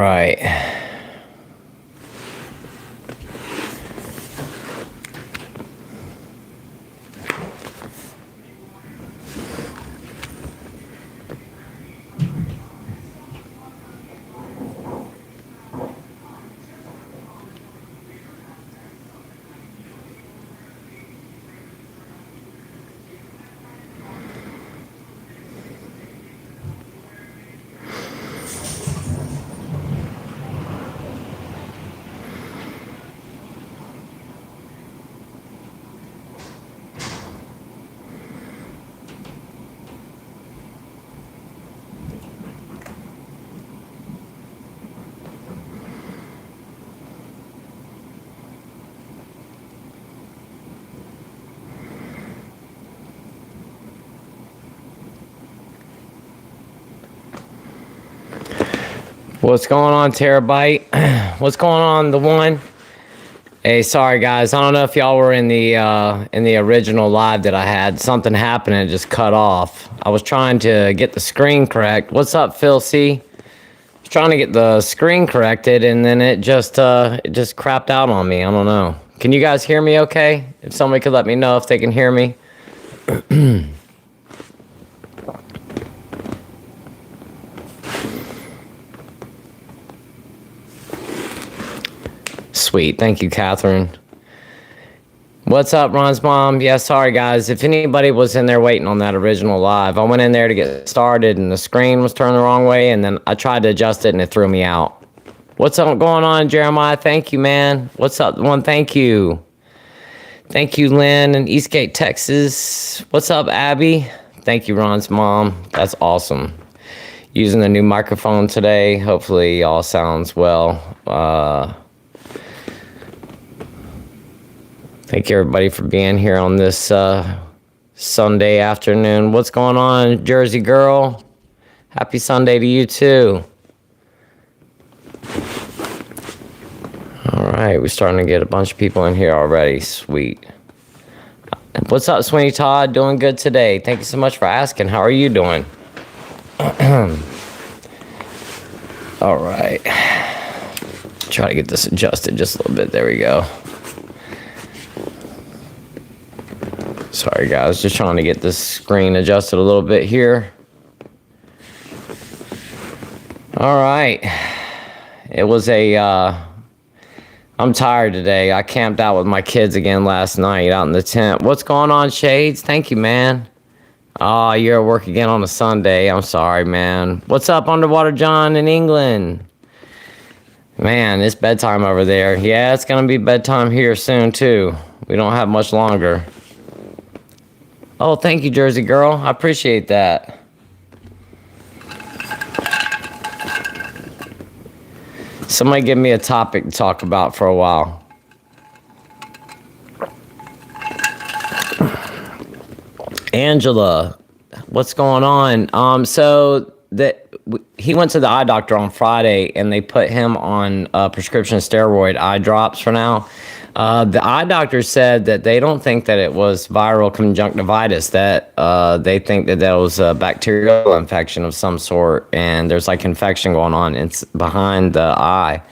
Right. What's going on, Terabyte? What's going on, the one? Hey, sorry guys. I don't know if y'all were in the original live that I had. Something happened and it just cut off. I was trying to get the screen correct. What's up, Phil C? I was trying to get the screen corrected and then it just crapped out on me. I don't know. Can you guys hear me okay? If somebody could let me know if they can hear me. Sweet. Thank you, Catherine. What's up, Ron's mom? Yeah, sorry, guys. If anybody was in there waiting on that original live, I went in there to get started, and the screen was turned the wrong way, and then I tried to adjust it, and it threw me out. What's up going on, Jeremiah? Thank you, man. What's up, one? Thank you. Thank you, Lynn in Eastgate, Texas. What's up, Abby? Thank you, Ron's mom. That's awesome. Using the new microphone today. Hopefully, all sounds well. Thank you, everybody, for being here on this Sunday afternoon. What's going on, Jersey girl? Happy Sunday to you, too. All right, we're starting to get a bunch of people in here already. Sweet. What's up, Sweeney Todd? Doing good today. Thank you so much for asking. How are you doing? All right. Try to get this adjusted just a little bit. There we go. Sorry, guys. Just trying to get this screen adjusted a little bit here. All right. It was I'm tired today. I camped out with my kids again last night out in the tent. What's going on, Shades? Thank you, man. Oh, you're at work again on a Sunday. I'm sorry, man. What's up, Underwater John in England? Man, it's bedtime over there. Yeah, it's going to be bedtime here soon, too. We don't have much longer. Oh, thank you, Jersey girl. I appreciate that. Somebody give me a topic to talk about for a while. Angela, what's going on? So he went to the eye doctor on Friday, and they put him on prescription steroid eye drops for now. The eye doctor said that they don't think that it was viral conjunctivitis, that they think that was a bacterial infection of some sort, and there's like infection going on behind the eye.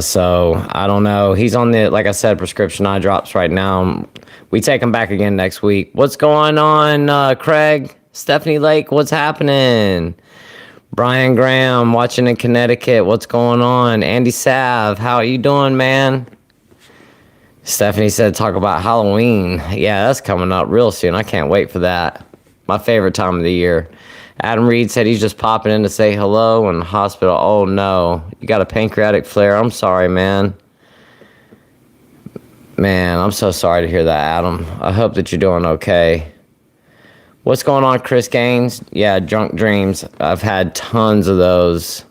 So I don't know. He's on the, like I said, prescription eye drops right now. We take him back again next week. What's going on, Craig? Stephanie Lake, what's happening? Brian Graham, watching in Connecticut. What's going on? Andy Sav, how are you doing, man? Stephanie said talk about Halloween. Yeah, that's coming up real soon. I can't wait for that. My favorite time of the year. Adam Reed said he's just popping in to say hello in the hospital. Oh, no. You got a pancreatic flare. I'm sorry, man. Man, I'm so sorry to hear that, Adam. I hope that you're doing okay. What's going on, Chris Gaines? Yeah, drunk dreams. I've had tons of those.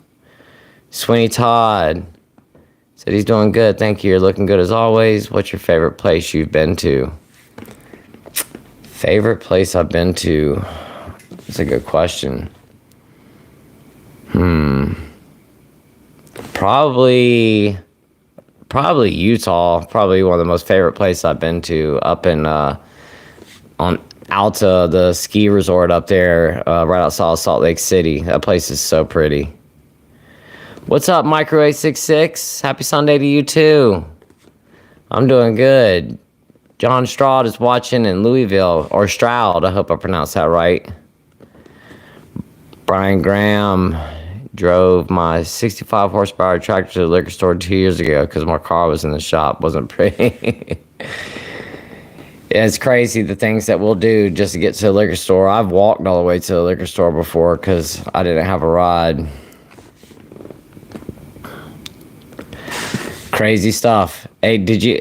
Sweeney Todd said he's doing good. Thank you. You're looking good as always. What's your favorite place you've been to? Favorite place I've been to? That's a good question. Probably Utah. Probably one of the most favorite places I've been to. Up in on Alta, the ski resort up there, right outside of Salt Lake City. That place is so pretty. What's up, Micro866? Happy Sunday to you too. I'm doing good. John Stroud is watching in Louisville, or Stroud, I hope I pronounced that right. Brian Graham drove my 65 horsepower tractor to the liquor store 2 years ago because my car was in the shop. Wasn't pretty. It's crazy the things that we'll do just to get to the liquor store. I've walked all the way to the liquor store before because I didn't have a ride. Crazy stuff. Hey, did you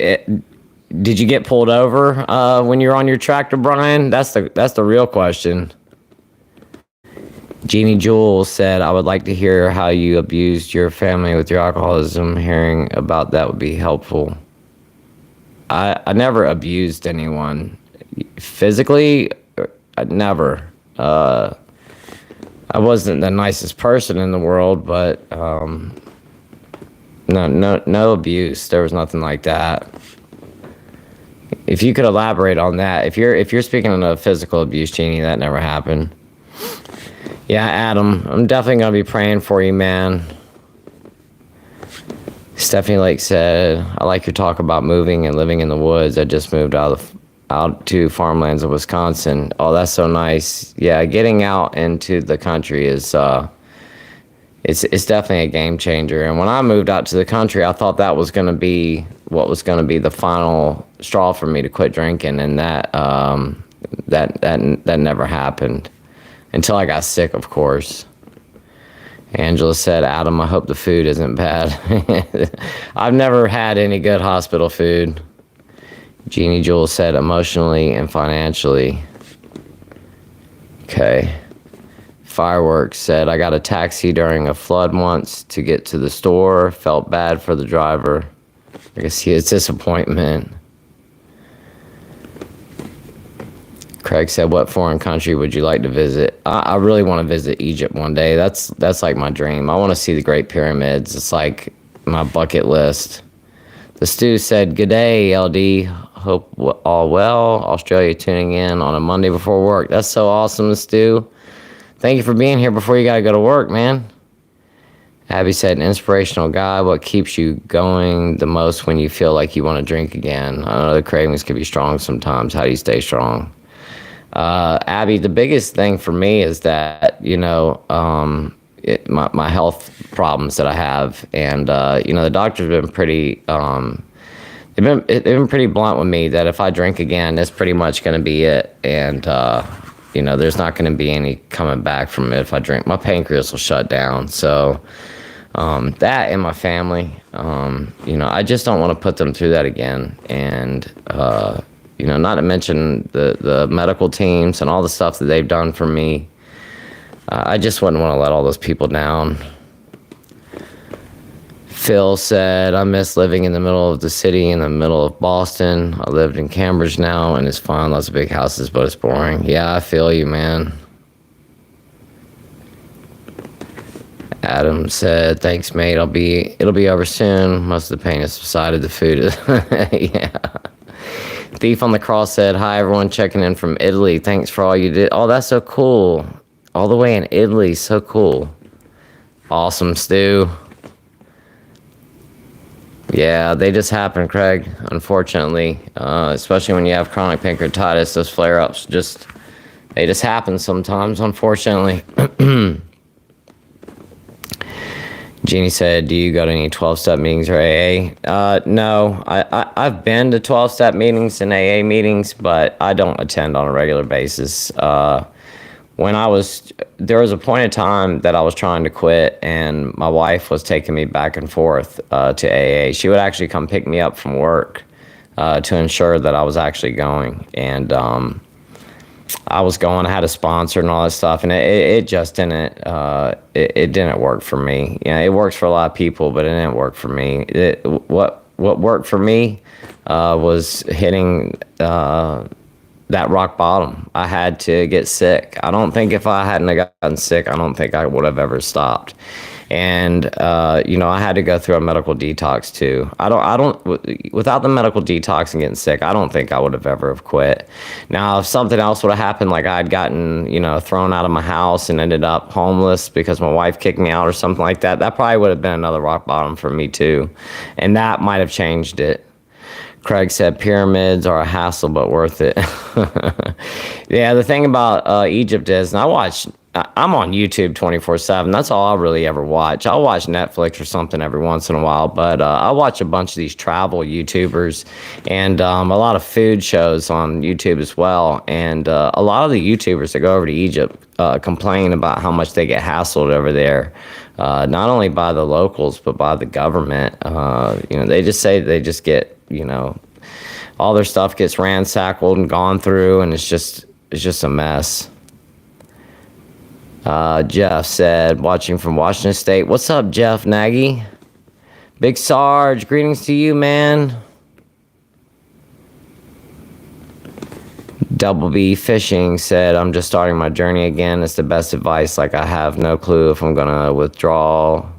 get pulled over when you were on your tractor, Brian? That's the real question. Jeannie Jewell said, I would like to hear how you abused your family with your alcoholism. Hearing about that would be helpful. I never abused anyone. Physically, never. I wasn't the nicest person in the world, but no abuse. There was nothing like that. If you could elaborate on that. If you're speaking of physical abuse, Jeannie, that never happened. Yeah, Adam, I'm definitely going to be praying for you, man. Stephanie Lake said, I like your talk about moving and living in the woods. I just moved out to farmlands of Wisconsin. Oh, that's so nice. Yeah, getting out into the country is it's definitely a game changer. And when I moved out to the country, I thought that was going to be what was going to be the final straw for me to quit drinking, and that never happened. Until I got sick, of course. Angela said, Adam, I hope the food isn't bad. I've never had any good hospital food. Jeannie Jewell said, emotionally and financially. Okay. Fireworks said, I got a taxi during a flood once to get to the store. Felt bad for the driver. I guess he has disappointment. Craig said, what foreign country would you like to visit? I really want to visit Egypt one day. That's like my dream. I want to see the Great Pyramids. It's like my bucket list. The Stew said, good day, LD. Hope all well. Australia tuning in on a Monday before work. That's so awesome, the Stew. Thank you for being here before you got to go to work, man. Abby said, an inspirational guy. What keeps you going the most when you feel like you want to drink again? I know the cravings can be strong sometimes. How do you stay strong? Abby, the biggest thing for me is that, my health problems that I have, and, the doctor's been pretty, they've been pretty blunt with me that if I drink again, that's pretty much going to be it. And, there's not going to be any coming back from it. If I drink, my pancreas will shut down. So, that and my family, I just don't want to put them through that again. And, not to mention the medical teams and all the stuff that they've done for me. I just wouldn't want to let all those people down. Phil said, I miss living in the middle of the city, in the middle of Boston. I lived in Cambridge now, and it's fun. Lots of big houses, but it's boring. Yeah, I feel you, man. Adam said, thanks, mate. It'll be over soon. Most of the pain has subsided. The food is, yeah. Thief on the Cross said, hi, everyone, checking in from Italy. Thanks for all you did. Oh, that's so cool. All the way in Italy. So cool. Awesome, Stu. Yeah, they just happen, Craig, unfortunately. Especially when you have chronic pancreatitis, those flare-ups they just happen sometimes, unfortunately. Jeannie said, do you go to any 12-step meetings or AA? No, I've been to 12-step meetings and AA meetings, but I don't attend on a regular basis. There was a point in time that I was trying to quit, and my wife was taking me back and forth to AA. She would actually come pick me up from work to ensure that I was actually going. And I was going, I had a sponsor and all that stuff, and it just didn't, it didn't work for me. It works for a lot of people, but it didn't work for me. What worked for me was hitting that rock bottom. I had to get sick. I don't think if I hadn't gotten sick, I don't think I would have ever stopped. And I had to go through a medical detox too. Without the medical detox and getting sick, I don't think I would have ever have quit. Now, if something else would have happened, like I'd gotten, thrown out of my house and ended up homeless because my wife kicked me out or something like that, that probably would have been another rock bottom for me too. And that might have changed it. Craig said pyramids are a hassle, but worth it. Yeah, the thing about Egypt is, and I'm on YouTube 24/7. That's all I really ever watch. I'll watch Netflix or something every once in a while, but I watch a bunch of these travel YouTubers and a lot of food shows on YouTube as well. And a lot of the YouTubers that go over to Egypt complain about how much they get hassled over there, not only by the locals, but by the government. They just say they just get, all their stuff gets ransacked and gone through, and it's just a mess. Jeff said, watching from Washington State. What's up, Jeff Nagy? Big Sarge, greetings to you, man. Double B Fishing said, I'm just starting my journey again. It's the best advice. Like, I have no clue if I'm going to withdraw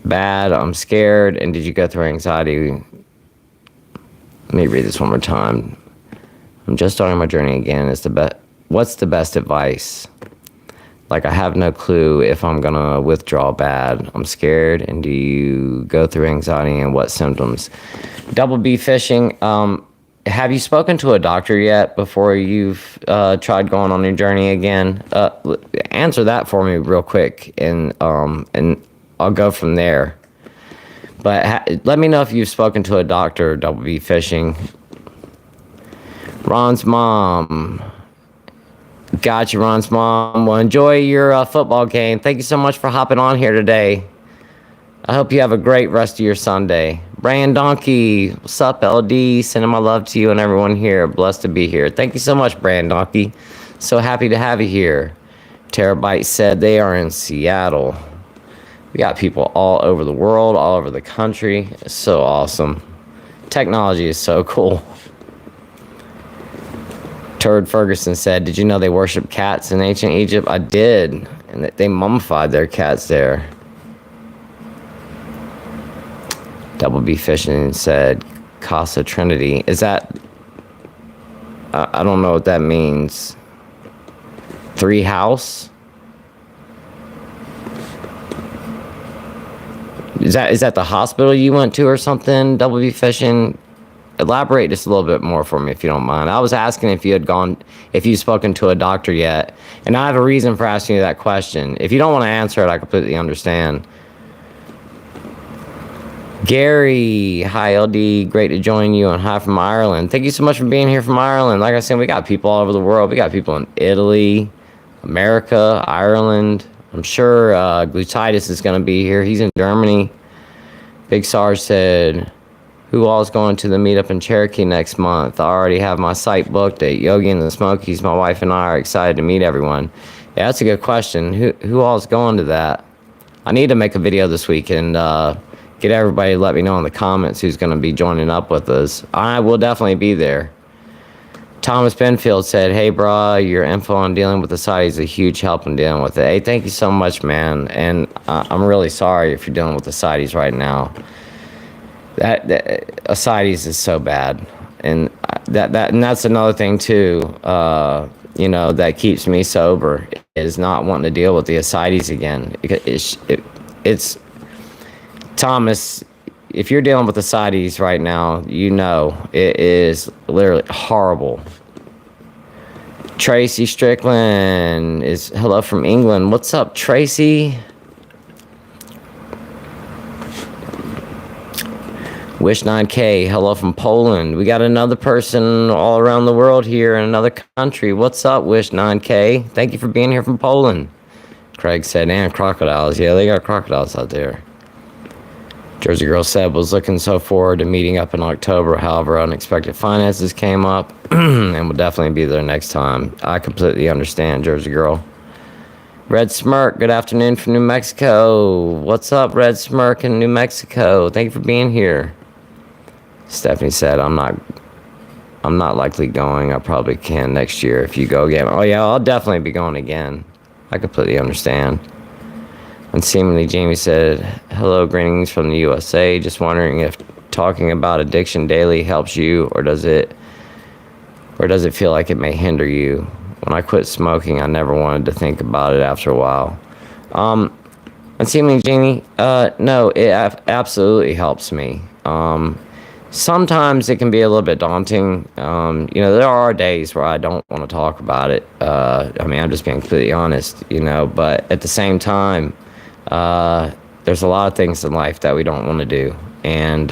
bad. I'm scared. And did you go through anxiety? Let me read this one more time. I'm just starting my journey again. What's the best advice? Like, I have no clue if I'm going to withdraw bad. I'm scared. And do you go through anxiety and what symptoms? Double B Fishing, have you spoken to a doctor yet before you've tried going on your journey again? Answer that for me real quick, and I'll go from there. But let me know if you've spoken to a doctor, Double B Fishing. Ron's mom. Got you, Ron's mom. Well, enjoy your football game. Thank you so much for hopping on here today. I hope you have a great rest of your Sunday. Brian Donkey, what's up, LD? Sending my love to you and everyone here. Blessed to be here. Thank you so much, Brian Donkey. So happy to have you here. Terabyte said they are in Seattle. We got people all over the world, all over the country. It's so awesome. Technology is so cool. Turd Ferguson said, did you know they worship cats in ancient Egypt? I did. And that they mummified their cats there. Double B Fishing said, Casa Trinity. Is that... I don't know what that means. Three house? Is that the hospital you went to or something? Double B Fishing? Elaborate just a little bit more for me if you don't mind. I was asking if you've spoken to a doctor yet, and I have a reason for asking you that question. If you don't want to answer it, I completely understand. Gary, hi LD, great to join you, and hi from Ireland. Thank you so much for being here from Ireland. Like I said, we got people all over the world. We got people in Italy, America, Ireland. I'm sure Glutitis is going to be here. He's in Germany. Big Sarge said, who all is going to the meetup in Cherokee next month? I already have my site booked at Yogi and the Smokies. My wife and I are excited to meet everyone. Yeah, that's a good question. Who all is going to that? I need to make a video this week and get everybody to let me know in the comments who's going to be joining up with us. I will definitely be there. Thomas Benfield said, hey, brah, your info on dealing with ascites is a huge help in dealing with it. Hey, thank you so much, man. And I'm really sorry if you're dealing with ascites right now. That ascites is so bad. And that's another thing, too, that keeps me sober, is not wanting to deal with the ascites again. It's Thomas, if you're dealing with ascites right now, it is literally horrible. Tracy Strickland is hello from England. What's up, Tracy? Wish 9K, hello from Poland. We got another person all around the world here in another country. What's up, Wish 9K? Thank you for being here from Poland. Craig said, and crocodiles. Yeah, they got crocodiles out there. Jersey Girl said, was looking so forward to meeting up in October. However, unexpected finances came up and will definitely be there next time. I completely understand, Jersey Girl. Red Smirk, good afternoon from New Mexico. What's up, Red Smirk in New Mexico? Thank you for being here. Stephanie said, I'm not likely going. I probably can next year if you go again. Oh, yeah, I'll definitely be going again. I completely understand. Seemingly Jamie said, hello, greetings from the USA. Just wondering if talking about addiction daily helps you, or does it feel like it may hinder you? When I quit smoking, I never wanted to think about it after a while. Seemingly Jamie, no, it absolutely helps me. Sometimes it can be a little bit daunting. There are days where I don't want to talk about it. I'm just being completely honest, but at the same time, there's a lot of things in life that we don't want to do. And,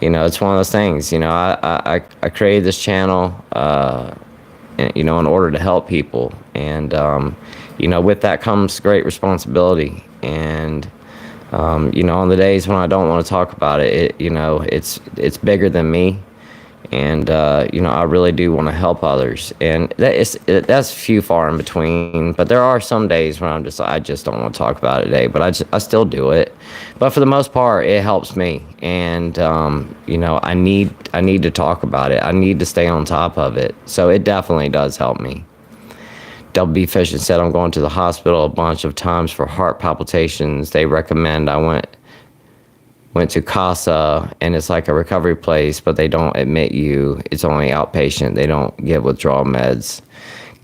it's one of those things, I created this channel, in order to help people. And, with that comes great responsibility. And, on the days when I don't want to talk about it, it's bigger than me. And, I really do want to help others. And that's few far in between. But there are some days when I just don't want to talk about it today. But I still do it. But for the most part, it helps me. And, I need to talk about it. I need to stay on top of it. So it definitely does help me. Double B Fishing said, I'm going to the hospital a bunch of times for heart palpitations. They recommend I went to CASA, and it's like a recovery place, but they don't admit you. It's only outpatient. They don't give withdrawal meds.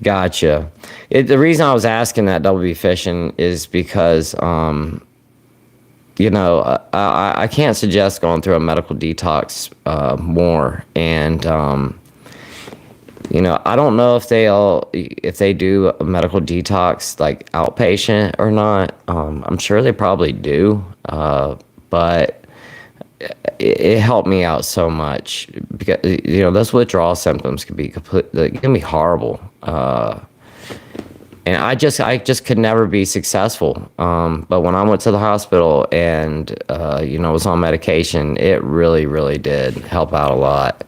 Gotcha. The reason I was asking that, Double B Fishing, is because, I can't suggest going through a medical detox more. And, I don't know if they do a medical detox like outpatient or not. I'm sure they probably do, but it helped me out so much because those withdrawal symptoms can be horrible. And I just could never be successful. But when I went to the hospital and was on medication, it really, really did help out a lot.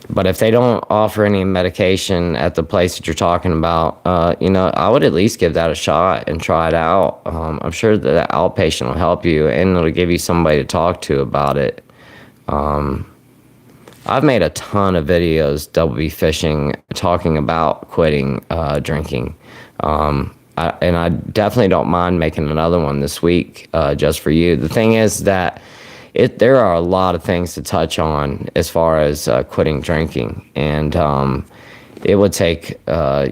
But if they don't offer any medication at the place that you're talking about, I would at least give that a shot and try it out. I'm sure that outpatient will help you, and it'll give you somebody to talk to about it. I've made a ton of videos, Double B Fishing, talking about quitting drinking. And I definitely don't mind making another one this week just for you. The thing is that there are a lot of things to touch on as far as quitting drinking, and it would take up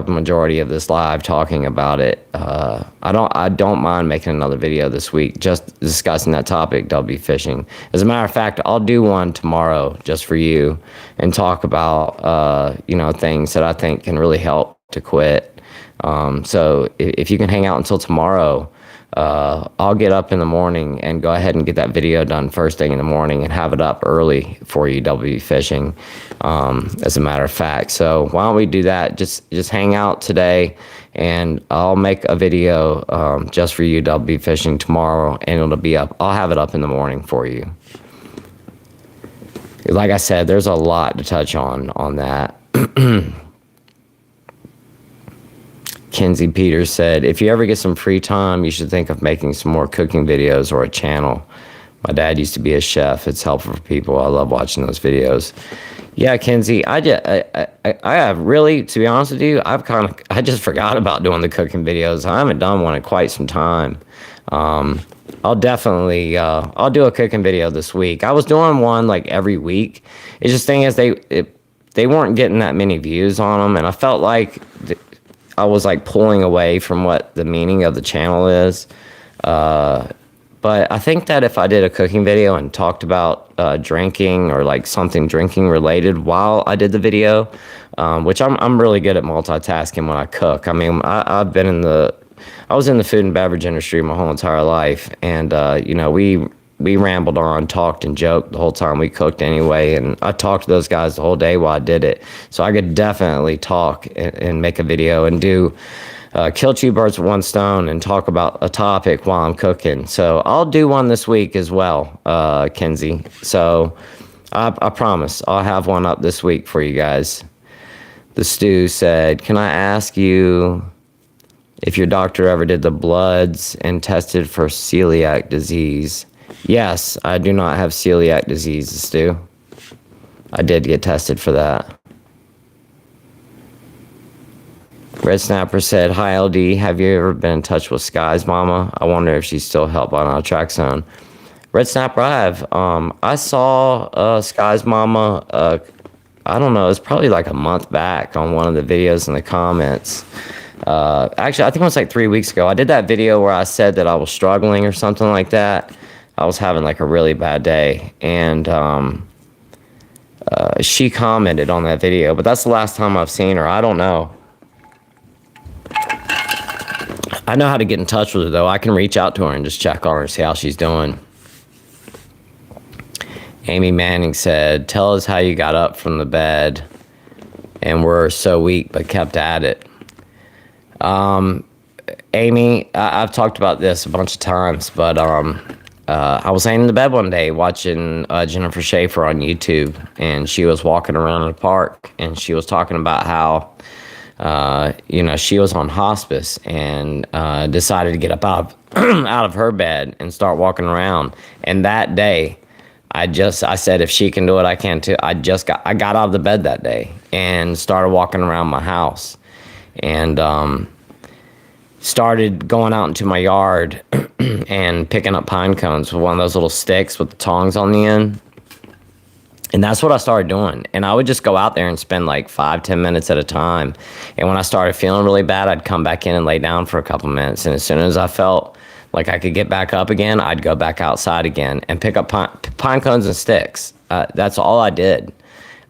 a majority of this live talking about it. I don't mind making another video this week just discussing that topic, Double B Fishing. As a matter of fact, I'll do one tomorrow just for you and talk about things that I think can really help to quit. So if you can hang out until tomorrow, I'll get up in the morning and go ahead and get that video done first thing in the morning and have it up early for you, Double B Fishing, as a matter of fact. So why don't we do that? Just hang out today, and I'll make a video just for you, Double B Fishing, tomorrow, and it'll be up. I'll have it up in the morning for you. Like I said, there's a lot to touch on that. Kenzie Peters said, if you ever get some free time, you should think of making some more cooking videos or a channel. My dad used to be a chef. It's helpful for people. I love watching those videos. Yeah, Kenzie, I have really, to be honest with you, I just forgot about doing the cooking videos. I haven't done one in quite some time. I'll definitely, I'll do a cooking video this week. I was doing one like every week. It's just thing is they weren't getting that many views on them, and I felt like I was like pulling away from what the meaning of the channel is. But I think that if I did a cooking video and talked about drinking or like something drinking related while I did the video, which I'm really good at multitasking when I cook. I mean, I was in the food and beverage industry my whole entire life, and we rambled on, talked and joked the whole time we cooked anyway, and I talked to those guys the whole day while I did it. So I could definitely talk and make a video and do kill two birds with one stone and talk about a topic while I'm cooking. So I'll do one this week as well, Kenzie. So I promise I'll have one up this week for you guys. The Stew said, can I ask you if your doctor ever did the bloods and tested for celiac disease? Yes, I do not have celiac disease, Stu. I did get tested for that. Red Snapper said, "Hi LD, have you ever been in touch with Sky's mama? I wonder if she's still help on naltrexone." Red Snapper, I have. I saw Sky's mama. I don't know. It's probably like a month back on one of the videos in the comments. Actually, I think it was like 3 weeks ago. I did that video where I said that I was struggling or something like that. I was having like a really bad day, and she commented on that video. But that's the last time I've seen her. I don't know. I know how to get in touch with her, though. I can reach out to her and just check on her, see how she's doing. Amy Manning said, "Tell us how you got up from the bed and were so weak but kept at it." Amy, I've talked about this a bunch of times, but I was laying in the bed one day watching Jennifer Schaefer on YouTube, and she was walking around in the park, and she was talking about how she was on hospice and decided to get up out of her bed and start walking around. And that day, I said, if she can do it, I can too. I got out of the bed that day and started walking around my house, and started going out into my yard and picking up pine cones with one of those little sticks with the tongs on the end. And that's what I started doing. And I would just go out there and spend like 5-10 minutes at a time. And when I started feeling really bad, I'd come back in and lay down for a couple minutes. And as soon as I felt like I could get back up again, I'd go back outside again and pick up pine cones and sticks. That's all I did.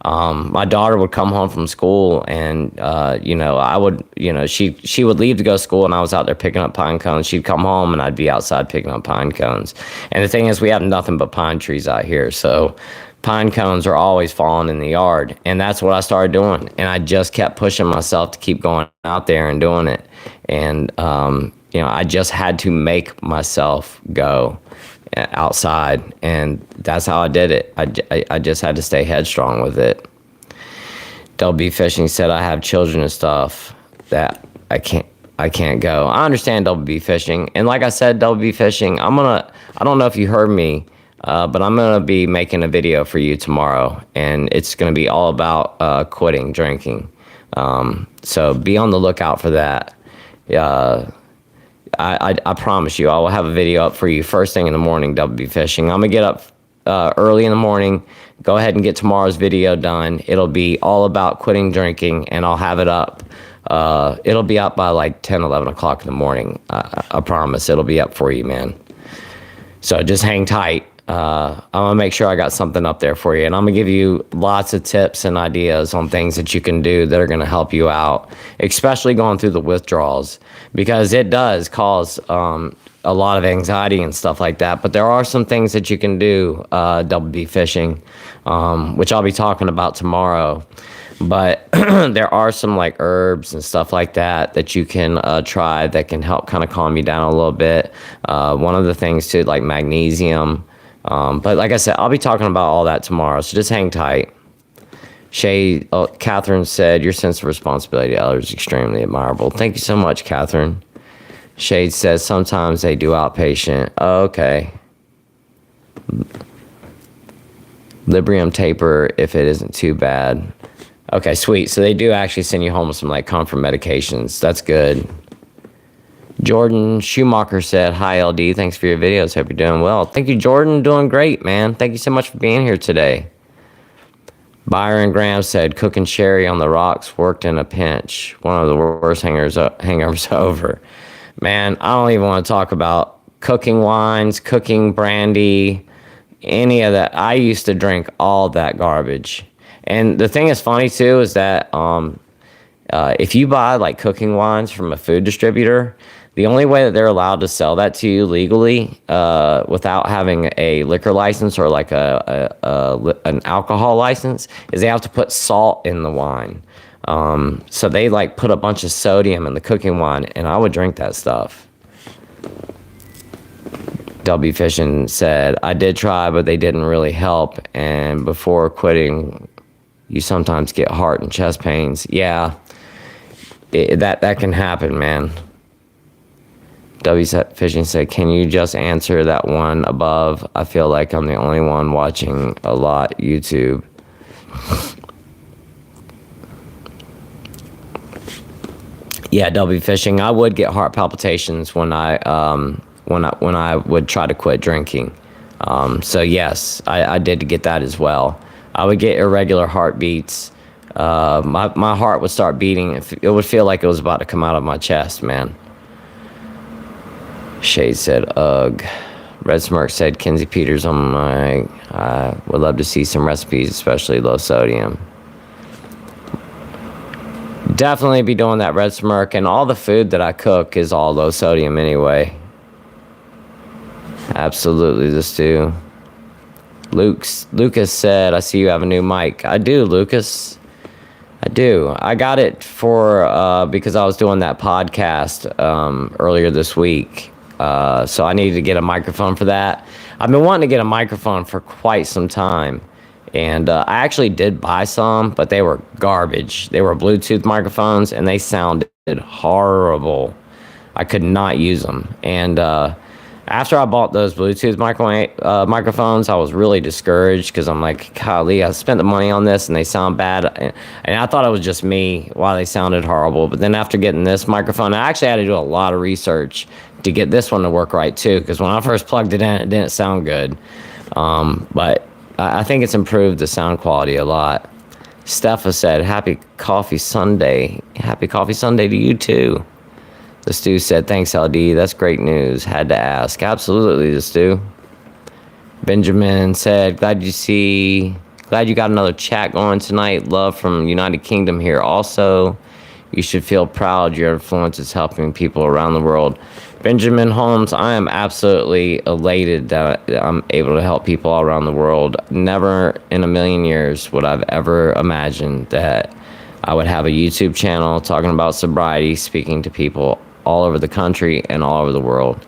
My daughter would come home from school, and I would, she would leave to go to school, and I was out there picking up pine cones. She'd come home, and I'd be outside picking up pine cones. And the thing is, we have nothing but pine trees out here, so pine cones are always falling in the yard, and that's what I started doing. And I just kept pushing myself to keep going out there and doing it. And I just had to make myself go outside, and that's how I did it. I just had to stay headstrong with it. LB Fishing said, "I have children and stuff that I can't go." I understand LB Fishing, and like I said, LB Fishing, I don't know if you heard me, but I'm gonna be making a video for you tomorrow, and it's gonna be all about quitting drinking. So be on the lookout for that. I promise you, I will have a video up for you first thing in the morning, WB Fishing. I'm going to get up early in the morning, go ahead and get tomorrow's video done. It'll be all about quitting drinking, and I'll have it up. It'll be up by like 10, 11 o'clock in the morning. I promise it'll be up for you, man. So just hang tight. I'm going to make sure I got something up there for you, and I'm going to give you lots of tips and ideas on things that you can do that are going to help you out, especially going through the withdrawals, because it does cause a lot of anxiety and stuff like that. But there are some things that you can do, WB Fishing, which I'll be talking about tomorrow. But there are some like herbs and stuff like that you can try that can help kind of calm you down a little bit. One of the things too, like magnesium. But like I said, I'll be talking about all that tomorrow, so just hang tight. Catherine said, "Your sense of responsibility to others is extremely admirable." Thank you so much, Catherine. Shade says, "Sometimes they do outpatient." Oh, okay. Librium taper if it isn't too bad. Okay, sweet. So they do actually send you home with some like comfort medications. That's good. Jordan Schumacher said, "Hi LD, thanks for your videos. Hope you're doing well." Thank you, Jordan. Doing great, man. Thank you so much for being here today. Byron Graham said, "Cooking sherry on the rocks worked in a pinch. One of the worst hangovers over." Man, I don't even want to talk about cooking wines, cooking brandy, any of that. I used to drink all that garbage. And the thing is funny too is that if you buy like cooking wines from a food distributor, the only way that they're allowed to sell that to you legally, without having a liquor license or like an alcohol license, is they have to put salt in the wine. So they like put a bunch of sodium in the cooking wine, and I would drink that stuff. W Fishing said, "I did try, but they didn't really help. And before quitting, you sometimes get heart and chest pains." Yeah, that can happen, man. W Fishing said, "Can you just answer that one above? I feel like I'm the only one watching a lot YouTube." Yeah, W fishing. I would get heart palpitations when I would try to quit drinking. So yes, I did get that as well. I would get irregular heartbeats. My heart would start beating. It would feel like it was about to come out of my chest, man. Shade said, ugh. Red Smirk said, Kenzie Peters, I would love to see some recipes, especially low sodium. Definitely be doing that, Red Smirk, and all the food that I cook is all low sodium anyway. Absolutely, this too. Lucas said, I see you have a new mic. I do, Lucas. I do. I got it because I was doing that podcast earlier this week. So I needed to get a microphone for that. I've been wanting to get a microphone for quite some time. And I actually did buy some, but they were garbage. They were Bluetooth microphones, and they sounded horrible. I could not use them. And after I bought those Bluetooth microphones, I was really discouraged because I'm like, golly, I spent the money on this, and they sound bad. And I thought it was just me, why they sounded horrible. But then after getting this microphone, I actually had to do a lot of research to get this one to work right, too, because when I first plugged it in, it didn't sound good. But I think it's improved the sound quality a lot. Steffa said, Happy Coffee Sunday. Happy Coffee Sunday to you, too. The Stu said, thanks, LD. That's great news. Had to ask. Absolutely, the Stu. Benjamin said, glad you got another chat going tonight. Love from United Kingdom here. Also, you should feel proud your influence is helping people around the world. Benjamin Holmes, I am absolutely elated that I'm able to help people all around the world. Never in a million years would I've ever imagined that I would have a YouTube channel talking about sobriety, speaking to people all over the country and all over the world.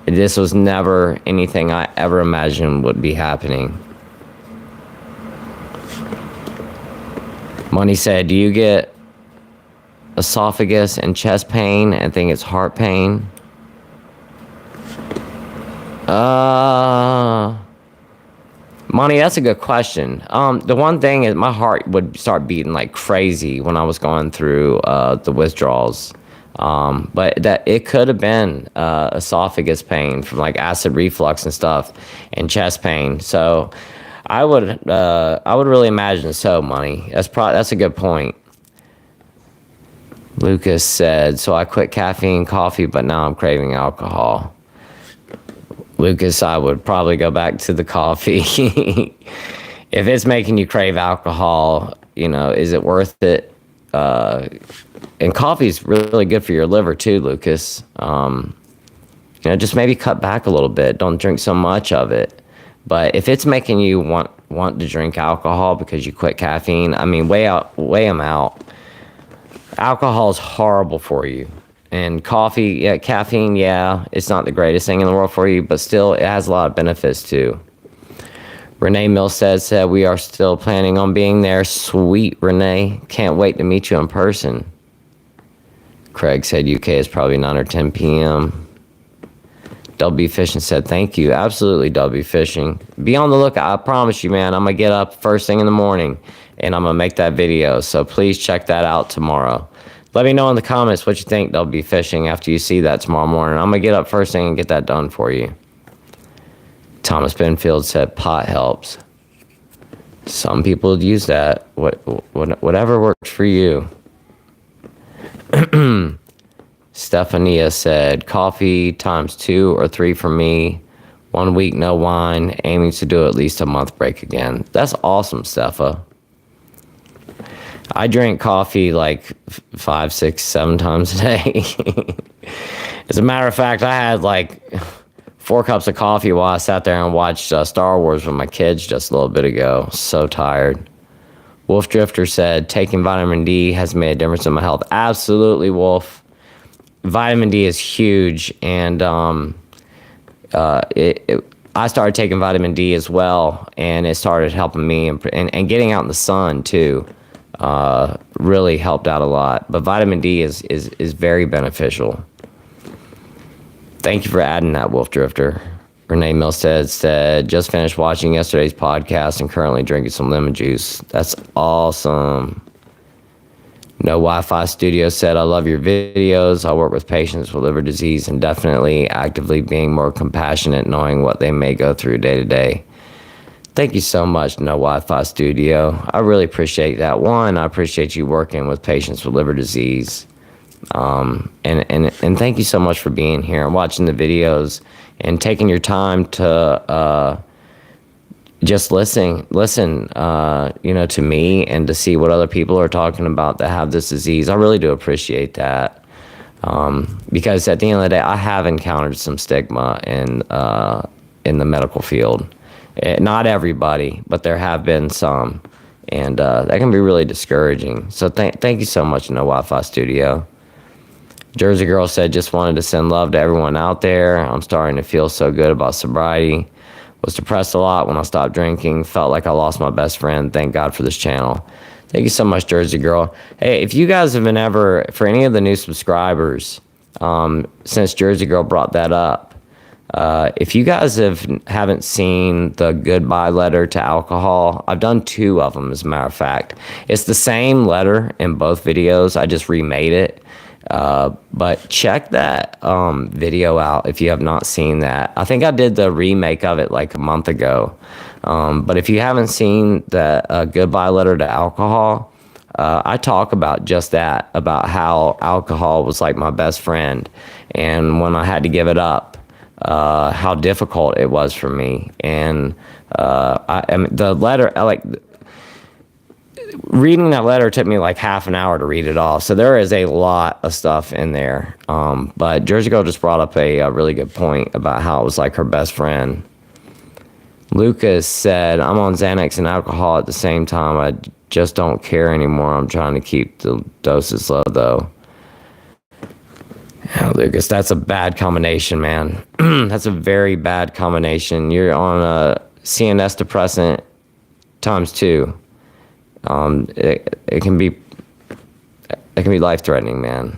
This was never anything I ever imagined would be happening. Money said, do you get esophagus and chest pain and think it's heart pain? Money, that's a good question. The one thing is my heart would start beating like crazy when I was going through the withdrawals. But that it could have been esophagus pain from like acid reflux and stuff, and chest pain. So I would really imagine so. Money. That's a good point. Lucas said, so I quit caffeine, coffee, but now I'm craving alcohol. Lucas, I would probably go back to the coffee. If it's making you crave alcohol, is it worth it? And coffee is really good for your liver too, Lucas. Just maybe cut back a little bit. Don't drink so much of it. But if it's making you want to drink alcohol because you quit caffeine, weigh them out. Alcohol is horrible for you. And coffee, caffeine, it's not the greatest thing in the world for you, but still, it has a lot of benefits too. Renee Milstead said, we are still planning on being there. Sweet, Renee. Can't wait to meet you in person. Craig said, UK is probably 9 or 10 p.m. WB Fishing said, thank you. Absolutely, WB Fishing. Be on the lookout. I promise you, man. I'm going to get up first thing in the morning, and I'm going to make that video. So please check that out tomorrow. Let me know in the comments what you think, WB Fishing, after you see that tomorrow morning. I'm going to get up first thing and get that done for you. Thomas Benfield said, pot helps. Some people use that. Whatever works for you. Stephania said, coffee times 2 or 3 for me. 1 week, no wine. Aiming to do at least a month break again. That's awesome, Stepha. I drink coffee like 5, 6, 7 times a day. As a matter of fact, I had like 4 cups of coffee while I sat there and watched Star Wars with my kids just a little bit ago. So tired. Wolf Drifter said, taking vitamin D has made a difference in my health. Absolutely, Wolf. Vitamin D is huge, and I started taking vitamin D as well, and it started helping me, and getting out in the sun too really helped out a lot. But vitamin D is very beneficial. Thank you for adding that, Wolf Drifter. Renee Milstead said, just finished watching yesterday's podcast and currently drinking some lemon juice. That's awesome. No Wi-Fi Studio said, I love your videos. I work with patients with liver disease and definitely actively being more compassionate, knowing what they may go through day to day. Thank you so much, No Wi-Fi Studio. I really appreciate that. One, I appreciate you working with patients with liver disease. And thank you so much for being here and watching the videos and taking your time to just listen, to me and to see what other people are talking about that have this disease. I really do appreciate that. Because at the end of the day, I have encountered some stigma in the medical field. Not everybody, but there have been some. And that can be really discouraging. So thank you so much, No Wi-Fi Studio. Jersey Girl said, just wanted to send love to everyone out there. I'm starting to feel so good about sobriety. Was depressed a lot when I stopped drinking. Felt like I lost my best friend. Thank God for this channel. Thank you so much, Jersey Girl. Hey, if you guys have been ever, for any of the new subscribers, since Jersey Girl brought that up, if you guys haven't seen the goodbye letter to alcohol, I've done 2 of them, as a matter of fact. It's the same letter in both videos. I just remade it. But check that video out if you have not seen that. I think I did the remake of it like a month ago. But if you haven't seen the goodbye letter to alcohol, I talk about just that, about how alcohol was like my best friend. And when I had to give it up, how difficult it was for me. And I mean, the letter, reading that letter took me like half an hour to read it all. So there is a lot of stuff in there. But Jersey Girl just brought up a really good point about how it was like her best friend. Lucas said, I'm on Xanax and alcohol at the same time. I just don't care anymore. I'm trying to keep the doses low, though. Yeah, Lucas, that's a bad combination, man. That's a very bad combination. You're on a CNS depressant times 2. It can be life-threatening, man.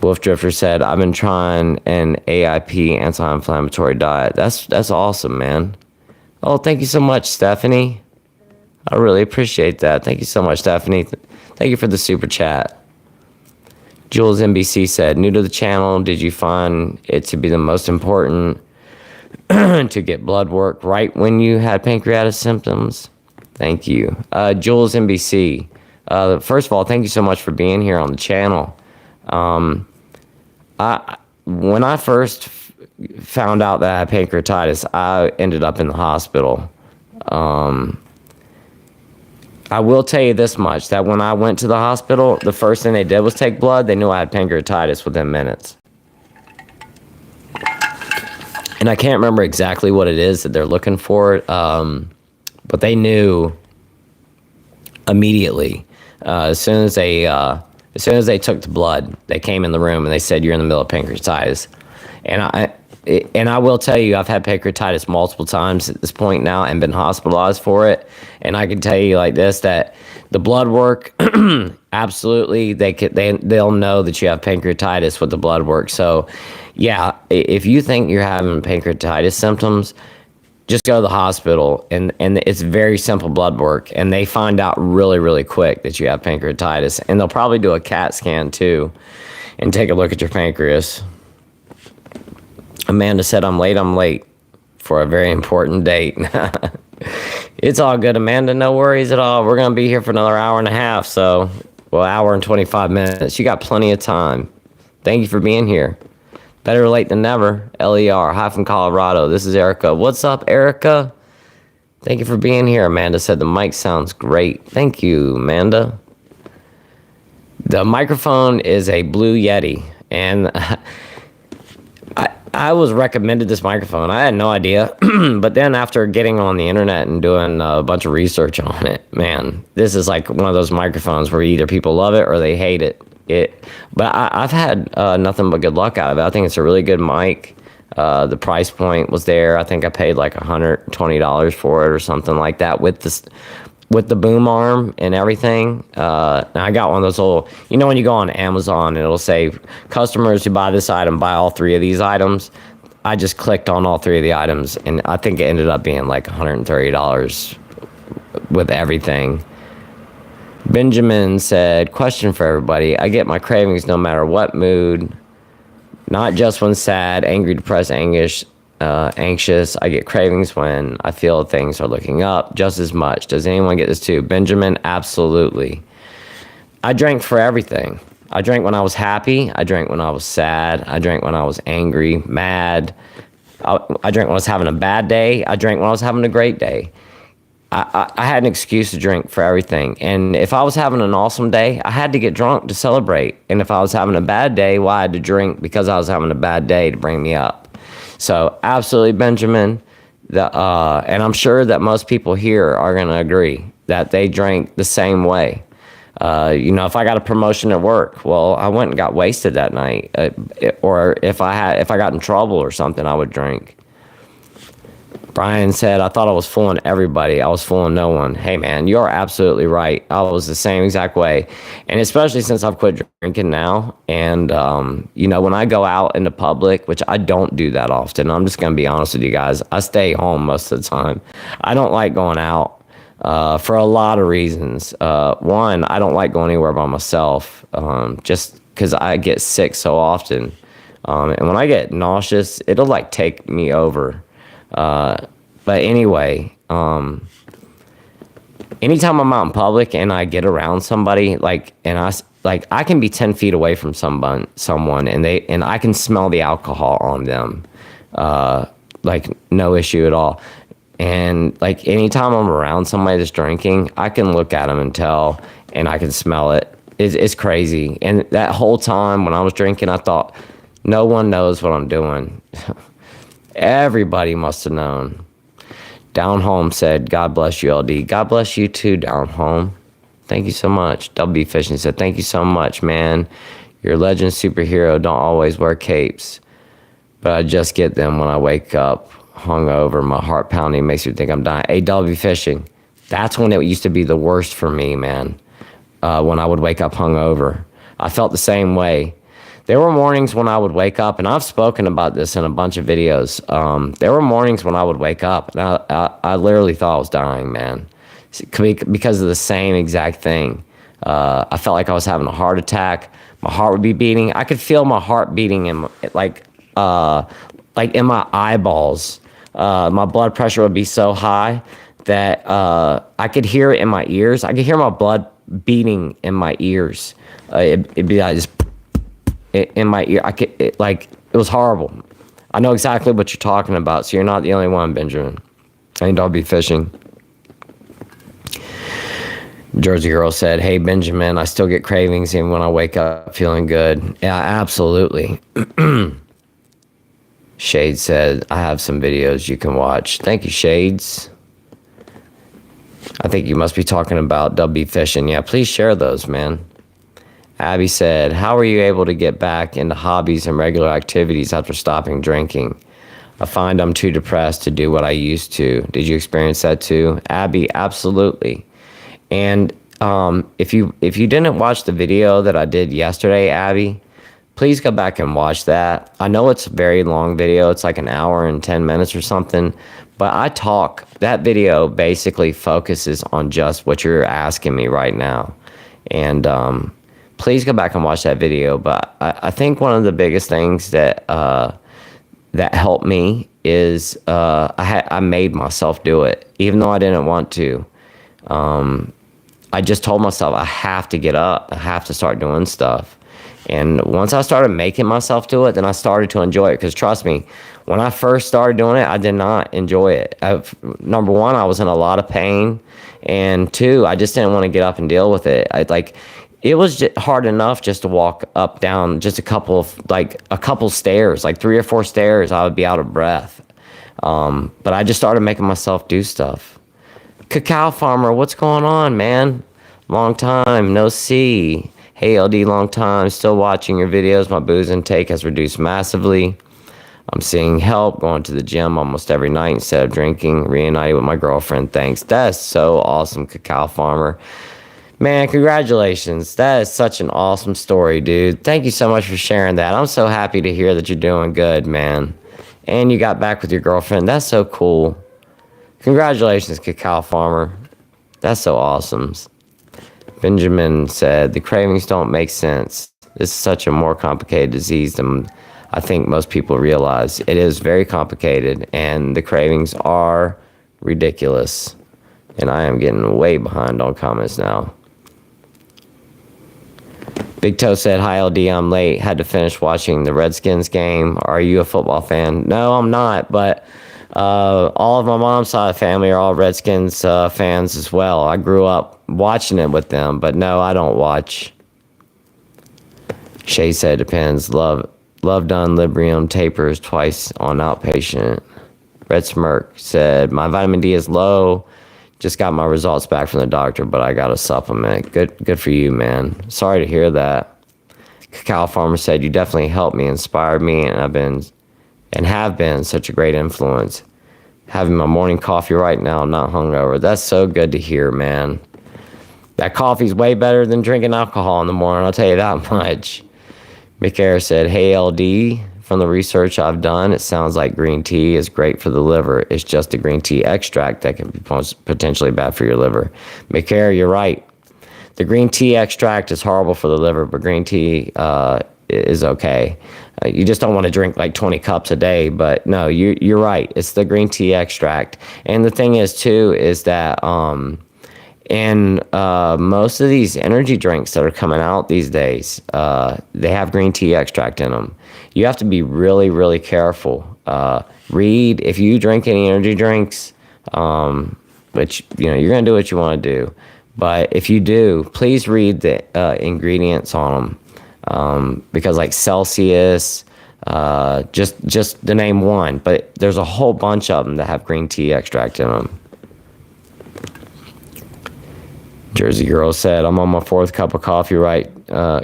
Wolf Drifter said, I've been trying an AIP anti-inflammatory diet. That's awesome, man. Oh, thank you so much, Stephanie. I really appreciate that. Thank you so much, Stephanie. Thank you for the super chat. Jules NBC said, new to the channel, did you find it to be the most important to get blood work right when you had pancreatitis symptoms? Thank you. Jules NBC, first of all, thank you so much for being here on the channel. When I first found out that I had pancreatitis, I ended up in the hospital. I will tell you this much, that when I went to the hospital, the first thing they did was take blood. They knew I had pancreatitis within minutes. And I can't remember exactly what it is that they're looking for, but they knew immediately. As soon as they took the blood, they came in the room and they said, you're in the middle of pancreatitis. And I will tell you, I've had pancreatitis multiple times at this point now and been hospitalized for it. And I can tell you like this, that the blood work, absolutely, they'll know that you have pancreatitis with the blood work. So, yeah, if you think you're having pancreatitis symptoms, just go to the hospital, and it's very simple blood work, and they find out really, really quick that you have pancreatitis. And they'll probably do a CAT scan, too, and take a look at your pancreas. Amanda said, I'm late for a very important date. It's all good, Amanda. No worries at all. We're going to be here for another hour and a half. So, hour and 25 minutes. You got plenty of time. Thank you for being here. Better late than never. LER. Hi from Colorado. This is Erica. What's up, Erica? Thank you for being here. Amanda said the mic sounds great. Thank you, Amanda. The microphone is a Blue Yeti. And I was recommended this microphone. I had no idea. But then after getting on the internet and doing a bunch of research on it, man, this is like one of those microphones where either people love it or they hate it. But I've had nothing but good luck out of it. I think it's a really good mic. The price point was there. I think I paid like $120 for it or something like that with the boom arm and everything. And I got one of those little, when you go on Amazon and it'll say customers who buy this item buy all 3 of these items. I just clicked on all 3 of the items, and I think it ended up being like $130 with everything. Benjamin said, question for everybody. I get my cravings no matter what mood, not just when sad, angry, depressed, anxious. I get cravings when I feel things are looking up just as much. Does anyone get this too? Benjamin, absolutely. I drank for everything. I drank when I was happy. I drank when I was sad. I drank when I was angry, mad. I drank when I was having a bad day. I drank when I was having a great day. I had an excuse to drink for everything. And if I was having an awesome day, I had to get drunk to celebrate. And if I was having a bad day, well, I had to drink because I was having a bad day to bring me up. So absolutely, Benjamin. And I'm sure that most people here are going to agree that they drank the same way. If I got a promotion at work, well, I went and got wasted that night. Or if I got in trouble or something, I would drink. Brian said, I thought I was fooling everybody. I was fooling no one. Hey, man, you're absolutely right. I was the same exact way. And especially since I've quit drinking now. And, when I go out into public, which I don't do that often, I'm just going to be honest with you guys. I stay home most of the time. I don't like going out for a lot of reasons. One, I don't like going anywhere by myself just because I get sick so often. And when I get nauseous, it'll like take me over. But anyway, anytime I'm out in public and I get around somebody, I can be 10 feet away from someone and I can smell the alcohol on them. No issue at all. And anytime I'm around somebody that's drinking, I can look at them and tell, and I can smell it. It's crazy. And that whole time when I was drinking, I thought, no one knows what I'm doing. Everybody must have known. Down Home said, God bless you, LD. God bless you too, Down Home. Thank you so much. WB Fishing said, thank you so much, man. You're a legend superhero. Don't always wear capes. But I just get them when I wake up hungover. My heart pounding makes me think I'm dying. Hey, WB Fishing. That's when it used to be the worst for me, man. When I would wake up hungover. I felt the same way. There were mornings when I would wake up, and I've spoken about this in a bunch of videos. There were mornings when I would wake up, and I literally thought I was dying, man, because of the same exact thing. I felt like I was having a heart attack. My heart would be beating. I could feel my heart beating in in my eyeballs. My blood pressure would be so high that I could hear it in my ears. I could hear my blood beating in my ears. It'd be like this. In my ear, it was horrible. I know exactly what you're talking about, so you're not the only one, Benjamin. And I'll be fishing. Jersey Girl said, hey, Benjamin, I still get cravings even when I wake up feeling good. Yeah, absolutely. Shades said, I have some videos you can watch. Thank you, Shades. I think you must be talking about WB Fishing. Yeah, please share those, man. Abby said, how are you able to get back into hobbies and regular activities after stopping drinking? I find I'm too depressed to do what I used to. Did you experience that too? Abby, absolutely. And if you didn't watch the video that I did yesterday, Abby, please go back and watch that. I know it's a very long video. It's like an hour and 10 minutes or something. But that video basically focuses on just what you're asking me right now. And please go back and watch that video. But I think one of the biggest things that helped me is I made myself do it, even though I didn't want to. I just told myself I have to get up. I have to start doing stuff. And once I started making myself do it, then I started to enjoy it. Because trust me, when I first started doing it, I did not enjoy it. Number one, I was in a lot of pain. And two, I just didn't want to get up and deal with it. It was just hard enough just to walk up, down, just a couple stairs, like 3 or 4 stairs, I would be out of breath. But I just started making myself do stuff. Cacao Farmer, what's going on, man? Long time, no see. Hey, LD, long time. Still watching your videos. My booze intake has reduced massively. I'm seeing help, going to the gym almost every night instead of drinking, reunited with my girlfriend. Thanks. That's so awesome, Cacao Farmer. Man, congratulations. That is such an awesome story, dude. Thank you so much for sharing that. I'm so happy to hear that you're doing good, man. And you got back with your girlfriend. That's so cool. Congratulations, Cacao Farmer. That's so awesome. Benjamin said, the cravings don't make sense. This is such a more complicated disease than I think most people realize. It is very complicated, and the cravings are ridiculous. And I am getting way behind on comments now. Big Toe said, hi LD, I'm late. Had to finish watching the Redskins game. Are you a football fan? No, I'm not, but all of my mom's side of the family are all Redskins fans as well. I grew up watching it with them, but no, I don't watch. Shay said, depends. Love done Librium tapers twice on outpatient. Red Smirk said, my vitamin D is low. Just got my results back from the doctor, but I got a supplement. Good for you, man. Sorry to hear that. Cacao Farmer said, you definitely helped me, inspired me, and have been such a great influence. Having my morning coffee right now, not hungover. That's so good to hear, man. That coffee's way better than drinking alcohol in the morning, I'll tell you that much. Mick Air said, hey LD, from the research I've done, it sounds like green tea is great for the liver. It's just a green tea extract that can be potentially bad for your liver. Mick Air, you're right. The green tea extract is horrible for the liver, but green tea is okay. You just don't want to drink like 20 cups a day, but no, you're right. It's the green tea extract. And the thing is, too, is that in most of these energy drinks that are coming out these days, they have green tea extract in them. You have to be really, really careful. Read, if you drink any energy drinks, which, you're going to do what you want to do. But if you do, please read the ingredients on them. Because like Celsius, just to name one, but there's a whole bunch of them that have green tea extract in them. Jersey Girl said, I'm on my 4th cup of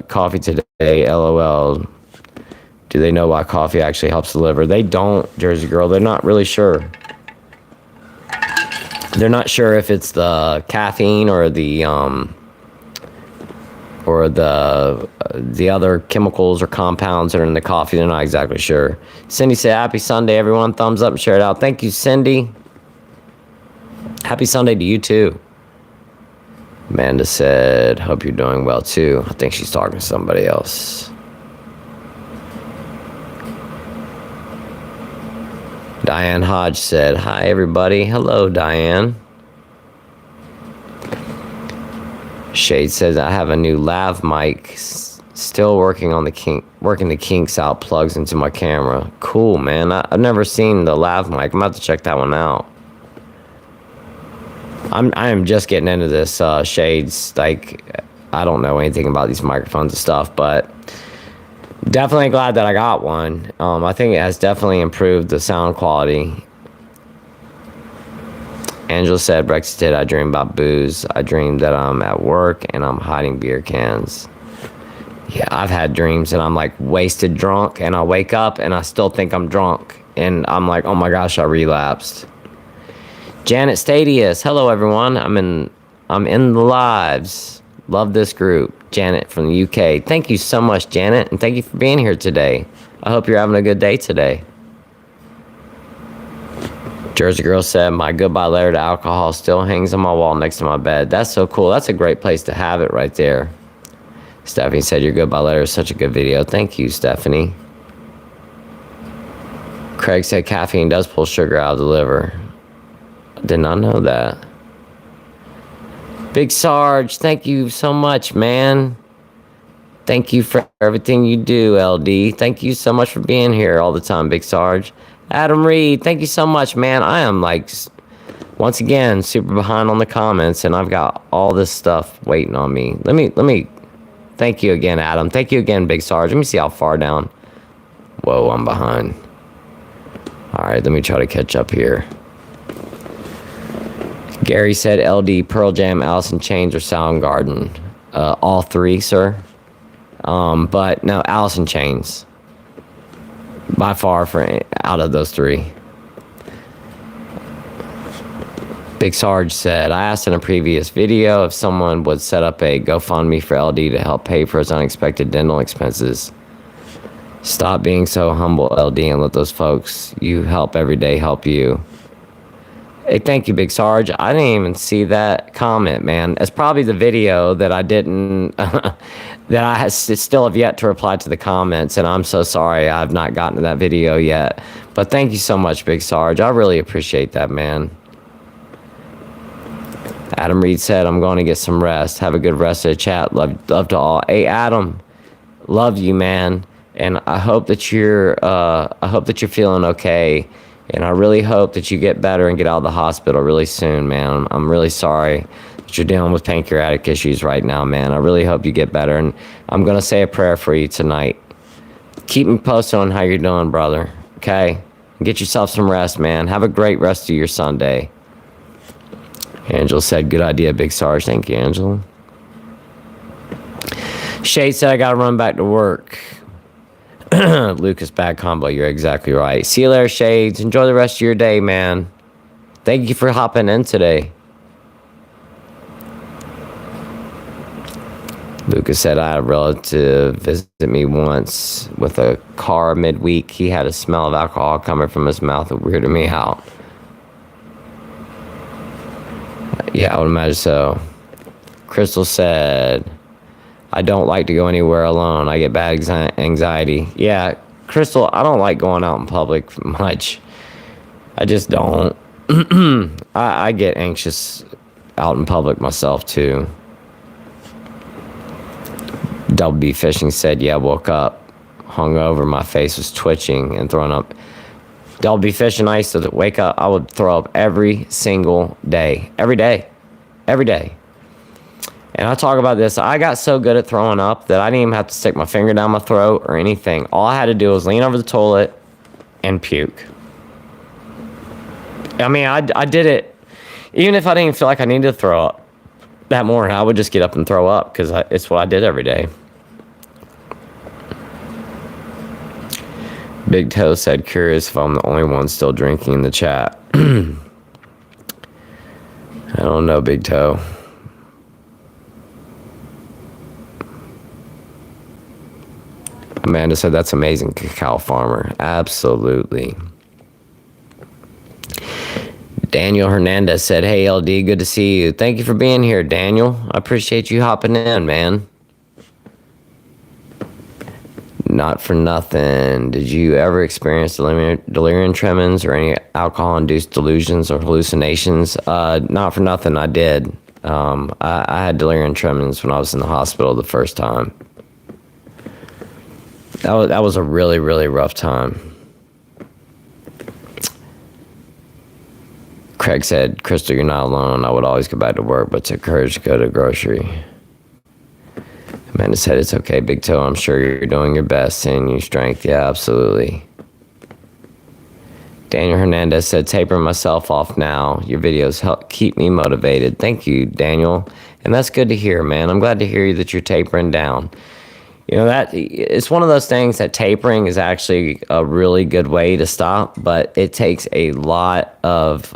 coffee today, LOL. Do they know why coffee actually helps the liver? They don't, Jersey Girl. They're not really sure. They're not sure if it's the caffeine or the other chemicals or compounds that are in the coffee. They're not exactly sure. Cindy said, happy Sunday, everyone. Thumbs up and share it out. Thank you, Cindy. Happy Sunday to you, too. Amanda said, hope you're doing well, too. I think she's talking to somebody else. Diane Hodge said, hi, everybody. Hello, Diane. Shade says, I have a new lav mic. Still working on the kinks out, plugs into my camera. Cool, man. I've never seen the lav mic. I'm about to check that one out. I am just getting into this, Shades. Like, I don't know anything about these microphones and stuff, but definitely glad that I got one. I think it has definitely improved the sound quality. Angela said, Brexit did. I dream about booze. I dream that I'm at work and I'm hiding beer cans. Yeah, I've had dreams and I'm like wasted drunk, and I wake up and I still think I'm drunk. And I'm like, oh my gosh, I relapsed. Janet Stadius, hello everyone. I'm in the lives. Love this group. Janet from the UK. Thank you so much, Janet, and thank you for being here today. I hope you're having a good day today. Jersey Girl said, my goodbye letter to alcohol still hangs on my wall next to my bed. That's so cool. That's a great place to have it right there. Stephanie said, your goodbye letter is such a good video. Thank you, Stephanie. Craig said, caffeine does pull sugar out of the liver. I did not know that. Big Sarge, thank you so much, man. Thank you for everything you do, LD. Thank you so much for being here all the time, Big Sarge. Adam Reed, thank you so much, man. I am like, once again, super behind on the comments, and I've got all this stuff waiting on me. Let me, thank you again, Adam. Thank you again, Big Sarge. Let me see how far down. Whoa, I'm behind. All right, let me try to catch up here. Gary said, LD, Pearl Jam, Alice in Chains, or Soundgarden. All three, sir. But no, Alice in Chains. By far, out of those three. Big Sarge said, I asked in a previous video if someone would set up a GoFundMe for LD to help pay for his unexpected dental expenses. Stop being so humble, LD, and let those folks you help every day help you. Hey, thank you, Big Sarge. I didn't even see that comment, man. It's probably the video that I didn't, that still have yet to reply to the comments, and I'm so sorry I've not gotten to that video yet. But thank you so much, Big Sarge. I really appreciate that, man. Adam Reed said, I'm going to get some rest. Have a good rest of the chat. Love to all. Hey, Adam, love you, man. And I hope that you're feeling okay. And I really hope that you get better and get out of the hospital really soon, man. I'm really sorry that you're dealing with pancreatic issues right now, man. I really hope you get better. And I'm going to say a prayer for you tonight. Keep me posted on how you're doing, brother. Okay? Get yourself some rest, man. Have a great rest of your Sunday. Angela said, good idea, Big Sarge. Thank you, Angela. Shade said, I got to run back to work. Lucas, bad combo. You're exactly right. See you later, Shades. Enjoy the rest of your day, man. Thank you for hopping in today. Lucas said, I had a relative visit me once with a car midweek. He had a smell of alcohol coming from his mouth. It weirded me out. Yeah, I would imagine so. Crystal said, I don't like to go anywhere alone. I get bad anxiety. Yeah, Crystal, I don't like going out in public much. I just don't. I get anxious out in public myself, too. Double B Fishing said, yeah, woke up hungover. My face was twitching and throwing up. Double B Fishing, I used to wake up. I would throw up every single day. Every day. Every day. And I talk about this. I got so good at throwing up that I didn't even have to stick my finger down my throat or anything. All I had to do was lean over the toilet and puke. I mean, I did it. Even if I didn't even feel like I needed to throw up that morning, I would just get up and throw up because it's what I did every day. Big Toe said, curious if I'm the only one still drinking in the chat. I don't know, Big Toe. Amanda said, that's amazing, cacao farmer. Absolutely. Daniel Hernandez said, hey, LD, good to see you. Thank you for being here, Daniel. I appreciate you hopping in, man. Not for nothing. Did you ever experience delirium tremens or any alcohol-induced delusions or hallucinations? Not for nothing, I did. I had delirium tremens when I was in the hospital the first time. That was a really, really rough time. Craig said, Crystal, you're not alone. I would always go back to work, but took courage to go to grocery. Amanda said, it's okay, Big Toe. I'm sure you're doing your best, seeing your strength. Yeah, absolutely. Daniel Hernandez said, tapering myself off now. Your videos help keep me motivated. Thank you, Daniel. And that's good to hear, man. I'm glad to hear that you're tapering down. You know, that it's one of those things that tapering is actually a really good way to stop, but it takes a lot of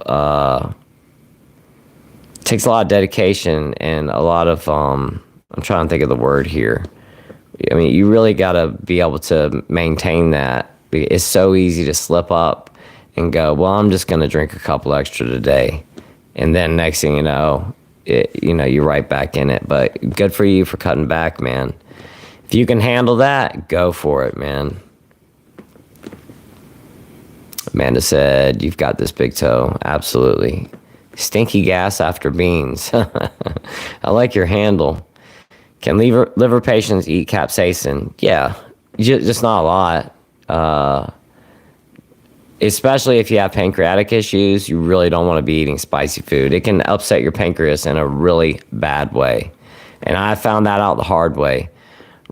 dedication and a lot of I'm trying to think of the word here. I mean, you really got to be able to maintain that. It's so easy to slip up and go, well, I'm just going to drink a couple extra today. And then next thing you know, you're right back in it. But good for you for cutting back, man. If you can handle that, go for it, man. Amanda said, you've got this, Big Toe. Absolutely. Stinky gas after beans. I like your handle. Can liver patients eat capsaicin? Yeah, just not a lot. Especially if you have pancreatic issues, you really don't want to be eating spicy food. It can upset your pancreas in a really bad way. And I found that out the hard way.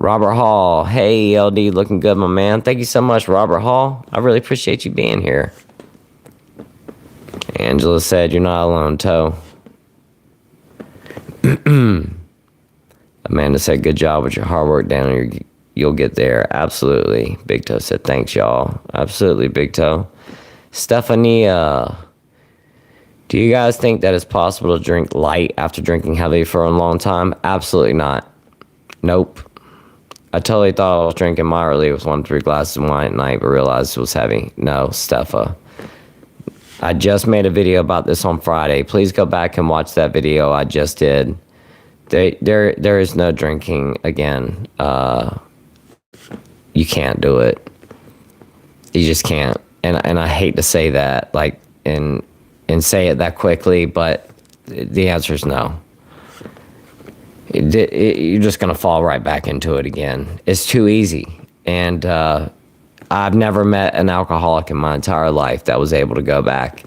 Robert Hall, hey, LD, looking good, my man. Thank you so much, Robert Hall. I really appreciate you being here. Angela said, you're not alone, Toe. Amanda said, good job with your hard work down here. You'll get there. Absolutely. Big Toe said, thanks, y'all. Absolutely, Big Toe. Stephanie, do you guys think that it's possible to drink light after drinking heavy for a long time? Absolutely not. Nope. I totally thought I was drinking moderately with 1 to 3 glasses of wine at night, but realized it was heavy. No, Steffa. I just made a video about this on Friday. Please go back and watch that video I just did. There is no drinking again. You can't do it. You just can't. And I hate to say that, like, and say it that quickly, but the answer is no. You're just going to fall right back into it again. It's too easy. And I've never met an alcoholic in my entire life that was able to go back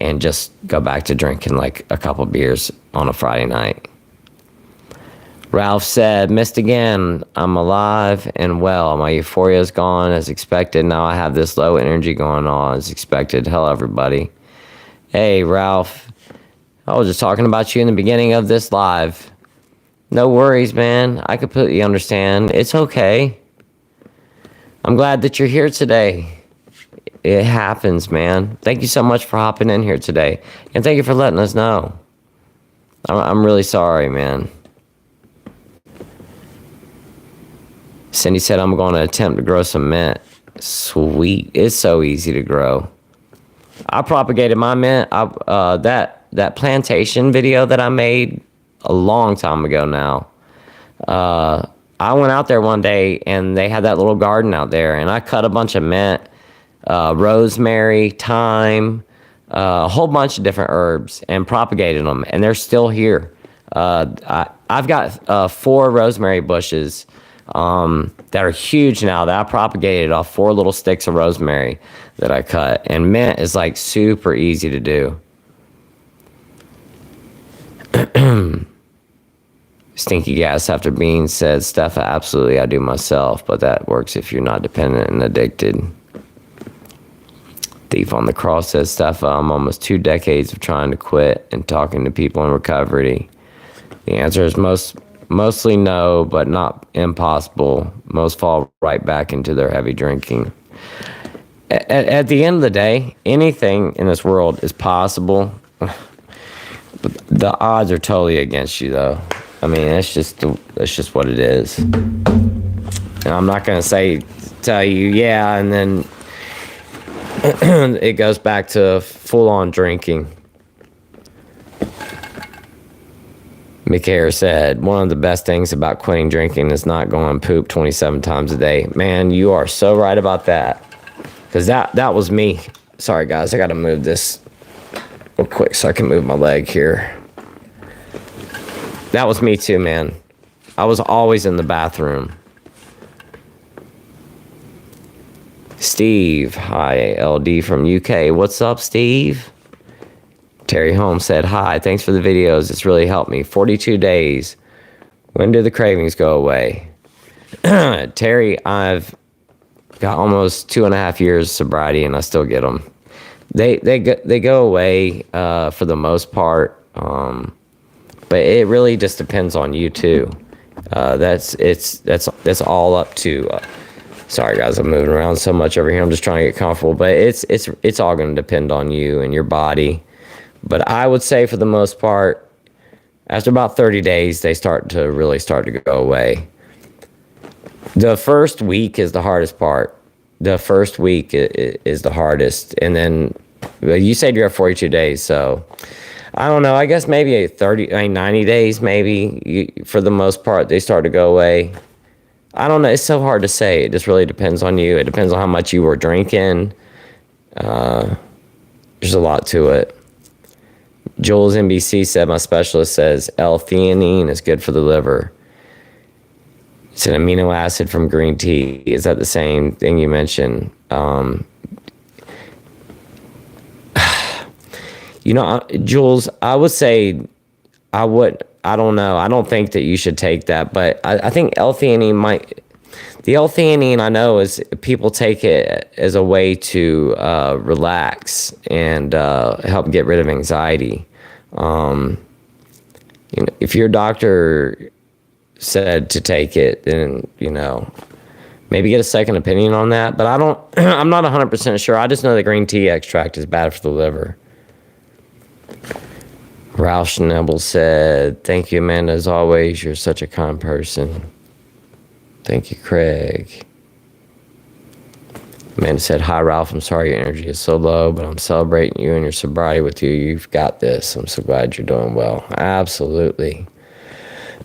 and just go back to drinking like a couple beers on a Friday night. Ralph said, missed again. I'm alive and well. My euphoria is gone as expected. Now I have this low energy going on as expected. Hello, everybody. Hey, Ralph. I was just talking about you in the beginning of this live. No worries, man. I completely understand. It's okay. I'm glad that you're here today. It happens, man. Thank you so much for hopping in here today. And thank you for letting us know. I'm really sorry, man. Cindy said, I'm going to attempt to grow some mint. Sweet. It's so easy to grow. I propagated my mint. That plantation video that I made a long time ago now. I went out there one day and they had that little garden out there, and I cut a bunch of mint, rosemary, thyme, a whole bunch of different herbs and propagated them, and they're still here. I've got 4 rosemary bushes that are huge now that I propagated off 4 little sticks of rosemary that I cut, and mint is like super easy to do. Stinky gas after beans says, Steph, absolutely I do myself, but that works if you're not dependent and addicted. Thief on the Cross says, Steph, I'm almost 2 decades of trying to quit and talking to people in recovery. The answer is mostly no, but not impossible. Most fall right back into their heavy drinking. At the end of the day, anything in this world is possible. But the odds are totally against you, though. I mean, that's just what it is. And I'm not going to tell you, yeah, and then it goes back to full-on drinking. McCare said, one of the best things about quitting drinking is not going poop 27 times a day. Man, you are so right about that. Because that was me. Sorry, guys, I got to move this real quick so I can move my leg here. That was me too, man. I was always in the bathroom. Steve, hi, LD from UK. What's up, Steve? Terry Holmes said, hi, thanks for the videos. It's really helped me. 42 days. When do the cravings go away? Terry, I've got almost 2.5 years sobriety and I still get them. They go away for the most part. But it really just depends on you too. That's all up to. Sorry guys, I'm moving around so much over here. I'm just trying to get comfortable. But it's all going to depend on you and your body. But I would say for the most part, after about 30 days, they start to go away. The first week is the hardest part. The first week is the hardest, and then you said you're at 42 days, so. I don't know. I guess maybe 90 days, maybe. For the most part, they start to go away. I don't know. It's so hard to say. It just really depends on you. It depends on how much you were drinking. There's a lot to it. Jules NBC said, my specialist says L-theanine is good for the liver. It's an amino acid from green tea. Is that the same thing you mentioned? Jules, I would say I don't know. I don't think that you should take that, but I think L-theanine the L-theanine I know is people take it as a way to relax and help get rid of anxiety. If your doctor said to take it, then, maybe get a second opinion on that, but I'm not 100% sure. I just know the green tea extract is bad for the liver. Ralph Schnebel said, thank you, Amanda, as always. You're such a kind person. Thank you, Craig. Amanda said, hi, Ralph. I'm sorry your energy is so low, but I'm celebrating you and your sobriety with you. You've got this. I'm so glad you're doing well. Absolutely.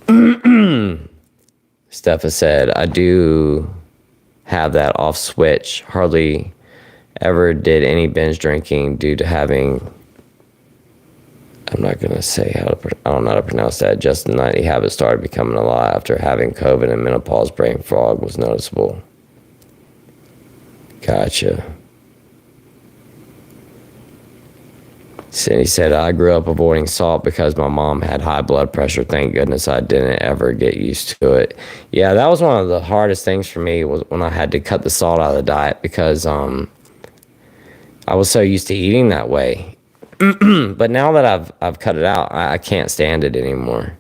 Stepha said, I do have that off switch. Hardly ever did any binge drinking due to having, I'm not going to say I don't know how to pronounce that. Just the nightly habit started becoming a lot after having COVID and menopause. Brain fog was noticeable. Gotcha. Cindy said, I grew up avoiding salt because my mom had high blood pressure. Thank goodness I didn't ever get used to it. Yeah, that was one of the hardest things for me was when I had to cut the salt out of the diet because I was so used to eating that way. But now that I've cut it out, I can't stand it anymore.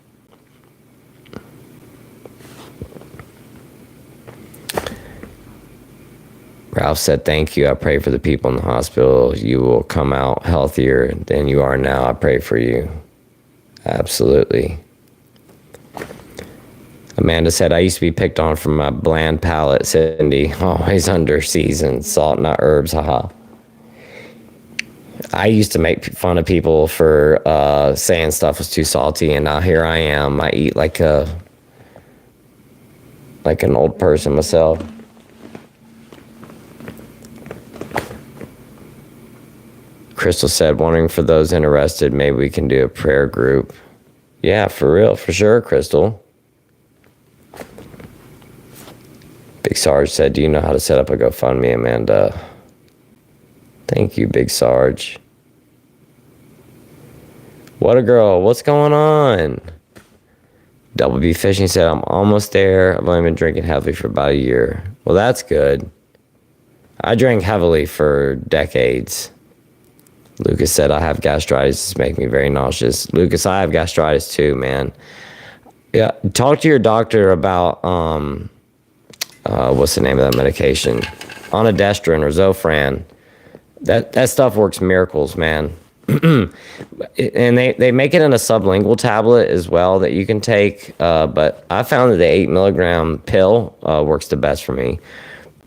Ralph said, thank you. I pray for the people in the hospital. You will come out healthier than you are now. I pray for you. Absolutely. Amanda said, I used to be picked on for my bland palate. Cindy, always under seasoned salt, not herbs. Haha. I used to make fun of people for saying stuff was too salty, and now here I am. I eat like an old person myself. Crystal said, wondering for those interested, maybe we can do a prayer group. Yeah, for real, for sure, Crystal. Big Sarge said, do you know how to set up a GoFundMe, Amanda? Thank you, Big Sarge. What a girl. What's going on? Double B Fishing said, I'm almost there. I've only been drinking heavily for about a year. Well, that's good. I drank heavily for decades. Lucas said, I have gastritis. It's making me very nauseous. Lucas, I have gastritis too, man. Yeah, talk to your doctor about, what's the name of that medication? Onidestrin or Zofran. That stuff works miracles, man. And they make it in a sublingual tablet as well that you can take. But I found that the 8 milligram pill works the best for me.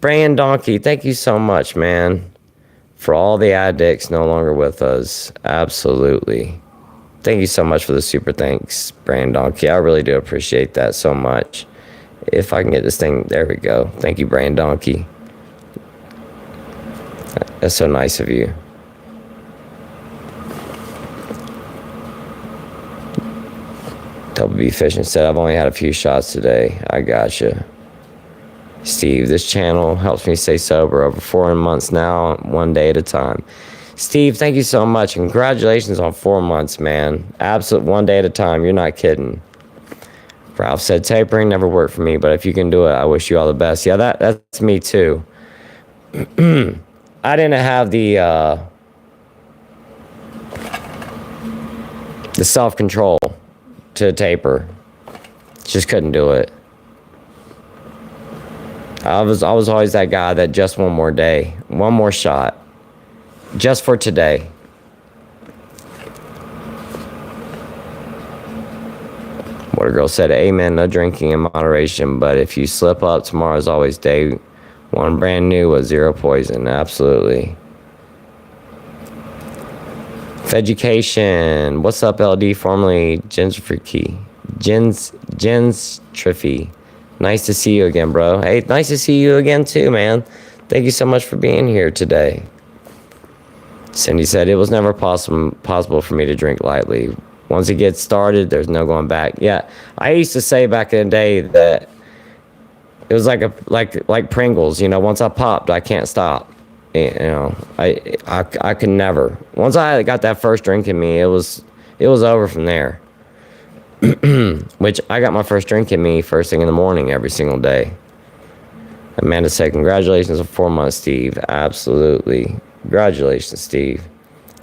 Brian Donkey, thank you so much, man. For all the addicts no longer with us. Absolutely. Thank you so much for the super thanks, Brian Donkey. I really do appreciate that so much. If I can get this thing, there we go. Thank you, Brian Donkey. That's so nice of you. Double B Fishing said, I've only had a few shots today. I gotcha. Steve, this channel helps me stay sober over 4 months now, one day at a time. Steve, thank you so much. Congratulations on 4 months, man. Absolute one day at a time. You're not kidding. Ralph said, tapering never worked for me, but if you can do it, I wish you all the best. Yeah, that's me too. I didn't have the self-control to taper. Just couldn't do it. I was always that guy that just one more day, one more shot, just for today. What a girl said, amen, no drinking in moderation, but if you slip up, tomorrow's always day one brand new with zero poison. Absolutely. Education. What's up, LD? Formerly Gentrophy. Gentrophy. Nice to see you again, bro. Hey, nice to see you again too, man. Thank you so much for being here today. Cindy said, it was never possible for me to drink lightly. Once it gets started, there's no going back. Yeah, I used to say back in the day that it was like Pringles. You know, once I popped, I can't stop. You know, I could never. Once I got that first drink in me, it was over from there. Which I got my first drink in me first thing in the morning every single day. Amanda said, congratulations on 4 months, Steve. Absolutely. Congratulations, Steve.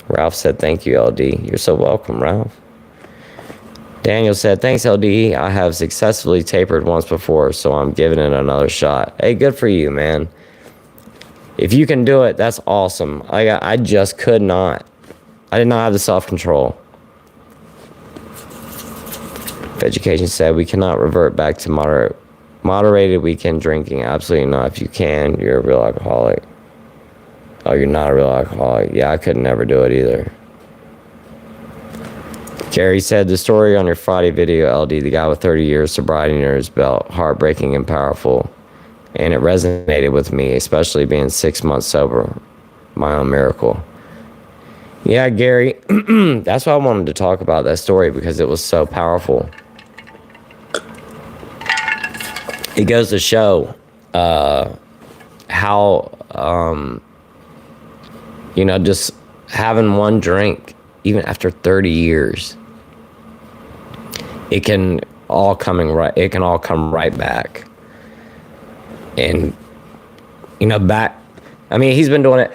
Ralph said, thank you, LD. You're so welcome, Ralph. Daniel said, thanks, LD. I have successfully tapered once before, so I'm giving it another shot. Hey, good for you, man. If you can do it, that's awesome. I just could not. I did not have the self-control. Education said, we cannot revert back to moderated weekend drinking. Absolutely not. If you can, you're a real alcoholic. Oh, you're not a real alcoholic. Yeah, I could never do it either. Gary said, the story on your Friday video, LD, the guy with 30 years sobriety under his belt, heartbreaking and powerful. And it resonated with me, especially being 6 months sober. My own miracle. Yeah, Gary, that's why I wanted to talk about that story, because it was so powerful. It goes to show how, just having one drink, even after 30 years, it can all come right back. And, he's been doing it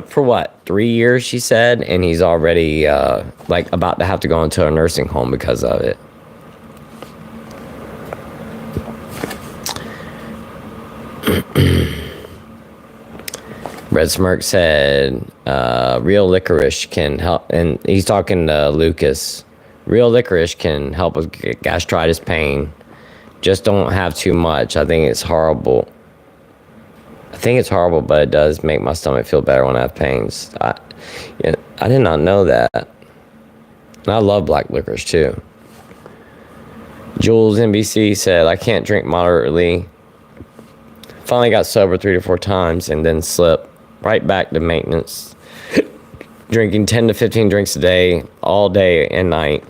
for what, 3 years, she said, and he's already about to have to go into a nursing home because of it. Red Smirk said, real licorice can help, and he's talking to Lucas. Real licorice can help with gastritis pain. Just don't have too much. I think it's horrible, but it does make my stomach feel better when I have pains. I did not know that. And I love black licorice too. Jules NBC said, I can't drink moderately. Finally got sober 3 to 4 times and then slipped right back to maintenance. Drinking 10 to 15 drinks a day, all day and night.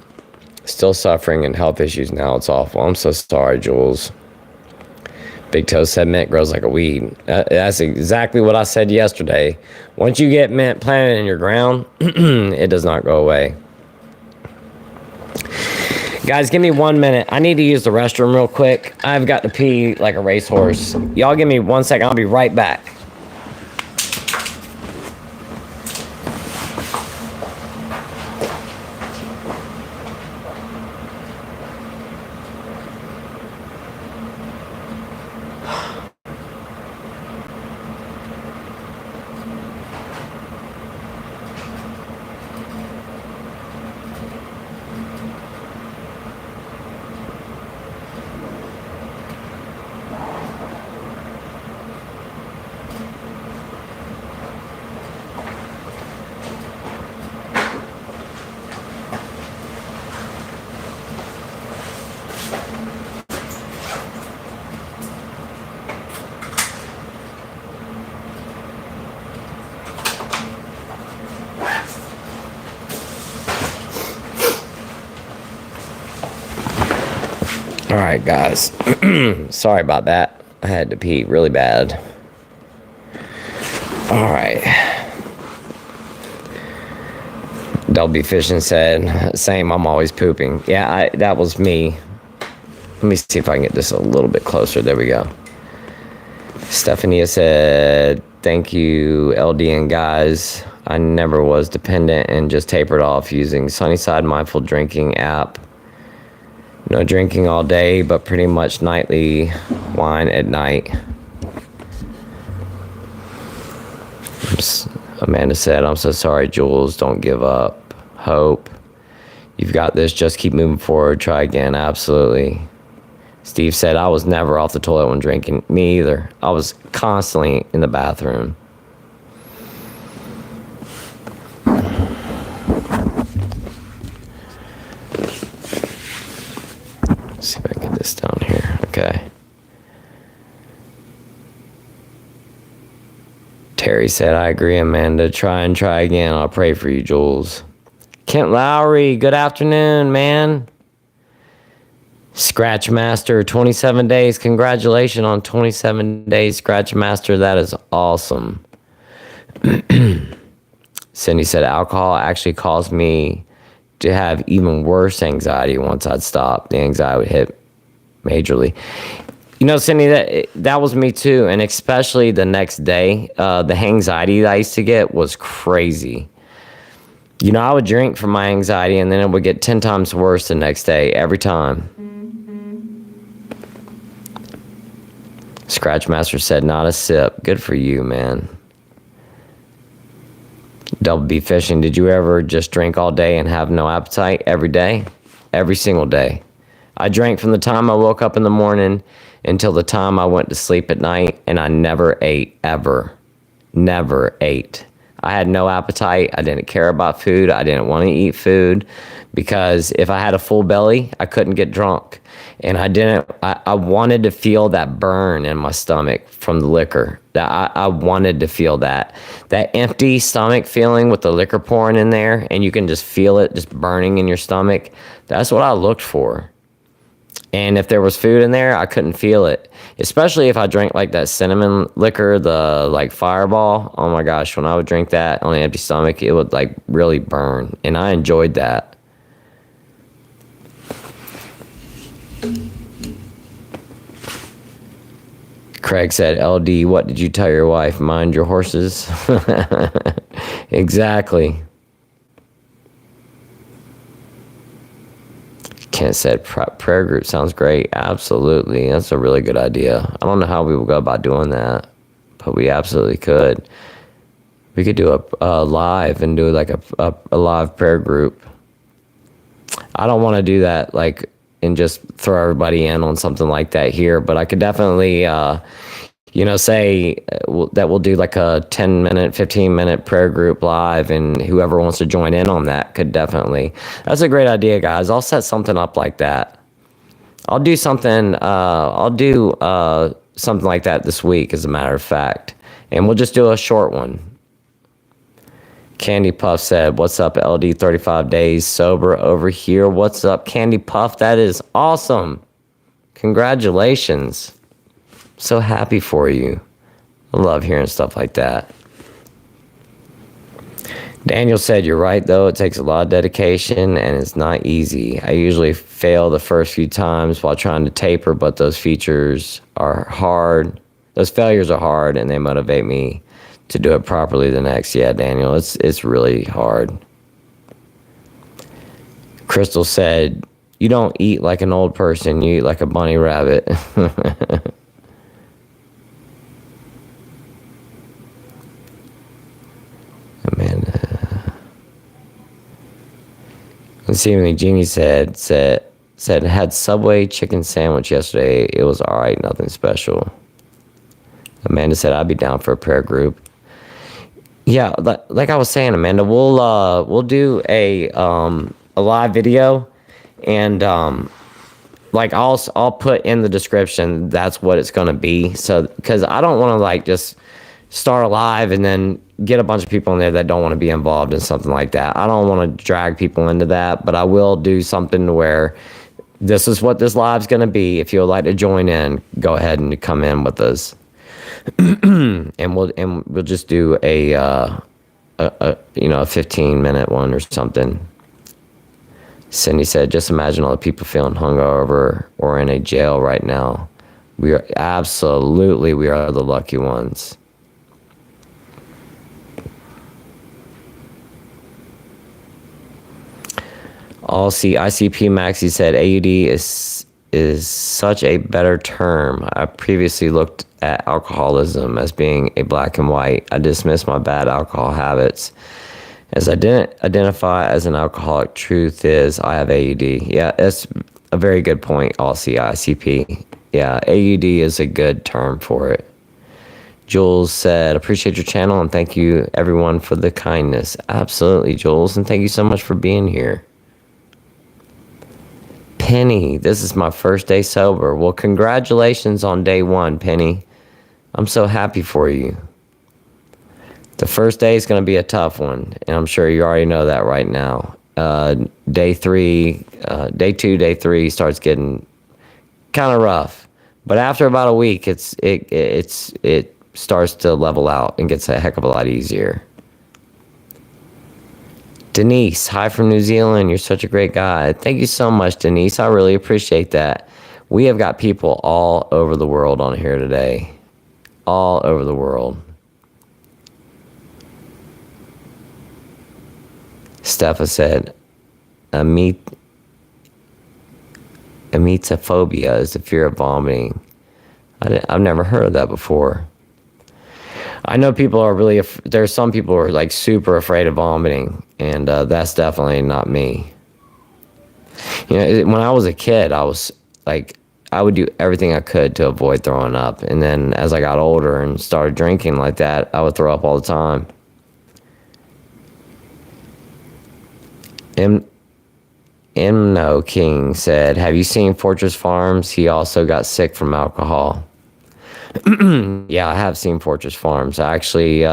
Still suffering and health issues now. It's awful. I'm so sorry, Jules. Big Toe said mint grows like a weed. That's exactly what I said yesterday. Once you get mint planted in your ground, it does not go away. Guys, give me 1 minute. I need to use the restroom real quick. I've got to pee like a racehorse. Y'all give me 1 second. I'll be right back. All right, guys. Sorry about that. I had to pee really bad. All right. Dolby Fishing said, same, I'm always pooping. Yeah, that was me. Let me see if I can get this a little bit closer. There we go. Stephanie said, thank you, LDN guys. I never was dependent and just tapered off using Sunnyside Mindful Drinking app. No drinking all day, but pretty much nightly wine at night. Amanda said, I'm so sorry, Jules. Don't give up. Hope. You've got this. Just keep moving forward. Try again. Absolutely. Steve said, I was never off the toilet when drinking. Me either. I was constantly in the bathroom. Let's see if I can get this down here. Okay. Terry said, I agree, Amanda. Try again. I'll pray for you, Jules. Kent Lowry, good afternoon, man. Scratch Master, 27 days. Congratulations on 27 days, Scratch Master. That is awesome. Cindy said, alcohol actually caused me to have even worse anxiety once I'd stop. The anxiety would hit majorly. You know, Cindy, that was me too, and especially the next day. The anxiety that I used to get was crazy. You know, I would drink for my anxiety, and then it would get 10 times worse the next day, every time. Scratch Master said, not a sip. Good for you, man. Double B Fishing, did you ever just drink all day and have no appetite every day? Every single day. I drank from the time I woke up in the morning until the time I went to sleep at night, and I never ate, ever. never ate. I had no appetite. I didn't care about food. I didn't want to eat food because if I had a full belly, I couldn't get drunk. And I wanted to feel that burn in my stomach from the liquor. I wanted to feel that empty stomach feeling with the liquor pouring in there, and you can just feel it just burning in your stomach. That's what I looked for. And if there was food in there, I couldn't feel it. Especially if I drank like that cinnamon liquor, the like Fireball. Oh my gosh, when I would drink that on an empty stomach, it would like really burn. And I enjoyed that. Craig said, LD, what did you tell your wife? Mind your horses? Exactly. Kent said, prayer group sounds great. Absolutely. That's a really good idea. I don't know how we would go about doing that, but we absolutely could. We could do a live and do like a live prayer group. I don't want to do that like and just throw everybody in on something like that here, but I could definitely, say that we'll do like a 10-minute, 15-minute prayer group live, and whoever wants to join in on that could definitely. That's a great idea, guys. I'll set something up like that. I'll do something like that this week, as a matter of fact, and we'll just do a short one. Candy Puff said, what's up, LD 35 days sober over here? What's up, Candy Puff? That is awesome. Congratulations. So happy for you. I love hearing stuff like that. Daniel said, you're right, though. It takes a lot of dedication, and it's not easy. I usually fail the first few times while trying to taper, but those failures are hard, and they motivate me to do it properly the next. Yeah, Daniel, it's really hard. Crystal said, you don't eat like an old person, you eat like a bunny rabbit. Amanda. Let's see what Jeannie said had Subway chicken sandwich yesterday. It was all right, nothing special. Amanda said, I'd be down for a prayer group. Yeah, like I was saying, Amanda, we'll do a live video, and I'll put in the description that's what it's gonna be. So because I don't want to like just start a live and then get a bunch of people in there that don't want to be involved in something like that. I don't want to drag people into that, but I will do something where this is what this live's gonna be. If you'd like to join in, go ahead and come in with us. and we'll just do a 15-minute one or something. Cindy said, just imagine all the people feeling hungover or in a jail right now. We are the lucky ones. ICP Maxi said, AUD is such a better term. I previously looked at alcoholism as being a black and white. I dismissed my bad alcohol habits as I didn't identify as an alcoholic. Truth is, I have AUD. Yeah, that's a very good point, ICP. Yeah, AUD is a good term for it. Jules said, appreciate your channel and thank you everyone for the kindness. Absolutely, Jules, and thank you so much for being here. Penny, this is my first day sober. Well, congratulations on day one, Penny. I'm so happy for you. The first day is going to be a tough one, and I'm sure you already know that right now. Day two, day three starts getting kind of rough, but after about a week, it starts to level out and gets a heck of a lot easier. Denise, hi from New Zealand. You're such a great guy. Thank you so much, Denise. I really appreciate that. We have got people all over the world on here today. All over the world. Steffa said, emetophobia is the fear of vomiting. I've never heard of that before. I know people are really, there's some people who are like super afraid of vomiting, and that's definitely not me. You know, when I was a kid, I I would do everything I could to avoid throwing up. And then as I got older and started drinking like that, I would throw up all the time. Imno King said, have you seen Fortress Farms? He also got sick from alcohol. Yeah, I have seen Fortress Farms. Actually,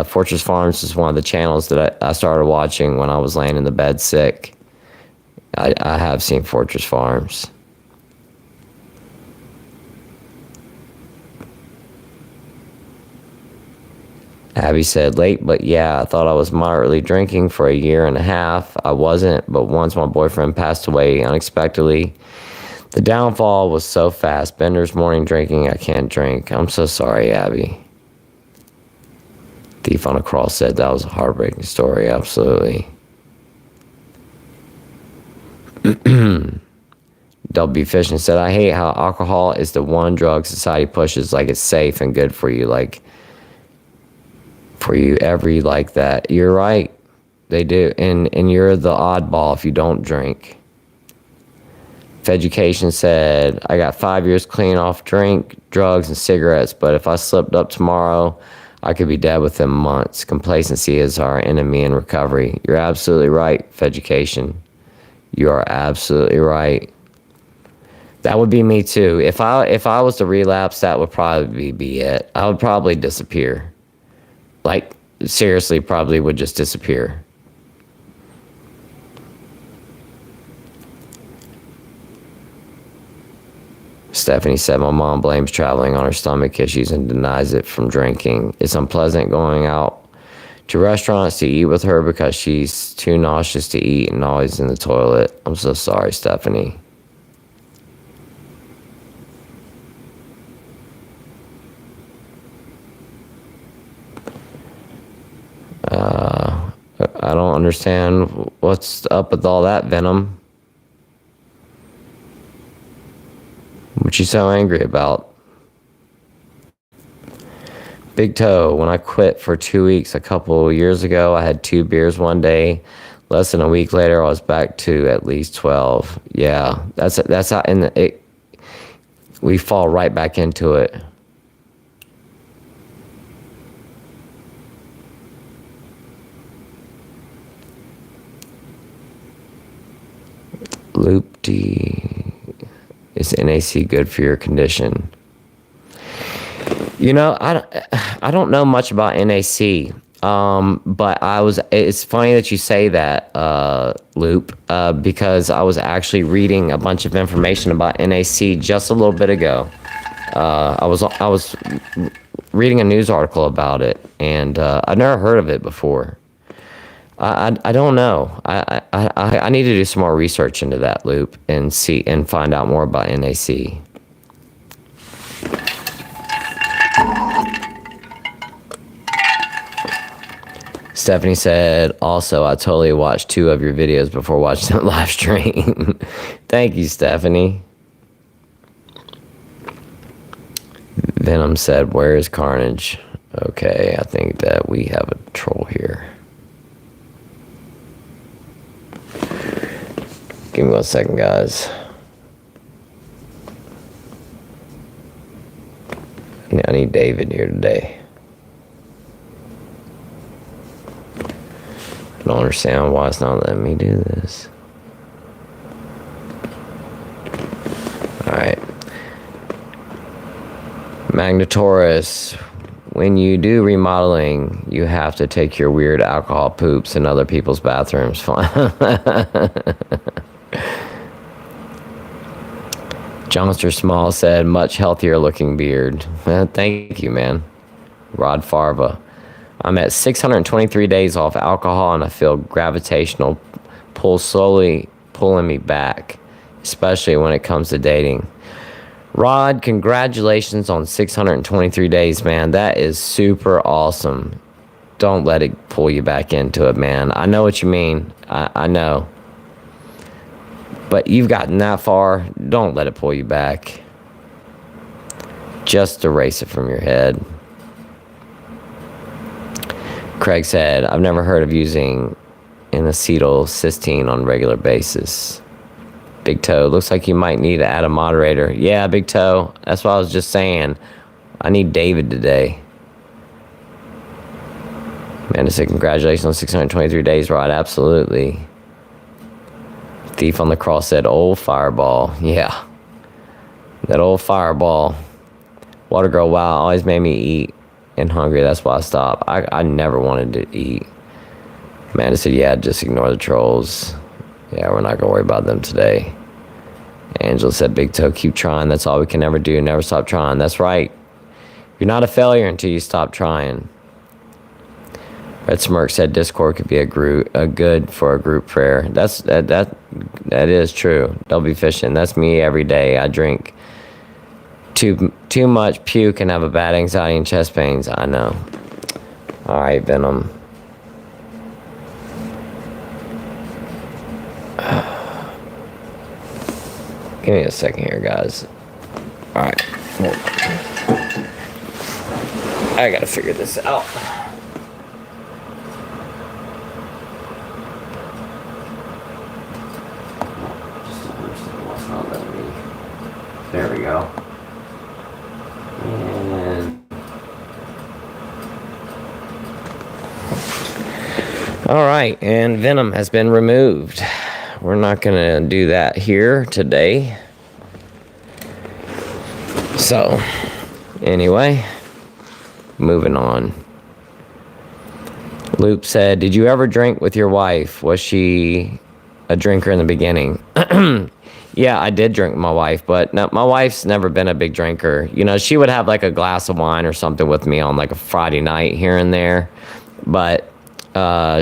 Fortress Farms is one of the channels that I started watching when I was laying in the bed sick. I have seen Fortress Farms. Abby said, late, but yeah, I thought I was moderately drinking for a year and a half. I wasn't, but once my boyfriend passed away unexpectedly, the downfall was so fast. Bender's morning drinking, I can't drink. I'm so sorry, Abby. Thief on a Cross said that was a heartbreaking story, absolutely. W. Fishing said, I hate how alcohol is the one drug society pushes like it's safe and good for you, like for you every like that. You're right, they do, and you're the oddball if you don't drink. Education said, I got 5 years clean off drink, drugs, and cigarettes, but if I slipped up tomorrow, I could be dead within months. Complacency is our enemy in recovery. You're absolutely right, Education. You are absolutely right. That would be me too. If I was to relapse, that would probably be it. I would probably disappear. Like, seriously, probably would just disappear. Stephanie said, my mom blames traveling on her stomach issues and denies it from drinking. It's unpleasant going out to restaurants to eat with her because she's too nauseous to eat and always in the toilet. I'm so sorry, Stephanie. I don't understand what's up with all that, Venom. What you so angry about? Big Toe, when I quit for 2 weeks a couple years ago, I had 2 beers one day. Less than a week later, I was back to at least 12. Yeah, that's how we fall right back into it. Loop D. Is NAC good for your condition? You know, I don't know much about NAC, but it's funny that you say that, Loop, because I was actually reading a bunch of information about NAC just a little bit ago. I was reading a news article about it, and I've never heard of it before. I don't know. I need to do some more research into that, Loop, and find out more about NAC. Stephanie said, also, I totally watched 2 of your videos before watching the live stream. Thank you, Stephanie. Venom said, where is Carnage? Okay, I think that we have a troll here. Give me 1 second, guys. I need David here today. I don't understand why it's not letting me do this. Alright. Magnatoris, when you do remodeling, you have to take your weird alcohol poops in other people's bathrooms. Johnster Small said, much healthier looking beard. Thank you, man. Rod Farva. I'm at 623 days off alcohol and I feel gravitational pull slowly pulling me back, especially when it comes to dating. Rod, congratulations on 623 days, man. That is super awesome. Don't let it pull you back into it, man. I know what you mean. I know. But you've gotten that far. Don't let it pull you back. Just erase it from your head. Craig said, I've never heard of using N-acetylcysteine on a regular basis. Big Toe, looks like you might need to add a moderator. Yeah, Big Toe, that's what I was just saying. I need David today. Amanda said, congratulations on 623 days, Rod. Absolutely. Thief on the Cross said, old fireball. Yeah. That old fireball. Water Girl, wow, always made me eat and hungry. That's why I stopped. I never wanted to eat. Amanda said, yeah, just ignore the trolls. Yeah, we're not going to worry about them today. Angela said, Big Toe, keep trying. That's all we can ever do. Never stop trying. That's right. You're not a failure until you stop trying. Red Smirk said Discord could be a good for a group prayer. That is true. Don't be fishing. That's me every day. I drink too much, puke, and have a bad anxiety and chest pains. I know. All right, Venom. Give me a second here, guys. All right. I gotta figure this out. There we go. And all right, and Venom has been removed. We're not gonna do that here today. So, anyway, moving on. Loop said, did you ever drink with your wife? Was she a drinker in the beginning? Yeah, I did drink with my wife, but no, my wife's never been a big drinker. You know, she would have like a glass of wine or something with me on like a Friday night here and there, but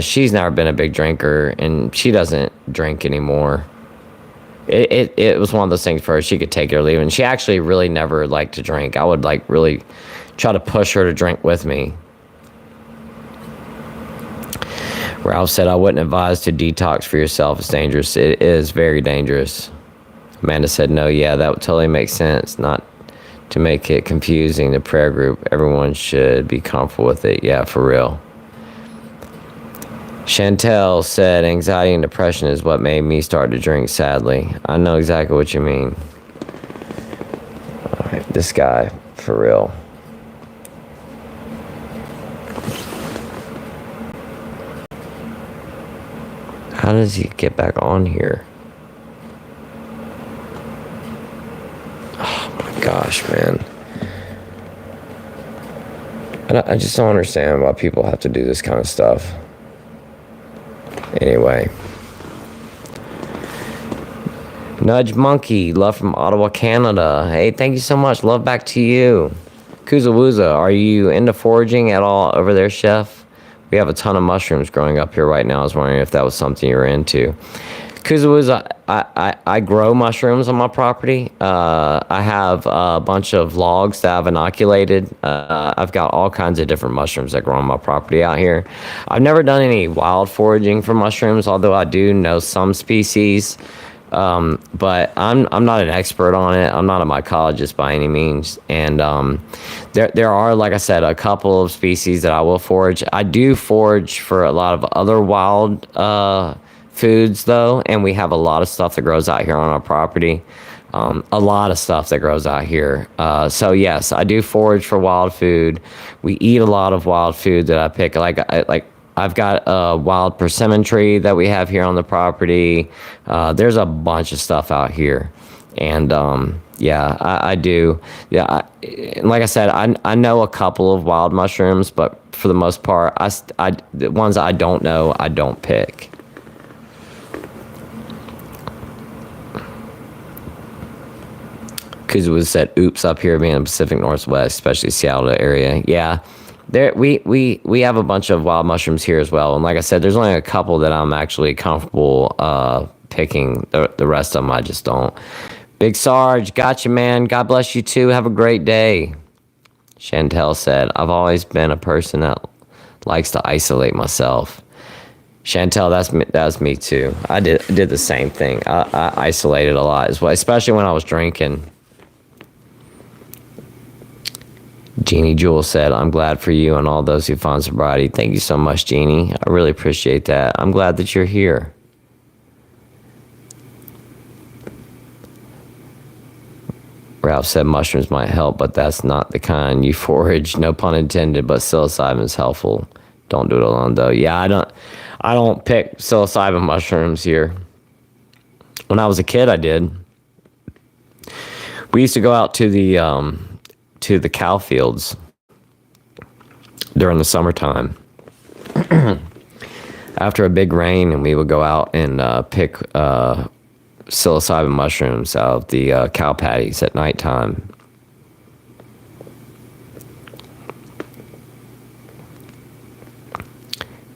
she's never been a big drinker, and she doesn't drink anymore. It was one of those things for her. She could take it or leave it, and she actually really never liked to drink. I would like really try to push her to drink with me. Ralph said, I wouldn't advise to detox for yourself. It's dangerous. It is very dangerous. Amanda said, no, yeah, that would totally make sense. Not to make it confusing. The prayer group, everyone should be comfortable with it. Yeah, for real. Chantel said, anxiety and depression is what made me start to drink, sadly. I know exactly what you mean. All right, this guy, for real. How does he get back on here? Oh my gosh, man. I just don't understand why people have to do this kind of stuff. Anyway. Nudge Monkey, love from Ottawa, Canada. Hey, thank you so much. Love back to you. Kuzawuza, are you into foraging at all over there, Chef? We have a ton of mushrooms growing up here right now. I was wondering if that was something you were into. Kuzawuza, I grow mushrooms on my property. I have a bunch of logs that I've inoculated. I've got all kinds of different mushrooms that grow on my property out here. I've never done any wild foraging for mushrooms, although I do know some species. But I'm not an expert on it. I'm not a mycologist by any means. And there are, like I said, a couple of species that I will forage. I do forage for a lot of other wild foods, though, and we have a lot of stuff that grows out here on our property. A lot of stuff that grows out here. So yes, I do forage for wild food. We eat a lot of wild food that I pick. I've got a wild persimmon tree that we have here on the property. There's a bunch of stuff out here. And yeah, I do. Yeah, like I said, I know a couple of wild mushrooms, but for the most part, the ones I don't know, I don't pick. Because it was said, oops, up here being in the Pacific Northwest, especially Seattle area. Yeah. There, we have a bunch of wild mushrooms here as well, and like I said, there's only a couple that I'm actually comfortable picking. The rest of them I just don't. Big Sarge, gotcha, man. God bless you too. Have a great day. Chantel said, I've always been a person that likes to isolate myself. Chantel, that's me too. I did the same thing. I isolated a lot as well, especially when I was drinking. Jeannie Jewell said, I'm glad for you and all those who found sobriety. Thank you so much, Jeannie. I really appreciate that. I'm glad that you're here. Ralph said mushrooms might help, but that's not the kind you forage. No pun intended, but psilocybin is helpful. Don't do it alone though. Yeah, I don't pick psilocybin mushrooms here. When I was a kid, I did. We used to go out to the cow fields during the summertime after a big rain, and we would go out and pick psilocybin mushrooms out of the cow patties at nighttime.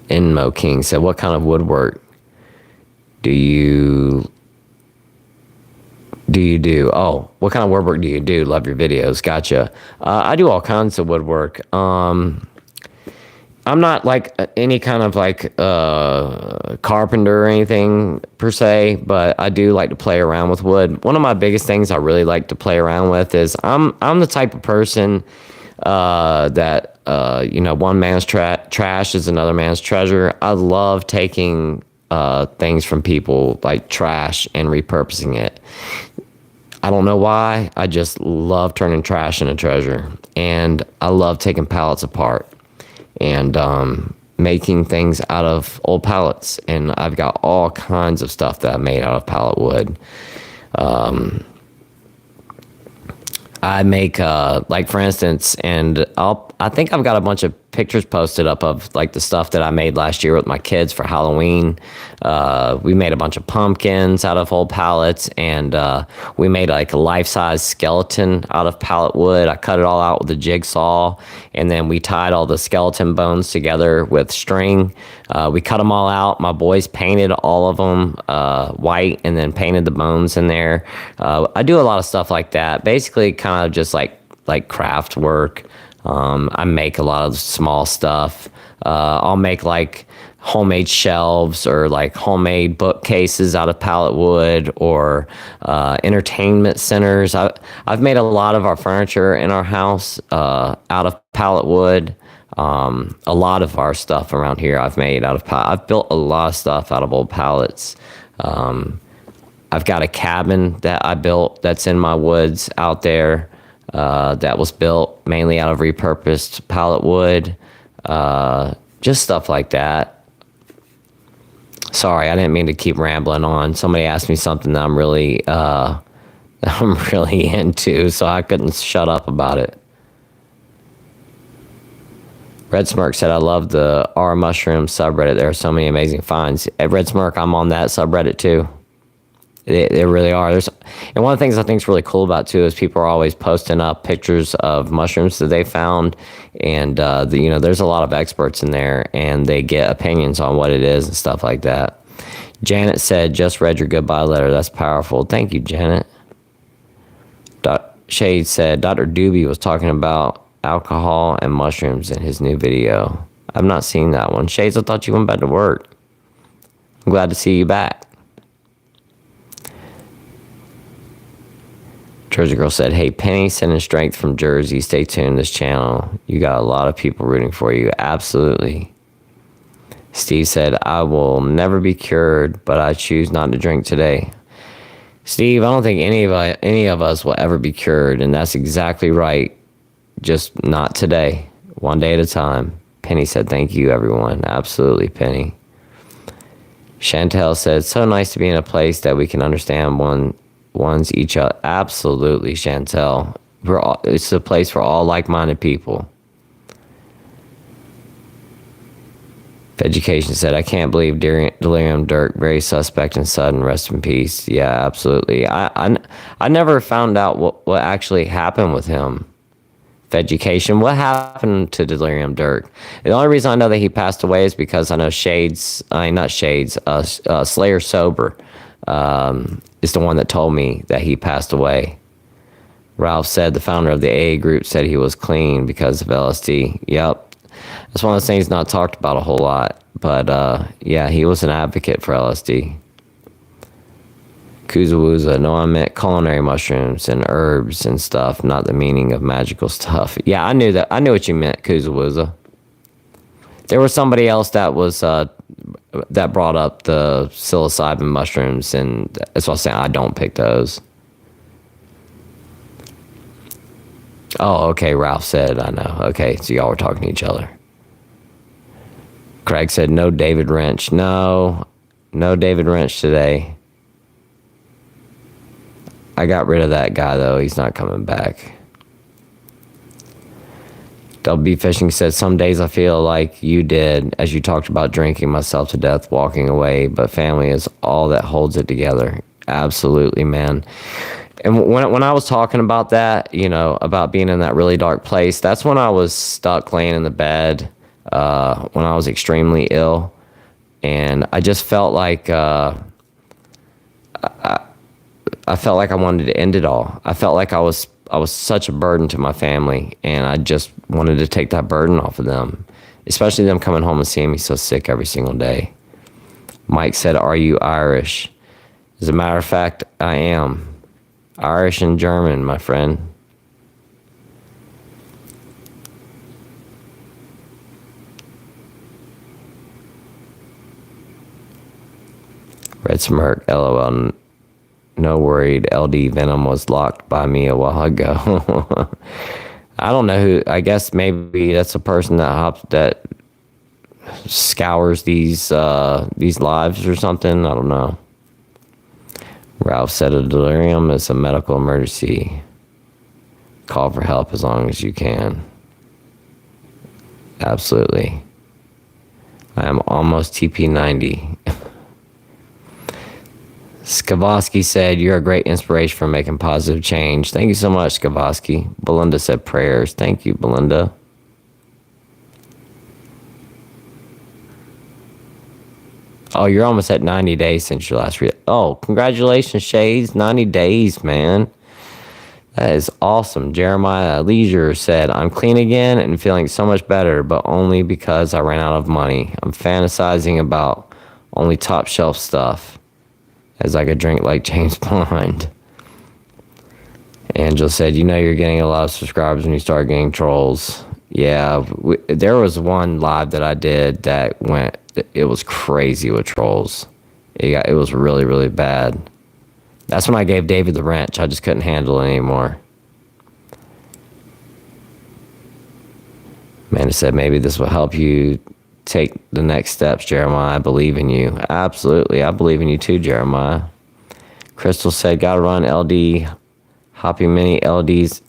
Inmo King said, what kind of woodwork do you do? Oh, what kind of woodwork do you do? Love your videos. Gotcha. I do all kinds of woodwork. I'm not like any kind of like carpenter or anything per se, but I do like to play around with wood. One of my biggest things I really like to play around with is I'm the type of person that one man's trash is another man's treasure. I love taking things from people like trash and repurposing it. I don't know why. I just love turning trash into treasure, and I love taking pallets apart and making things out of old pallets. And I've got all kinds of stuff that I made out of pallet wood. I make like, for instance, and I think I've got a bunch of pictures posted up of like the stuff that I made last year with my kids for Halloween. We made a bunch of pumpkins out of old pallets, and we made like a life-size skeleton out of pallet wood. I cut it all out with a jigsaw, and then we tied all the skeleton bones together with string. We cut them all out. My boys painted all of them white, and then painted the bones in there. I do a lot of stuff like that. Basically, kind of just like craft work. I make a lot of small stuff. I'll make like homemade shelves or like homemade bookcases out of pallet wood, or entertainment centers. I've made a lot of our furniture in our house out of pallet wood. A lot of our stuff around here I've made out of pallet. I've built a lot of stuff out of old pallets. I've got a cabin that I built that's in my woods out there. That was built mainly out of repurposed pallet wood, just stuff like that. Sorry, I didn't mean to keep rambling on. Somebody asked me something that I'm really into, so I couldn't shut up about it. Red Smirk said, I love the R Mushroom subreddit. There are so many amazing finds. At Red Smirk, I'm on that subreddit too. They really are. And one of the things I think is really cool about too is people are always posting up pictures of mushrooms that they found, and there's a lot of experts in there, and they get opinions on what it is and stuff like that. Janet said, "Just read your goodbye letter. That's powerful." Thank you, Janet. Shade said, Dr. Doobie was talking about alcohol and mushrooms in his new video. I've not seen that one. Shades, I thought you went back to work. I'm glad to see you back. Jersey Girl said, hey, Penny, sending strength from Jersey. Stay tuned to this channel. You got a lot of people rooting for you. Absolutely. Steve said, I will never be cured, but I choose not to drink today. Steve, I don't think any of us will ever be cured, and that's exactly right. Just not today. One day at a time. Penny said, thank you, everyone. Absolutely, Penny. Chantel said, so nice to be in a place that we can understand one's each other. Absolutely, Chantel. It's a place for all like-minded people. Education said, I can't believe Delirium Dirk, very suspect and sudden, rest in peace. Yeah, absolutely. I never found out what actually happened with him. Education, what happened to Delirium Dirk? The only reason I know that he passed away is because I know Slayer Sober is the one that told me that he passed away. Ralph said the founder of the AA group said he was clean because of LSD. Yep. That's one of those things not talked about a whole lot. But yeah, he was an advocate for LSD. Kuzawuza, no, I meant culinary mushrooms and herbs and stuff, not the meaning of magical stuff. Yeah, I knew that. I knew what you meant, Kuzawuza. There was somebody else that was that brought up the psilocybin mushrooms, and that's what I was saying. I don't pick those. Oh, okay, Ralph said, I know. Okay, so y'all were talking to each other. Craig said, no David Wrench. No David Wrench today. I got rid of that guy, though. He's not coming back. WB Fishing said, some days I feel like you did, as you talked about drinking myself to death, walking away, but family is all that holds it together. Absolutely, man. And when I was talking about that, about being in that really dark place, that's when I was stuck laying in the bed, when I was extremely ill. And I just felt like, I felt like I wanted to end it all. I felt like I was such a burden to my family, and I just wanted to take that burden off of them, especially them coming home and seeing me so sick every single day. Mike said, are you Irish? As a matter of fact, I am. Irish and German, my friend. Red Smirk, LOL. No worried, LD Venom was locked by me a while ago. I don't know who. I guess maybe that's a person that scours these lives or something. I don't know. Ralph said a delirium is a medical emergency. Call for help as long as you can. Absolutely. I am almost TP90. Skavoski said, you're a great inspiration for making positive change. Thank you so much, Skavoski. Belinda said prayers. Thank you, Belinda. Oh, you're almost at 90 days since your last Oh, congratulations, Shades. 90 days, man. That is awesome. Jeremiah Leisure said, I'm clean again and feeling so much better, but only because I ran out of money. I'm fantasizing about only top shelf stuff, as I could drink like James Bond. Angel said, you're getting a lot of subscribers when you start getting trolls. Yeah, there was one live that I did that it was crazy with trolls. It was really, really bad. That's when I gave David the wrench. I just couldn't handle it anymore. Amanda said, maybe this will help you take the next steps, Jeremiah. I believe in you. Absolutely. I believe in you too, Jeremiah. Crystal said, gotta run LD. Hoping many LD's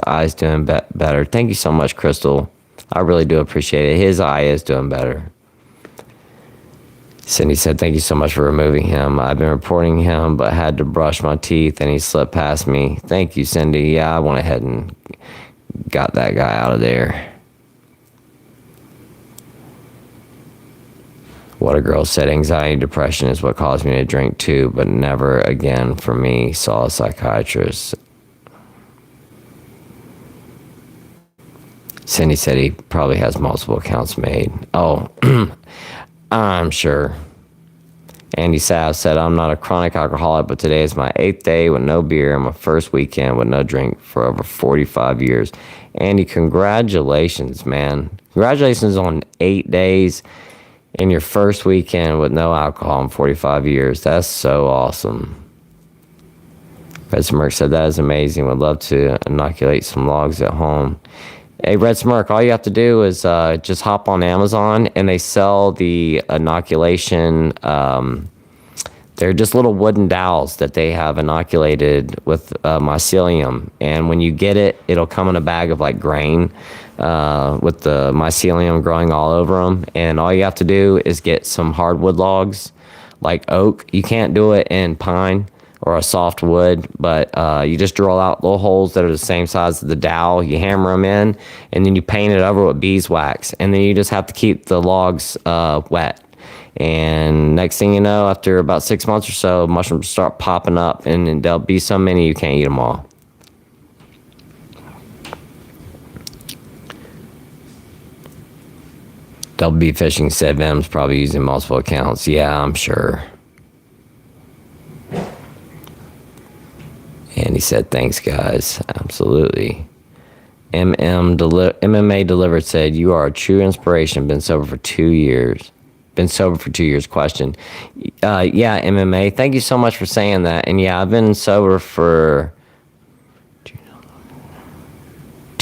eyes doing better. Thank you so much, Crystal. I really do appreciate it. His eye is doing better. Cindy said, thank you so much for removing him. I've been reporting him, but had to brush my teeth and he slipped past me. Thank you, Cindy. Yeah, I went ahead and got that guy out of there. What a girl said, anxiety, depression is what caused me to drink too, but never again for me. Saw a psychiatrist. Cindy said he probably has multiple accounts made. Oh, I'm sure. Andy Sav said, I'm not a chronic alcoholic, but today is my 8th day with no beer and my first weekend with no drink for over 45 years. Andy, congratulations, man. Congratulations on 8 days in your first weekend with no alcohol in 45 years. That's so awesome. Red Smirk said, that is amazing. Would love to inoculate some logs at home. Hey, Red Smirk, all you have to do is just hop on Amazon, and they sell the inoculation. They're just little wooden dowels that they have inoculated with mycelium. And when you get it, it'll come in a bag of like grain with the mycelium growing all over them. And all you have to do is get some hardwood logs like oak. You can't do it in pine or a soft wood, but you just drill out little holes that are the same size as the dowel. You hammer them in, and then you paint it over with beeswax. And then you just have to keep the logs wet. And next thing you know, after about 6 months or so, mushrooms start popping up, and there'll be so many you can't eat them all. WB Fishing said Venom's probably using multiple accounts. Yeah, I'm sure. And he said, thanks, guys. Absolutely. MMA Delivered said, you are a true inspiration. Been sober for 2 years. Question. Yeah, MMA. Thank you so much for saying that. And yeah, I've been sober for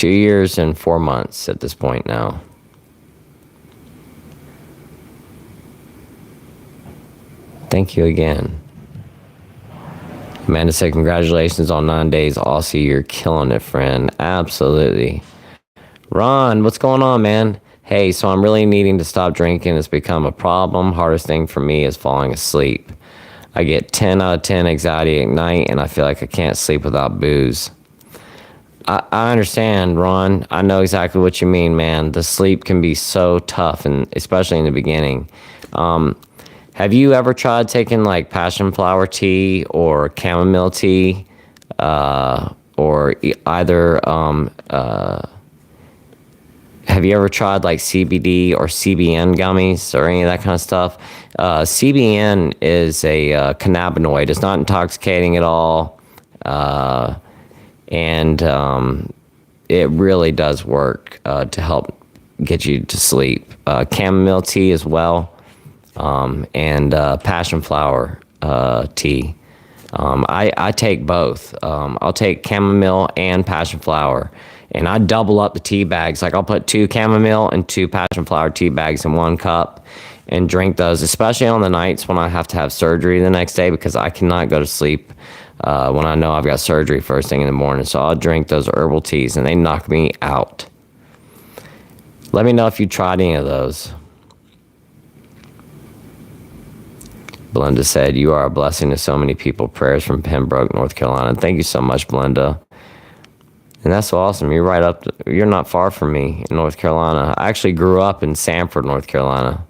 2 years and 4 months at this point now. Thank you again. Amanda said, congratulations on 9 days Aussie. You're killing it, friend. Absolutely. Ron, what's going on, man? Hey, so I'm really needing to stop drinking. It's become a problem. Hardest thing for me is falling asleep. I get 10 out of 10 anxiety at night, and I feel like I can't sleep without booze. I understand, Ron. I know exactly what you mean, man. The sleep can be so tough, and especially in the beginning. Have you ever tried taking like passion flower tea or chamomile tea, or either? Have you ever tried like CBD or CBN gummies or any of that kind of stuff? CBN is a cannabinoid. It's not intoxicating at all, and it really does work to help get you to sleep. Chamomile tea as well. And passion flower tea. I take both. I'll take chamomile and passion flower, and I double up the tea bags. Like I'll put 2 chamomile and 2 passion flower tea bags in 1 cup and drink those, especially on the nights when I have to have surgery the next day, because I cannot go to sleep when I know I've got surgery first thing in the morning. So I'll drink those herbal teas, and they knock me out. Let me know if you tried any of those. Belinda said, you are a blessing to so many people. Prayers from Pembroke, North Carolina. Thank you so much, Belinda. And that's so awesome. You're not far from me in North Carolina. I actually grew up in Sanford, North Carolina.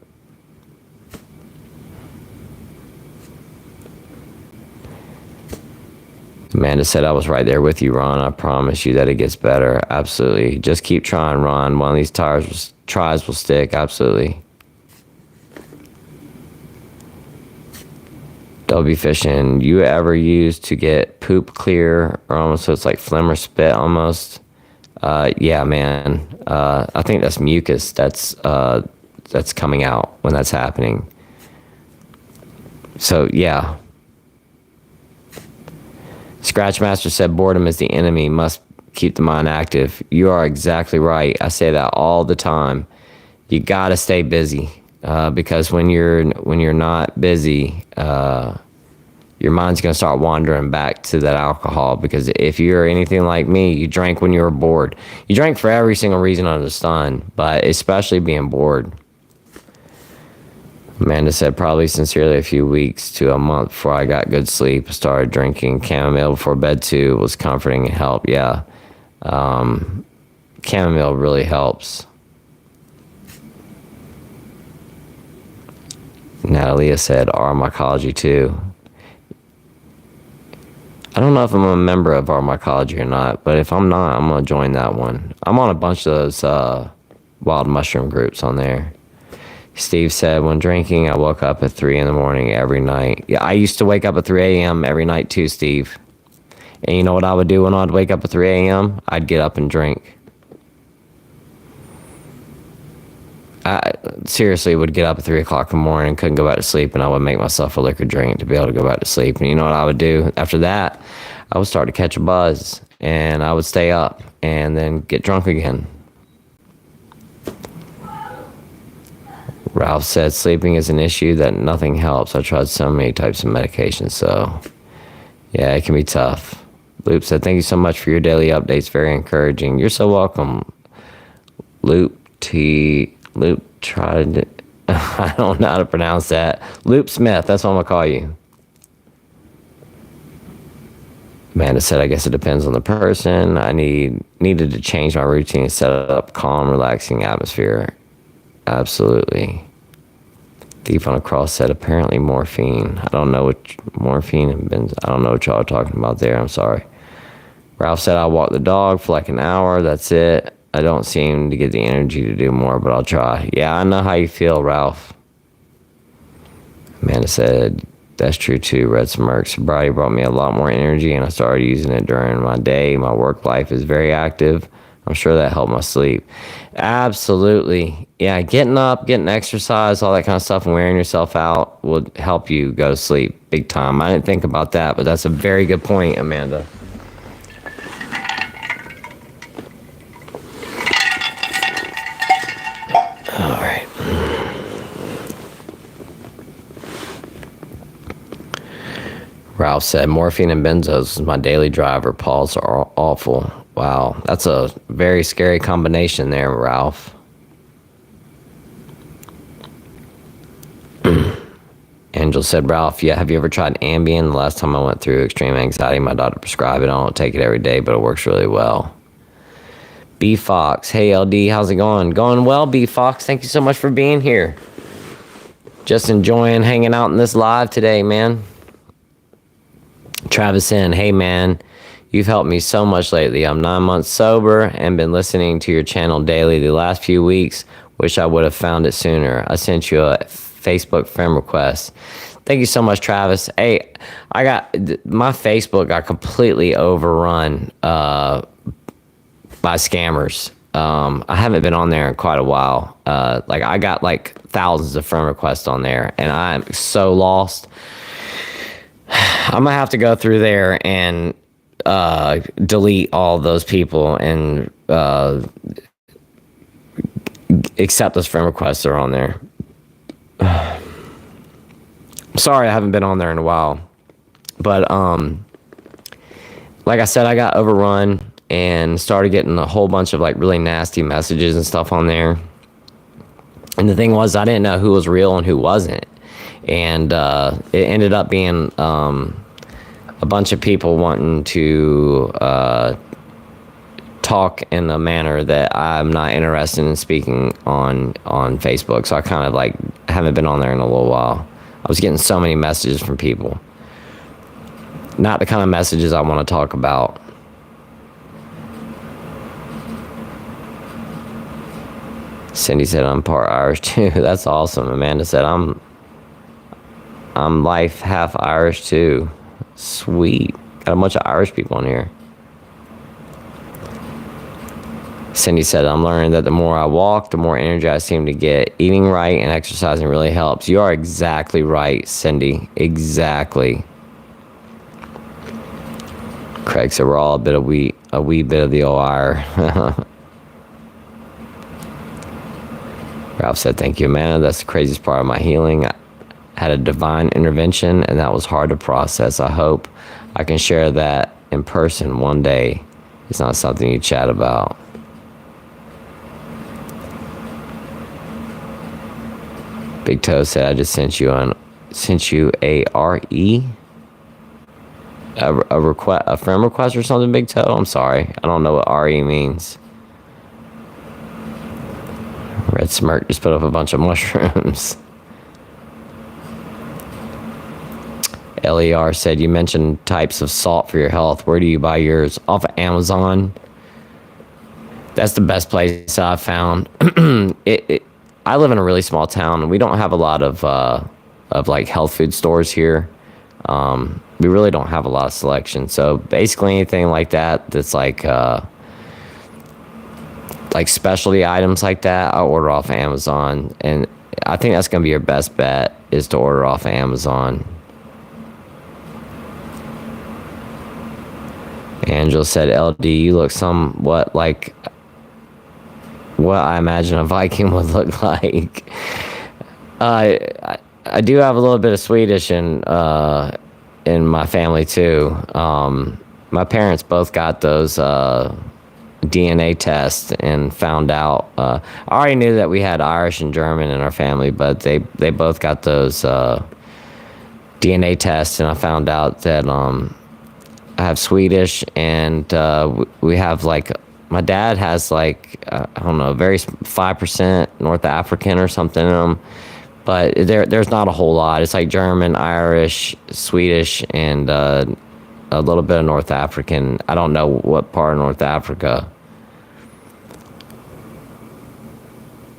Amanda said, I was right there with you, Ron. I promise you that it gets better. Absolutely. Just keep trying, Ron. One of these tries will stick. Absolutely. Dobby fishing. You ever used to get poop clear, or almost so it's like phlegm or spit almost? Yeah, man. I think that's mucus that's coming out when that's happening. So yeah. Scratchmaster said boredom is the enemy. Must keep the mind active. You are exactly right. I say that all the time. You gotta stay busy. Because when you're not busy, your mind's going to start wandering back to that alcohol. Because if you're anything like me, you drank when you were bored. You drank for every single reason under the sun, but especially being bored. Amanda said, probably sincerely a few weeks to a month before I got good sleep. I started drinking chamomile before bed too. It was comforting and helped. Yeah. Chamomile really helps. Natalia said, Mycology too. I don't know if I'm a member of Mycology or not, but if I'm not, I'm going to join that one. I'm on a bunch of those wild mushroom groups on there. Steve said, when drinking, I woke up at 3 in the morning every night. Yeah, I used to wake up at 3 a.m. every night too, Steve. And you know what I would do when I'd wake up at 3 a.m.? I'd get up and drink. I seriously would get up at 3 o'clock in the morning and couldn't go back to sleep, and I would make myself a liquor drink to be able to go back to sleep. And you know what I would do after that? I would start to catch a buzz, and I would stay up and then get drunk again. Ralph said, sleeping is an issue that nothing helps. I tried so many types of medications, so yeah, it can be tough. Loop said, thank you so much for your daily updates. Very encouraging. You're so welcome. Loop tried, I don't know how to pronounce that. Loop Smith, that's what I'm going to call you. Amanda said, I guess it depends on the person. I needed to change my routine and set up calm, relaxing atmosphere. Absolutely. Thief on a Cross said, apparently morphine. I don't know what morphine and benzos. I don't know what y'all are talking about there. I'm sorry. Ralph said, I'll walk the dog for like an hour. That's it. I don't seem to get the energy to do more, but I'll try. Yeah, I know how you feel, Ralph. Amanda said, that's true too. Red Smirk. Sobriety brought me a lot more energy, and I started using it during my day. My work life is very active. I'm sure that helped my sleep. Absolutely. Yeah, getting up, getting exercise, all that kind of stuff, and wearing yourself out will help you go to sleep big time. I didn't think about that, but that's a very good point, Amanda. Ralph said, morphine and benzos is my daily driver. Paul's are awful. Wow, that's a very scary combination there, Ralph. Angel said, Ralph, yeah, have you ever tried Ambien? The last time I went through extreme anxiety, my doctor prescribed it. I don't take it every day, but it works really well. B Fox, hey LD, how's it going? Going well, B Fox. Thank you so much for being here. Just enjoying hanging out in this live today, man. Travis N, hey man, you've helped me so much lately. I'm 9 months sober and been listening to your channel daily the last few weeks. Wish I would have found it sooner. I sent you a Facebook friend request. Thank you so much, Travis. Hey, my Facebook got completely overrun by scammers. I haven't been on there in quite a while. I got like thousands of friend requests on there, and I'm so lost. I'm gonna have to go through there and delete all those people and accept those friend requests that are on there. Sorry, I haven't been on there in a while, but like I said, I got overrun and started getting a whole bunch of like really nasty messages and stuff on there. And the thing was, I didn't know who was real and who wasn't. And it ended up being a bunch of people wanting to talk in a manner that I'm not interested in speaking on Facebook. So I kind of like haven't been on there in a little while. I was getting so many messages from people. Not the kind of messages I want to talk about. Cindy said, I'm part Irish too. That's awesome. Amanda said, I'm life half Irish too. Sweet. Got a bunch of Irish people on here. Cindy said, I'm learning that the more I walk, the more energy I seem to get. Eating right and exercising really helps. You are exactly right, Cindy. Exactly. Craig said, we're all a wee bit of the OIR. Ralph said, thank you, Amanda. That's the craziest part of my healing. I had a divine intervention, and that was hard to process. I hope I can share that in person one day. It's not something you chat about. Big Toe said, I just sent you a RE? A friend request or something, Big Toe? I'm sorry. I don't know what RE means. Red Smirk just put up a bunch of mushrooms. LER said, you mentioned types of salt for your health. Where do you buy yours? Off of Amazon. That's the best place I've found. I live in a really small town, and we don't have a lot of like health food stores here. We really don't have a lot of selection. So basically anything like that that's like specialty items like that, I'll order off of Amazon. And I think that's going to be your best bet, is to order off of Amazon. Angela said, LD, you look somewhat like what I imagine a Viking would look like. I do have a little bit of Swedish in my family too. My parents both got those DNA tests and found out. I already knew that we had Irish and German in our family, but they both got those DNA tests, and I found out that I have Swedish, and we have like, my dad has like, I don't know, very 5% North African or something in them, but there's not a whole lot. It's like German, Irish, Swedish, and a little bit of North African. I don't know what part of North Africa.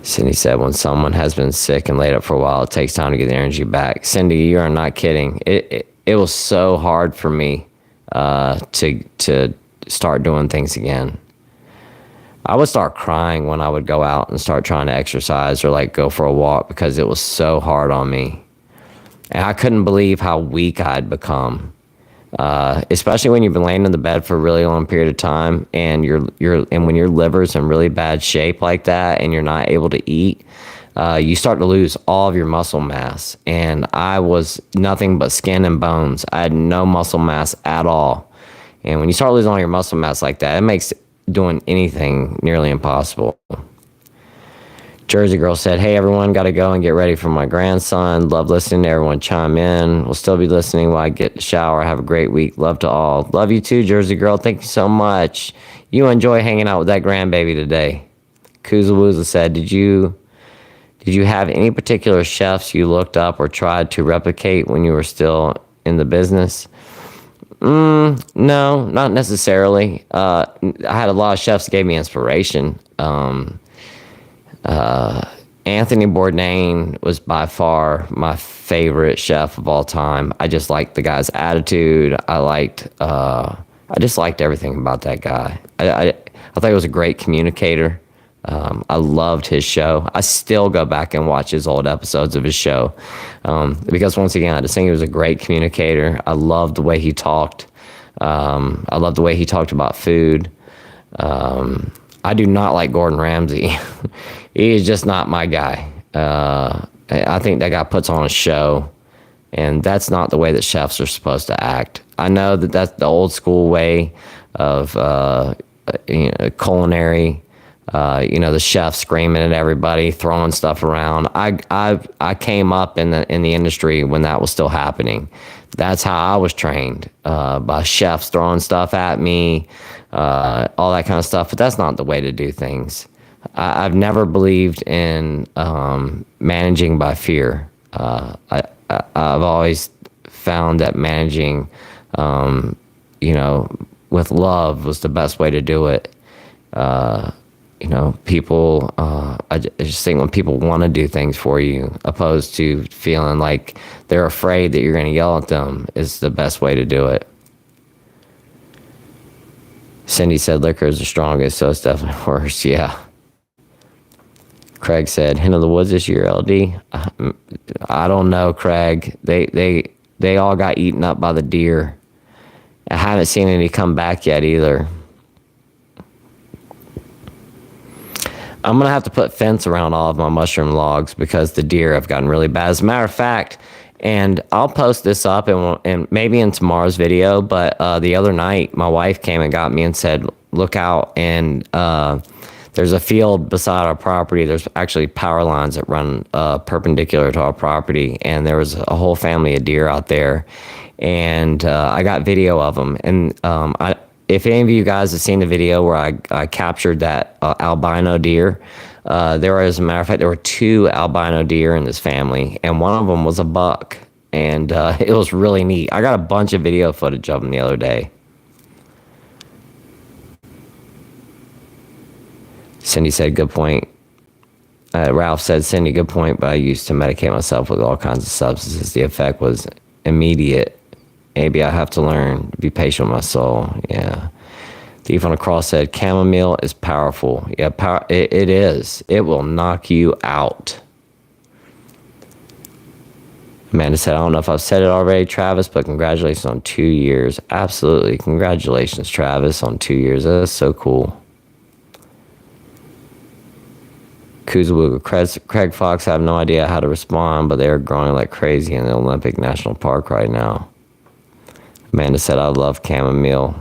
Cindy said, when someone has been sick and laid up for a while, it takes time to get the energy back. Cindy, you are not kidding. It was so hard for me to start doing things again. I would start crying when I would go out and start trying to exercise or like go for a walk, because it was so hard on me. And I couldn't believe how weak I'd become. Especially when you've been laying in the bed for a really long period of time, and and when your liver's in really bad shape like that and you're not able to eat, you start to lose all of your muscle mass. And I was nothing but skin and bones. I had no muscle mass at all. And when you start losing all your muscle mass like that, it makes doing anything nearly impossible. Jersey Girl said, hey, everyone, got to go and get ready for my grandson. Love listening to everyone chime in. We'll still be listening while I get the shower. Have a great week. Love to all. Love you too, Jersey Girl. Thank you so much. You enjoy hanging out with that grandbaby today. Kuzawooza said, Did you have any particular chefs you looked up or tried to replicate when you were still in the business? No, not necessarily. I had a lot of chefs that gave me inspiration. Anthony Bourdain was by far my favorite chef of all time. I just liked the guy's attitude. I just liked everything about that guy. I thought he was a great communicator. I loved his show. I still go back and watch his old episodes of his show because, once again, I just think he was a great communicator. I loved the way he talked. I loved the way he talked about food. I do not like Gordon Ramsay. He is just not my guy. I think that guy puts on a show, and that's not the way that chefs are supposed to act. I know that that's the old school way of culinary. The chef screaming at everybody, throwing stuff around. I came up in the industry when that was still happening. That's how I was trained, by chefs throwing stuff at me, all that kind of stuff. But that's not the way to do things. I've never believed in managing by fear. I've always found that managing, with love was the best way to do it. People, I just think when people want to do things for you, opposed to feeling like they're afraid that you're going to yell at them, is the best way to do it. Cindy said liquor is the strongest, so it's definitely worse. Yeah. Craig said, Hen of the Woods this year, LD? I don't know, Craig. They all got eaten up by the deer. I haven't seen any come back yet either. I'm going to have to put fence around all of my mushroom logs because the deer have gotten really bad. As a matter of fact, and I'll post this up and maybe in tomorrow's video, but the other night, my wife came and got me and said, look out, and there's a field beside our property. There's actually power lines that run perpendicular to our property, and there was a whole family of deer out there, and I got video of them. And if any of you guys have seen the video where I captured that albino deer, as a matter of fact, there were 2 albino deer in this family, and one of them was a buck, and it was really neat. I got a bunch of video footage of them the other day. Cindy said, good point. Ralph said, Cindy, good point, but I used to medicate myself with all kinds of substances. The effect was immediate. Maybe I have to learn to be patient with my soul. Yeah. Thief on the Cross said, chamomile is powerful. Yeah, it is. It will knock you out. Amanda said, I don't know if I've said it already, Travis, but congratulations on 2 years. Absolutely. Congratulations, Travis, on 2 years. That is so cool. Kuzawooga, Craig Fox, I have no idea how to respond, but they are growing like crazy in the Olympic National Park right now. Amanda said, I love chamomile.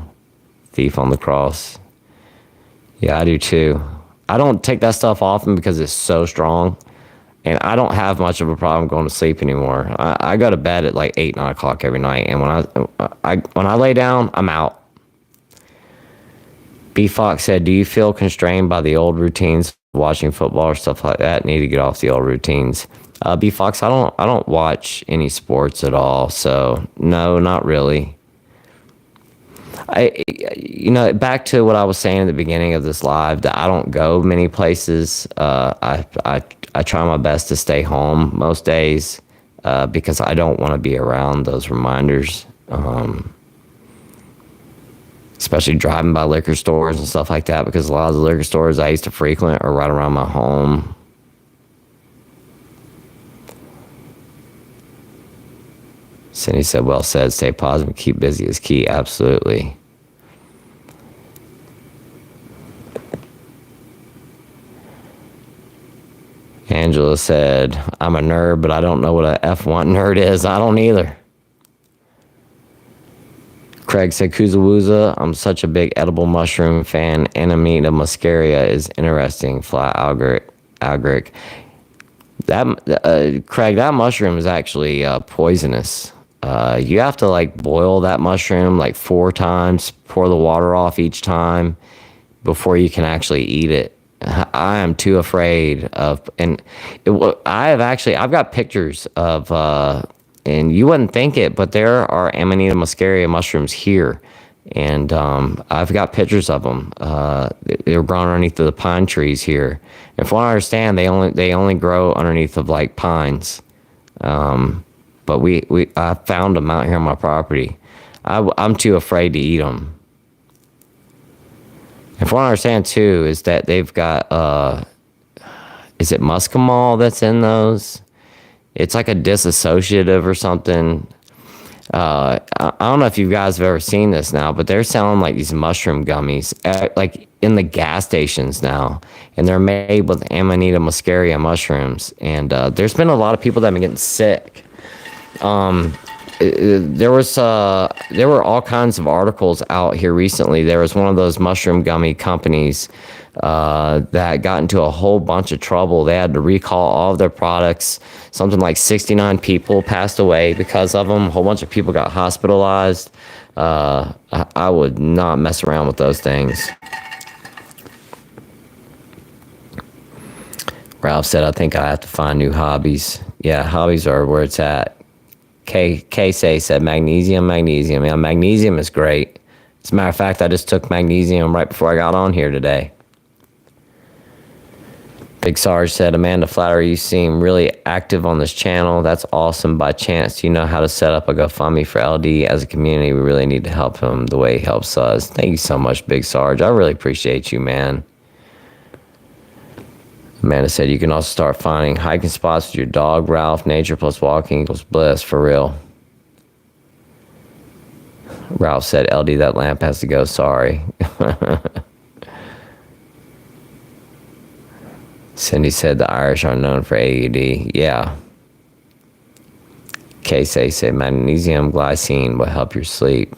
Thief on the Cross. Yeah, I do too. I don't take that stuff often because it's so strong, and I don't have much of a problem going to sleep anymore. I go to bed at like 8, 9 o'clock every night, and when I lay down, I'm out. B. Fox said, do you feel constrained by the old routines, watching football or stuff like that? Need to get off the old routines. B. Fox, I don't watch any sports at all, so no, not really. Back to what I was saying at the beginning of this live, that I don't go many places. I try my best to stay home most days because I don't want to be around those reminders. Especially driving by liquor stores and stuff like that, because a lot of the liquor stores I used to frequent are right around my home. Cindy said, well said, stay positive, keep busy is key. Absolutely. Angela Angela said, I'm a nerd, but I don't know what a F1 nerd is. I don't either. Craig said, Kuzawuza, I'm such a big edible mushroom fan. Amanita muscaria is interesting. Flat agaric. Craig, that mushroom is actually poisonous. You have to like boil that mushroom like 4 times, pour the water off each time before you can actually eat it. I am too afraid of, and I've got pictures of, and you wouldn't think it, but there are Amanita muscaria mushrooms here. And I've got pictures of them. They're grown underneath the pine trees here. And from what I understand, they only grow underneath of like pines. But I found them out here on my property. I'm too afraid to eat them. And from what I understand too is that they've got is it muscimol that's in those? It's like a disassociative or something. I don't know if you guys have ever seen this now, but they're selling like these mushroom gummies like in the gas stations now, and they're made with Amanita muscaria mushrooms. And there's been a lot of people that have been getting sick. There were all kinds of articles out here recently. There was one of those mushroom gummy companies that got into a whole bunch of trouble. They had to recall all of their products. Something like 69 people passed away because of them. A whole bunch of people got hospitalized. I would not mess around with those things. Ralph said, I think I have to find new hobbies. Yeah, hobbies are where it's at. K-Say said magnesium. Yeah, magnesium is great. As a matter of fact, I just took magnesium right before I got on here today. Big Sarge said, Amanda Flattery, you seem really active on this channel. That's awesome. By chance, do you know how to set up a GoFundMe for LD? As a community, we really need to help him the way he helps us. Thank you so much, Big Sarge. I really appreciate you, man. Amanda said, you can also start finding hiking spots with your dog, Ralph. Nature plus walking equals bliss, for real. Ralph said, LD, that lamp has to go, sorry. Cindy said, the Irish are known for AUD. Yeah. K-Say said, magnesium glycine will help your sleep.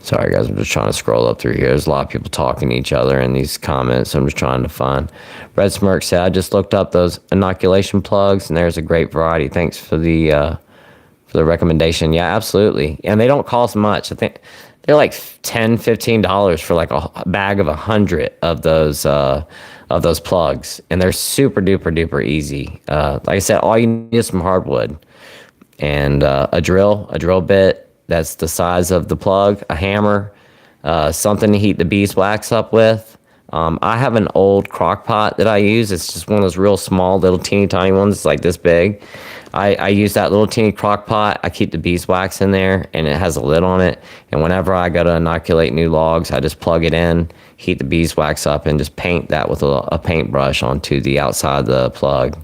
Sorry, guys, I'm just trying to scroll up through here. There's a lot of people talking to each other in these comments, so I'm just trying to find. Red Smirk said, I just looked up those inoculation plugs, and there's a great variety. Thanks for the recommendation. Yeah, absolutely. And they don't cost much. I think they're like $10, $15 for like a bag of 100 of those plugs, and they're super duper duper easy. Like I said, all you need is some hardwood and a drill bit. That's the size of the plug, a hammer, something to heat the beeswax up with. I have an old crock pot that I use. It's just one of those real small, little teeny tiny ones. It's like this big. I use that little teeny crock pot. I keep the beeswax in there, and it has a lid on it. And whenever I go to inoculate new logs, I just plug it in, heat the beeswax up, and just paint that with a paintbrush onto the outside of the plug.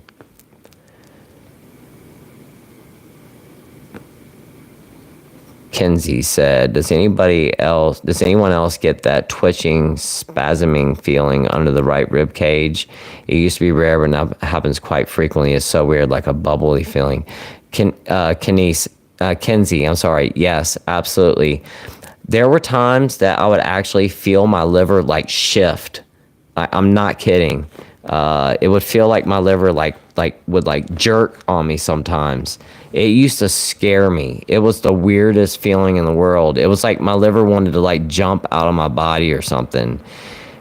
Kenzie said, does anyone else get that twitching, spasming feeling under the right rib cage? It used to be rare, but now happens quite frequently. It's so weird, like a bubbly feeling. Kenzie, I'm sorry. Yes, absolutely. There were times that I would actually feel my liver like shift. I'm not kidding. It would feel like my liver would jerk on me sometimes. It used to scare me. It was the weirdest feeling in the world. It was like my liver wanted to jump out of my body or something.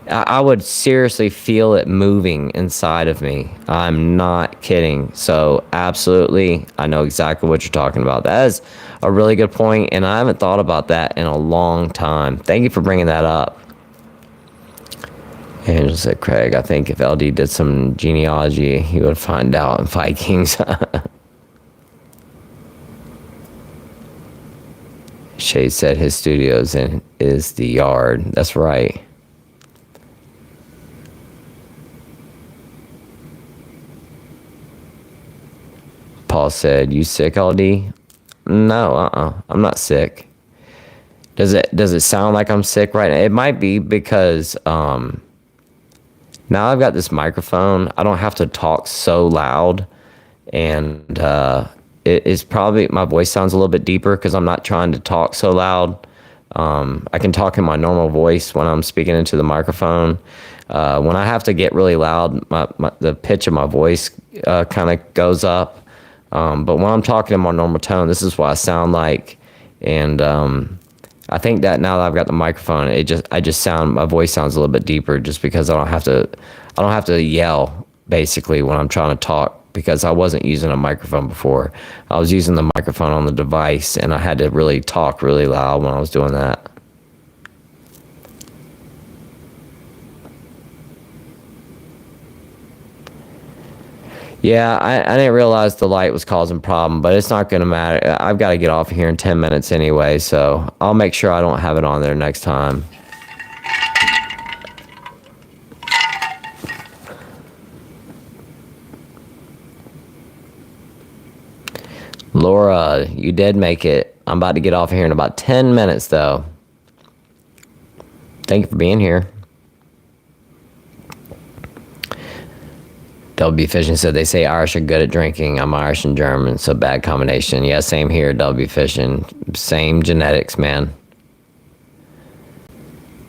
I would seriously feel it moving inside of me. I'm not kidding. So absolutely, I know exactly what you're talking about. That is a really good point, and I haven't thought about that in a long time. Thank you for bringing that up. Angela said, Craig, I think if LD did some genealogy, he would find out in Vikings. Shade said his studio is the yard. That's right. Paul said, you sick, LD? No, I'm not sick. Does it sound like I'm sick right now? It might be because now I've got this microphone. I don't have to talk so loud, and it is probably my voice sounds a little bit deeper because I'm not trying to talk so loud. I can talk in my normal voice when I'm speaking into the microphone. When I have to get really loud, the pitch of my voice kind of goes up. But when I'm talking in my normal tone, this is what I sound like. And I think that now that I've got the microphone, my voice sounds a little bit deeper just because I don't have to yell basically when I'm trying to talk, because I wasn't using a microphone before. I was using the microphone on the device, and I had to really talk really loud when I was doing that. Yeah, I didn't realize the light was causing a problem, but it's not going to matter. I've got to get off here in 10 minutes anyway, so I'll make sure I don't have it on there next time. Laura, you did make it. I'm about to get off here in about 10 minutes, though. Thank you for being here. WB Fishing said they say Irish are good at drinking. I'm Irish and German, so bad combination. Yeah, same here, WB Fishing. Same genetics, man.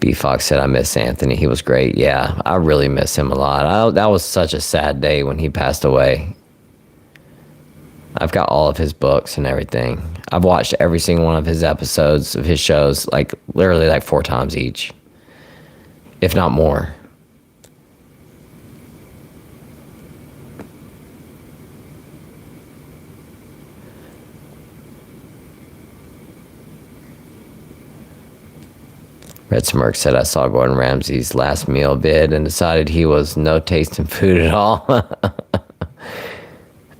B Fox said I miss Anthony. He was great. Yeah, I really miss him a lot. That was such a sad day when he passed away. I've got all of his books and everything. I've watched every single one of his episodes of his shows, like literally like 4 times each, if not more. Red Smirk said, I saw Gordon Ramsay's last meal vid and decided he was no taste in food at all.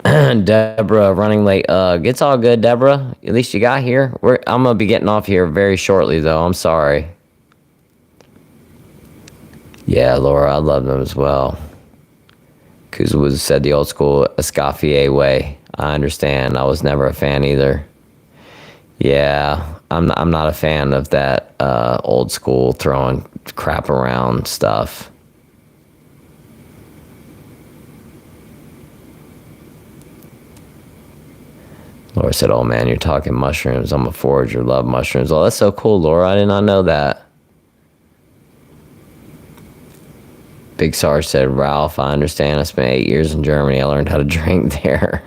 Deborah running late. It's all good, Deborah. At least you got here. I'm going to be getting off here very shortly, though. I'm sorry. Yeah, Laura, I love them as well. Kuzwa said the old school Escoffier way. I understand. I was never a fan either. Yeah, I'm not a fan of that old school throwing crap around stuff. Laura said, oh man, you're talking mushrooms. I'm a forager, love mushrooms. Oh, that's so cool, Laura. I did not know that. Big Sarge said, Ralph, I understand. I spent 8 years in Germany. I learned how to drink there.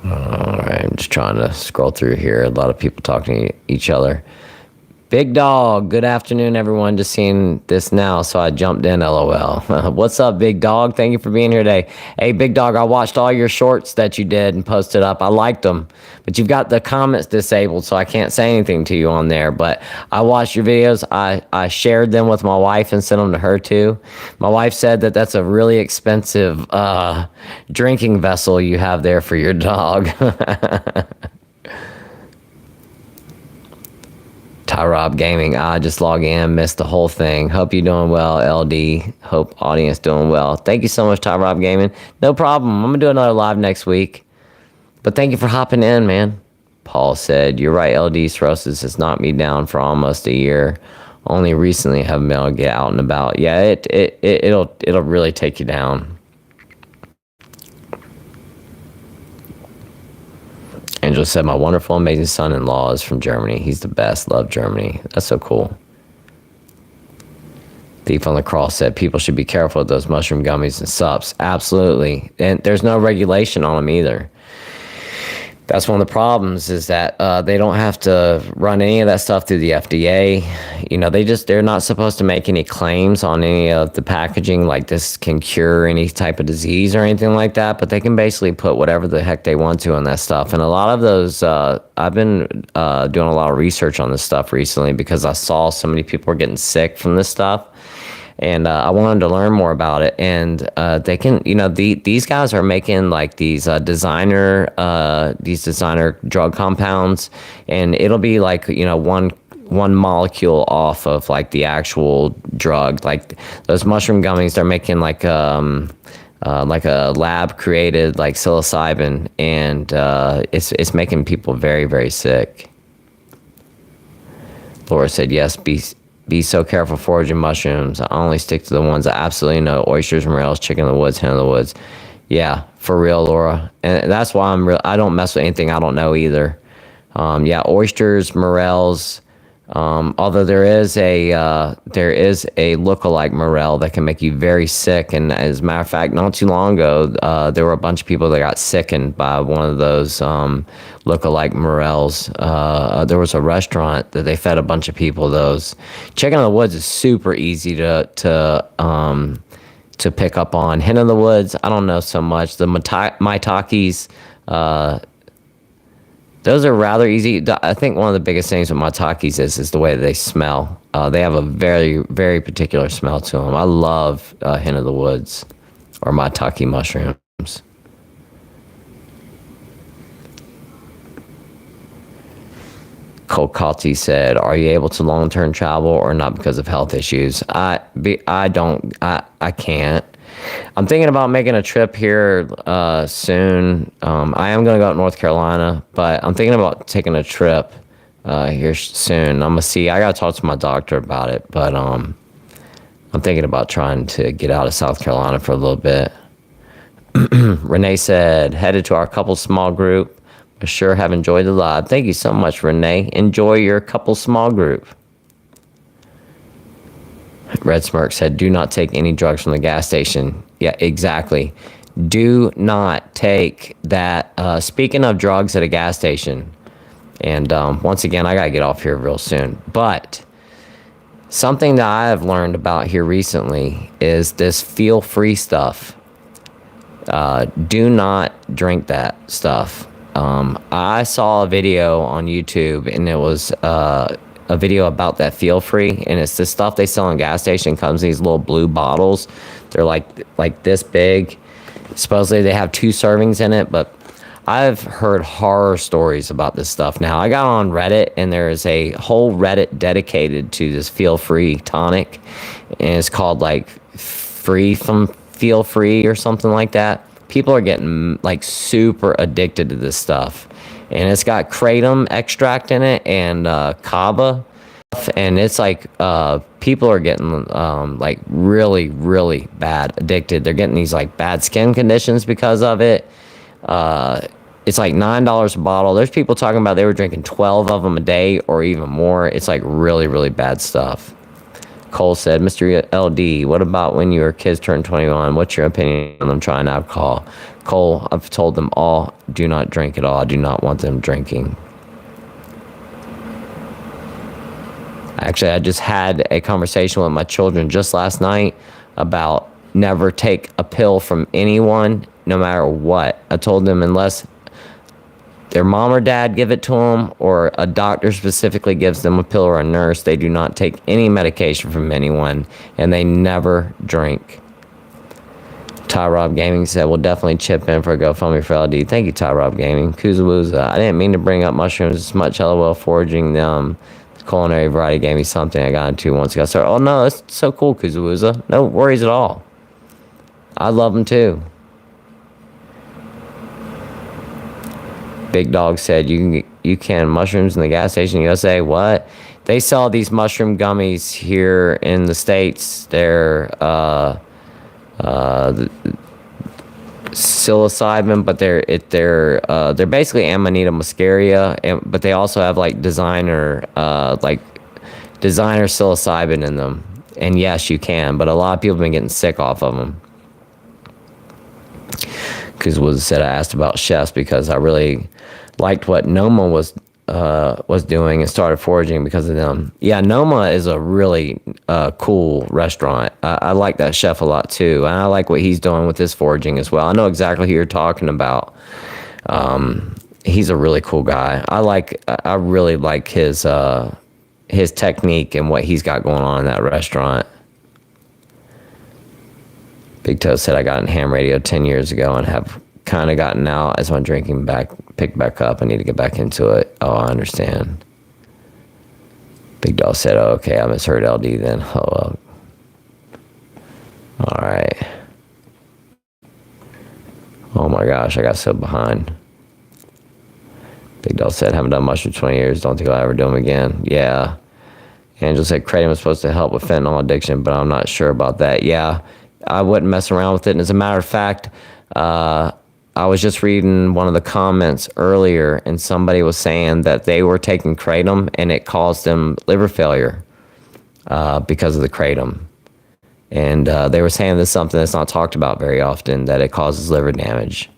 All right, I'm just trying to scroll through here. A lot of people talking to each other. Big Dog, good afternoon, everyone. Just seeing this now, so I jumped in, LOL. What's up, Big Dog? Thank you for being here today. Hey, Big Dog, I watched all your shorts that you did and posted up. I liked them, but you've got the comments disabled, so I can't say anything to you on there. But I watched your videos. I shared them with my wife and sent them to her, too. My wife said that that's a really expensive drinking vessel you have there for your dog. Tyrob Gaming, I just log in, missed the whole thing. Hope you're doing well, LD. Hope audience doing well. Thank you so much, Tyrob Gaming. No problem. I'm going to do another live next week. But thank you for hopping in, man. Paul said, you're right, LD cirrhosis has knocked me down for almost a year. Only recently have been able to get out and about. Yeah, it'll really take you down. Angela said, my wonderful, amazing son-in-law is from Germany. He's the best. Love Germany. That's so cool. Thief on the Cross said, people should be careful with those mushroom gummies and sups. Absolutely. And there's no regulation on them either. That's one of the problems is that they don't have to run any of that stuff through the FDA. You know, they're not supposed to make any claims on any of the packaging, like this can cure any type of disease or anything like that, but they can basically put whatever the heck they want to on that stuff. And a lot of those, I've been doing a lot of research on this stuff recently because I saw so many people were getting sick from this stuff. and I wanted to learn more about it. And they can, these guys are making like these designer drug compounds, and it'll be like one molecule off of like the actual drug. Like those mushroom gummies, they're making like a lab created like psilocybin, and it's making people very, very sick. Laura said, yes, be so careful foraging mushrooms. I only stick to the ones I absolutely know: oysters, morels, chicken in the woods, hen in the woods. Yeah, for real, Laura. And that's why I don't mess with anything I don't know either. Oysters, morels. Although there is a lookalike morel that can make you very sick, and as a matter of fact, not too long ago, there were a bunch of people that got sickened by one of those lookalike morels. There was a restaurant that they fed a bunch of people those. Chicken in the woods is super easy to pick up on. Hen in the woods, I don't know so much. The maitakes. Those are rather easy. I think one of the biggest things with maitakes is the way that they smell. They have a very, very particular smell to them. I love hen of the woods or maitake mushrooms. Kolkati said, "Are you able to long-term travel or not because of health issues?" I can't. I'm thinking about making a trip here soon. I am going to go to North Carolina, but I'm thinking about taking a trip here soon. I'm going to see. I got to talk to my doctor about it, but I'm thinking about trying to get out of South Carolina for a little bit. Renee said, headed to our couple small group. I sure have enjoyed the live. Thank you so much, Renee. Enjoy your couple small group. Red Smirk said, do not take any drugs from the gas station. Yeah, exactly. Do not take that. Speaking of drugs at a gas station, and once again, I got to get off here real soon, but something that I have learned about here recently is this feel-free stuff. Do not drink that stuff. I saw a video on YouTube, and it was a video about that feel free, and it's the stuff they sell in gas station. Comes in these little blue bottles. They're like this big. Supposedly they have 2 servings in it, but I've heard horror stories about this stuff. Now I got on Reddit, and there is a whole Reddit dedicated to this feel free tonic, and it's called like free from feel free or something like that. People are getting like super addicted to this stuff. And it's got kratom extract in it and kava, and it's like people are getting like really, really bad addicted. They're getting these like bad skin conditions because of it. It's like $9 a bottle. There's people talking about they were drinking 12 of them a day or even more. It's like really, really bad stuff. Cole said, Mr. LD, what about when your kids turn 21? What's your opinion on them trying alcohol? Cole, I've told them all, do not drink at all. I do not want them drinking. Actually, I just had a conversation with my children just last night about never take a pill from anyone, no matter what. I told them unless their mom or dad give it to them, or a doctor specifically gives them a pill, or a nurse, they do not take any medication from anyone, and they never drink. Ty Rob Gaming said, we'll definitely chip in for a GoFundMe for LD. Thank you, Ty Rob Gaming. Kuzawooza, I didn't mean to bring up mushrooms as much. LOL, foraging them. The culinary variety gave me something I got into once ago. So, oh no, that's so cool, Kuzawooza. No worries at all. I love them too. Big Dog said, you can mushrooms in the gas station USA. What? They sell these mushroom gummies here in the States. They're psilocybin, but they're basically Amanita muscaria, but they also have like designer psilocybin in them. And yes, you can, but a lot of people have been getting sick off of them. Because I asked about chefs because I really liked what Noma was doing and started foraging because of them. Yeah, Noma is a really cool restaurant. I like that chef a lot too, and I like what he's doing with his foraging as well. I know exactly who you're talking about. He's a really cool guy. I really like his technique and what he's got going on in that restaurant. Big Toe said, I got in ham radio 10 years ago and have kind of gotten out as my drinking picked back up. I need to get back into it. Oh, I understand. Big Dog said, oh, okay, I misheard LD then. Oh, well. All right. Oh my gosh, I got so behind. Big Dog said, haven't done much for 20 years. Don't think I'll ever do them again. Yeah. Angel said, kratom is supposed to help with fentanyl addiction, but I'm not sure about that. Yeah, I wouldn't mess around with it. And as a matter of fact, I was just reading one of the comments earlier, and somebody was saying that they were taking kratom and it caused them liver failure because of the kratom. And they were saying this is something that's not talked about very often, that it causes liver damage.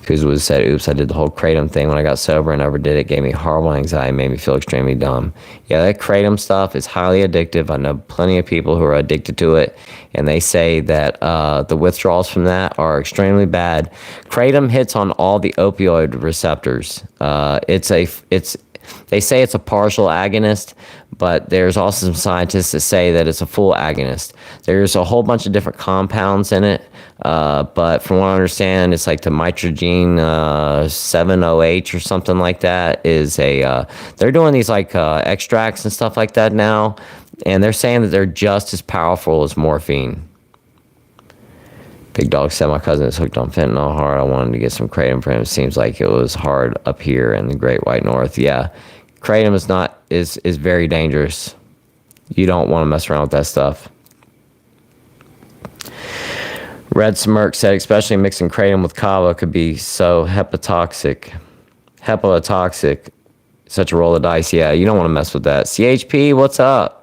Kuzma said, oops, I did the whole kratom thing when I got sober and overdid it. Gave me horrible anxiety, made me feel extremely dumb. Yeah, that kratom stuff is highly addictive. I know plenty of people who are addicted to it, and they say that the withdrawals from that are extremely bad. Kratom hits on all the opioid receptors. They say it's a partial agonist, but there's also some scientists that say that it's a full agonist. There's a whole bunch of different compounds in it, but from what I understand, it's like the mitragine 7-OH or something like that is they're doing these like extracts and stuff like that now, and they're saying that they're just as powerful as morphine. Big Dog said, my cousin is hooked on fentanyl hard. I wanted to get some kratom for him. Seems like it was hard up here in the Great White North. Yeah, kratom is very dangerous. You don't want to mess around with that stuff. Red Smirk said, especially mixing kratom with kava could be so hepatotoxic. Such a roll of dice. Yeah, you don't want to mess with that. CHP, what's up?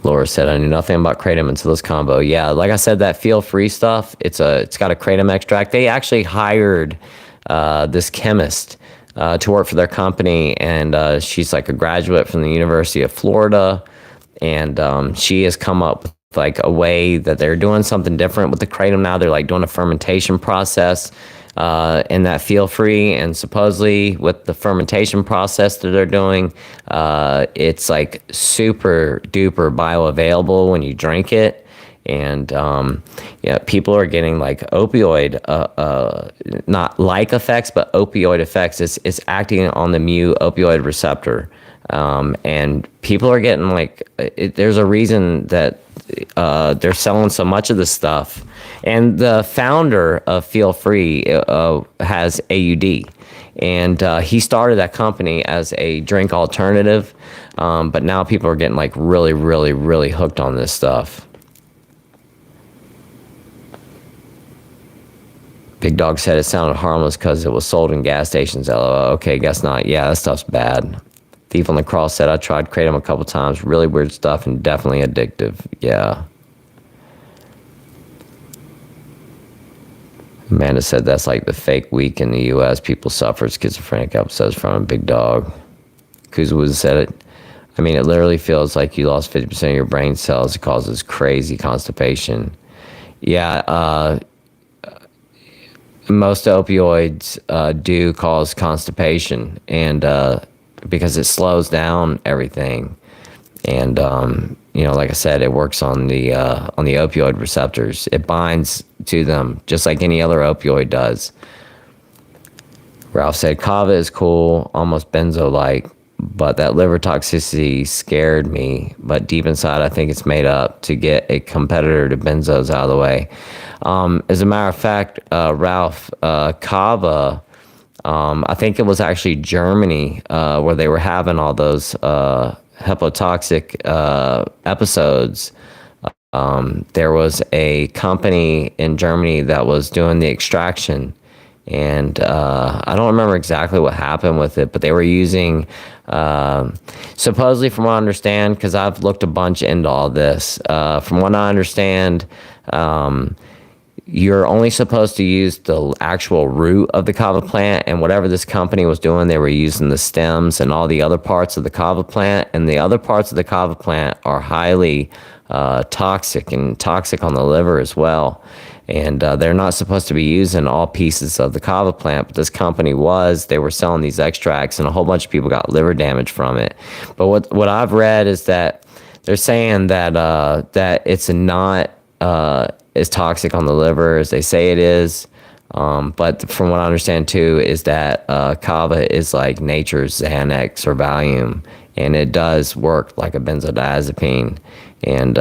Laura said, I knew nothing about kratom until this combo. Yeah, like I said, that feel-free stuff, it's got a kratom extract. They actually hired this chemist to work for their company, and she's like a graduate from the University of Florida, and she has come up with like a way that they're doing something different with the kratom now. They're like doing a fermentation process in that feel-free, and supposedly with the fermentation process that they're doing, it's like super duper bioavailable when you drink it. And people are getting like opioid, not like effects, but opioid effects. It's acting on the mu opioid receptor. And people are getting like, there's a reason that they're selling so much of this stuff. And the founder of Feel Free has AUD. And he started that company as a drink alternative. But now people are getting like really, really, really hooked on this stuff. Big Dog said it sounded harmless because it was sold in gas stations. LOL. Okay, guess not. Yeah, that stuff's bad. Thief on the Cross said, I tried kratom a couple times. Really weird stuff and definitely addictive. Yeah. Amanda said that's like the fake week in the U.S. People suffer schizophrenic episodes from. Big Dog. Kuzma said it. I mean, it literally feels like you lost 50% of your brain cells. It causes crazy constipation. Yeah, most opioids do cause constipation, and because it slows down everything, and like I said, it works on the opioid receptors. It binds to them just like any other opioid does. Ralph said kava is cool, almost benzo-like, but that liver toxicity scared me. But deep inside, I think it's made up to get a competitor to benzos out of the way. As a matter of fact, Ralph, kava, I think it was actually Germany where they were having all those hepatotoxic episodes. There was a company in Germany that was doing the extraction, and I don't remember exactly what happened with it, but they were using, supposedly from what I understand, because I've looked a bunch into all this, from what I understand, you're only supposed to use the actual root of the kava plant, and whatever this company was doing, they were using the stems and all the other parts of the kava plant, and the other parts of the kava plant are highly toxic on the liver as well. And they're not supposed to be using all pieces of the kava plant, but this company they were selling these extracts, and a whole bunch of people got liver damage from it. But what I've read is that they're saying that that it's not as toxic on the liver as they say it is. But from what I understand too, is that kava is like nature's Xanax or Valium, and it does work like a benzodiazepine. And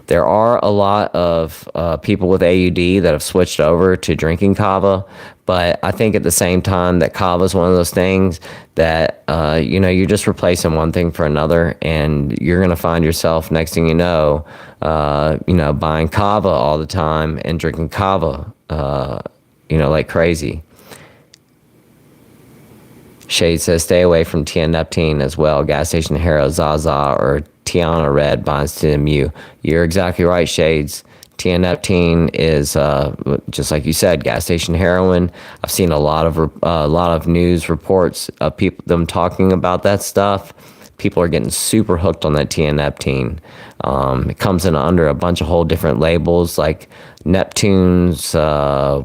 there are a lot of people with AUD that have switched over to drinking kava. But I think at the same time that kava is one of those things that, you're just replacing one thing for another, and you're going to find yourself, next thing you know, buying kava all the time and drinking kava, like crazy. Shade says, stay away from tianeptine as well. Gas station hero, Zaza, or Tiana Red binds to the mu. You're exactly right, Shades. Tianeptine is just like you said, gas station heroin. I've seen a lot of news reports of them talking about that stuff. People are getting super hooked on that tianeptine. It comes in under a bunch of whole different labels like Neptune's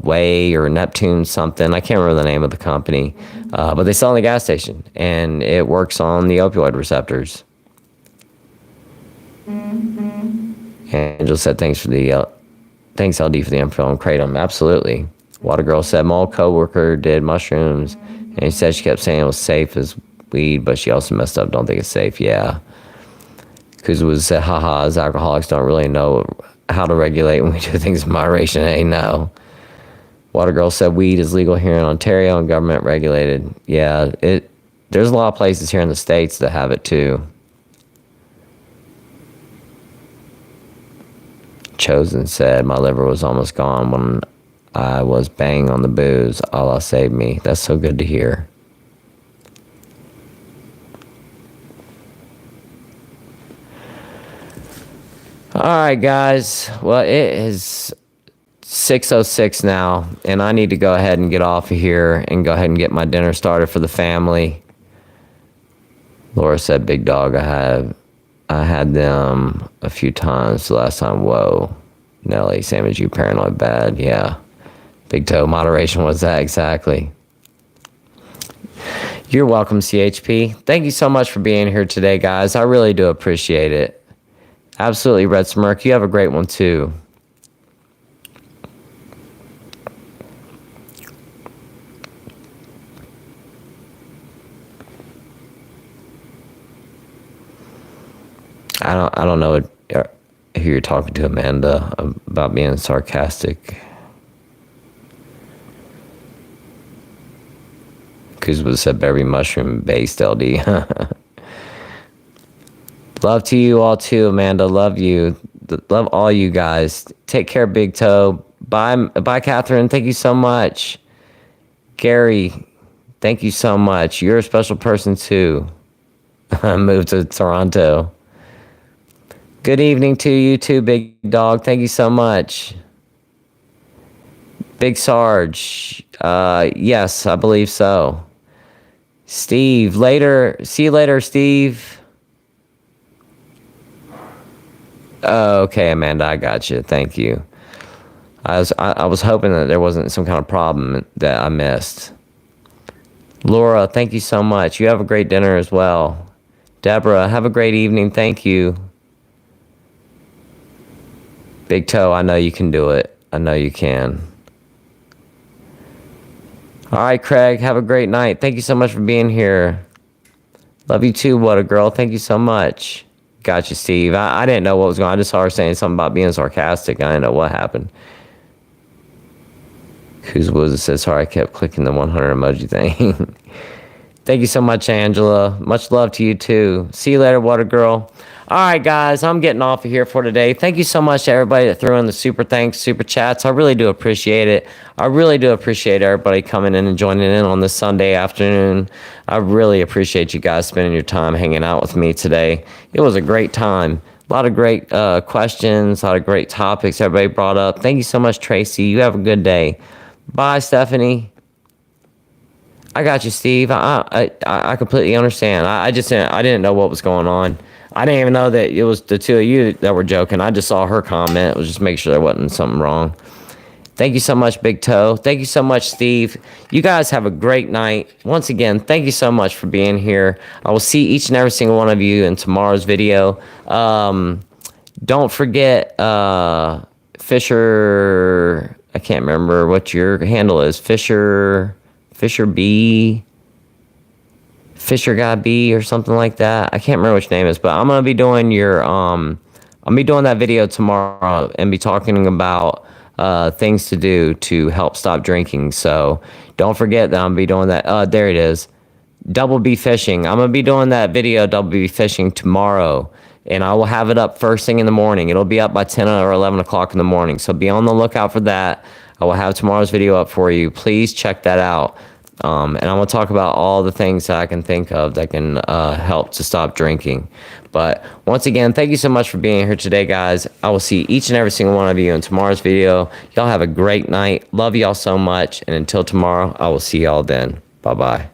Way or Neptune something. I can't remember the name of the company, but they sell in the gas station, and it works on the opioid receptors. Angel said, thanks LD for the info on Kratom. Absolutely. Water Girl said, my old coworker did mushrooms, and he said she kept saying it was safe as weed, but she also messed up. Don't think it's safe. Yeah. Kuz said, haha, as alcoholics don't really know how to regulate when we do things in moderation. Hey, no. Water Girl said, weed is legal here in Ontario and government regulated. Yeah, there's a lot of places here in the States that have it too. Chosen said, my liver was almost gone when I was banging on the booze. Allah saved me. That's so good to hear. All right, guys. Well, it is 6:06 now, and I need to go ahead and get off of here and go ahead and get my dinner started for the family. Laura said, big dog, I had them a few times the last time. Whoa. Nelly, same as you, paranoid bad. Yeah. Big toe, moderation was that, exactly. You're welcome, CHP. Thank you so much for being here today, guys. I really do appreciate it. Absolutely, Red Smirk. You have a great one, too. I don't know who you're talking to, Amanda, about being sarcastic. Kuzma said berry mushroom based LD. Love to you all too, Amanda. Love you. Love all you guys. Take care, Big Toe. Bye, Catherine. Thank you so much. Gary, thank you so much. You're a special person too. Moved to Toronto. Good evening to you too, Big Dog. Thank you so much. Big Sarge. Yes, I believe so. Steve, later. See you later, Steve. Oh, okay, Amanda, I got you. Thank you. I was hoping that there wasn't some kind of problem that I missed. Laura, thank you so much. You have a great dinner as well. Deborah, have a great evening. Thank you. Big Toe, I know you can do it. I know you can. All right, Craig, have a great night. Thank you so much for being here. Love you too, What a Girl. Thank you so much. Got you, Steve. I didn't know what was going on. I just saw her saying something about being sarcastic. I didn't know what happened. Whose was it? Says, sorry, I kept clicking the 100 emoji thing. Thank you so much, Angela. Much love to you too. See you later, Water Girl. All right, guys, I'm getting off of here for today. Thank you so much to everybody that threw in the super thanks, super chats. I really do appreciate it. I really do appreciate everybody coming in and joining in on this Sunday afternoon. I really appreciate you guys spending your time hanging out with me today. It was a great time. A lot of great questions, a lot of great topics everybody brought up. Thank you so much, Tracy. You have a good day. Bye, Stephanie. I got you, Steve. I completely understand. I didn't know what was going on. I didn't even know that it was the two of you that were joking. I just saw her comment. It was just make sure there wasn't something wrong. Thank you so much, Big Toe. Thank you so much, Steve. You guys have a great night. Once again, thank you so much for being here. I will see each and every single one of you in tomorrow's video. Don't forget, Fisher, I can't remember what your handle is. Fisher B, Fisher Guy B or something like that. I can't remember which name it is, but I'm going to be doing I'll be doing that video tomorrow and be talking about things to do to help stop drinking. So don't forget that I'm gonna be doing that. There it is. Double B fishing. I'm gonna be doing that video, double B fishing, tomorrow, and I will have it up first thing in the morning. It'll be up by 10 or 11 o'clock in the morning. So be on the lookout for that. I will have tomorrow's video up for you. Please check that out. And I'm going to talk about all the things that I can think of that can help to stop drinking. But once again, thank you so much for being here today, guys. I will see each and every single one of you in tomorrow's video. Y'all have a great night. Love y'all so much. And until tomorrow, I will see y'all then. Bye-bye.